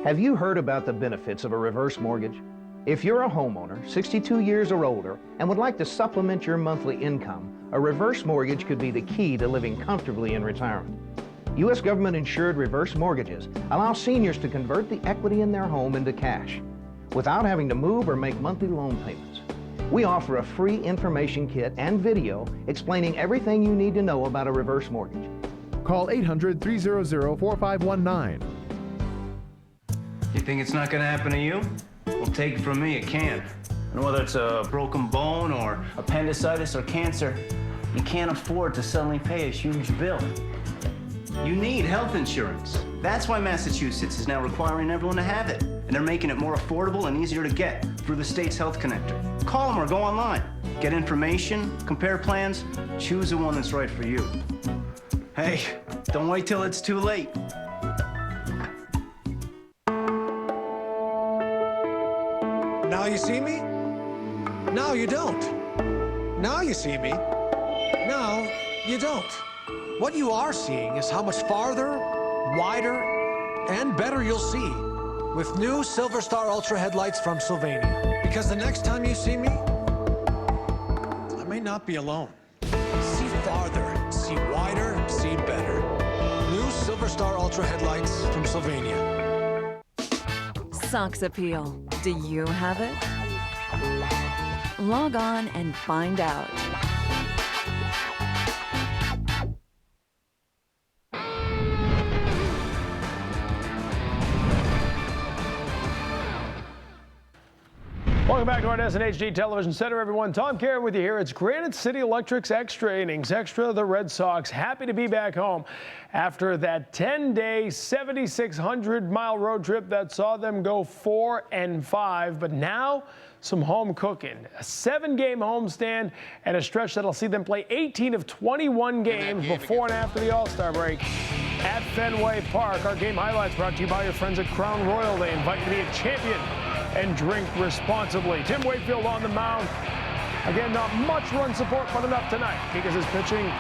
Speaker 8: Have you heard about the benefits of a reverse mortgage? If you're a homeowner, 62 years or older, and would like to supplement your monthly income, a reverse mortgage could be the key to living comfortably in retirement. U.S. government-insured reverse mortgages allow seniors to convert the equity in their home into cash without having to move or make monthly loan payments. We offer a free information kit and video explaining everything you need to know about a reverse mortgage.
Speaker 29: Call 800-300-4519.
Speaker 30: You think it's not going to happen to you? Well, take it from me, it can. And whether it's a broken bone or appendicitis or cancer, you can't afford to suddenly pay a huge bill. You need health insurance. That's why Massachusetts is now requiring everyone to have it. And they're making it more affordable and easier to get through the state's health connector. Call them or go online. Get information, compare plans, choose the one that's right for you. Hey, don't wait till it's too late.
Speaker 31: Now you see me? Now you don't. Now you see me? Now you don't. What you are seeing is how much farther, wider, and better you'll see with new Silver Star Ultra headlights from Sylvania. Because the next time you see me, I may not be alone. See farther, see wider, see better. New Silver Star Ultra headlights from Sylvania.
Speaker 32: Sox appeal. Do you have it? Log on and find out.
Speaker 21: Welcome back to our SNHD Television Center, everyone. Tom Karen with you here. It's Granite City Electric's Extra Innings. Extra, the Red Sox happy to be back home after that 10-day, 7,600-mile road trip that saw them go 4-5. But now, some home cooking. A 7-game homestand and a stretch that'll see them play 18 of 21 games before and after the All-Star break at Fenway Park. Our game highlights brought to you by your friends at Crown Royal. They invite you to be a champion and drink responsibly. Tim Wakefield on the mound. Again, not much run support, but enough tonight because his pitching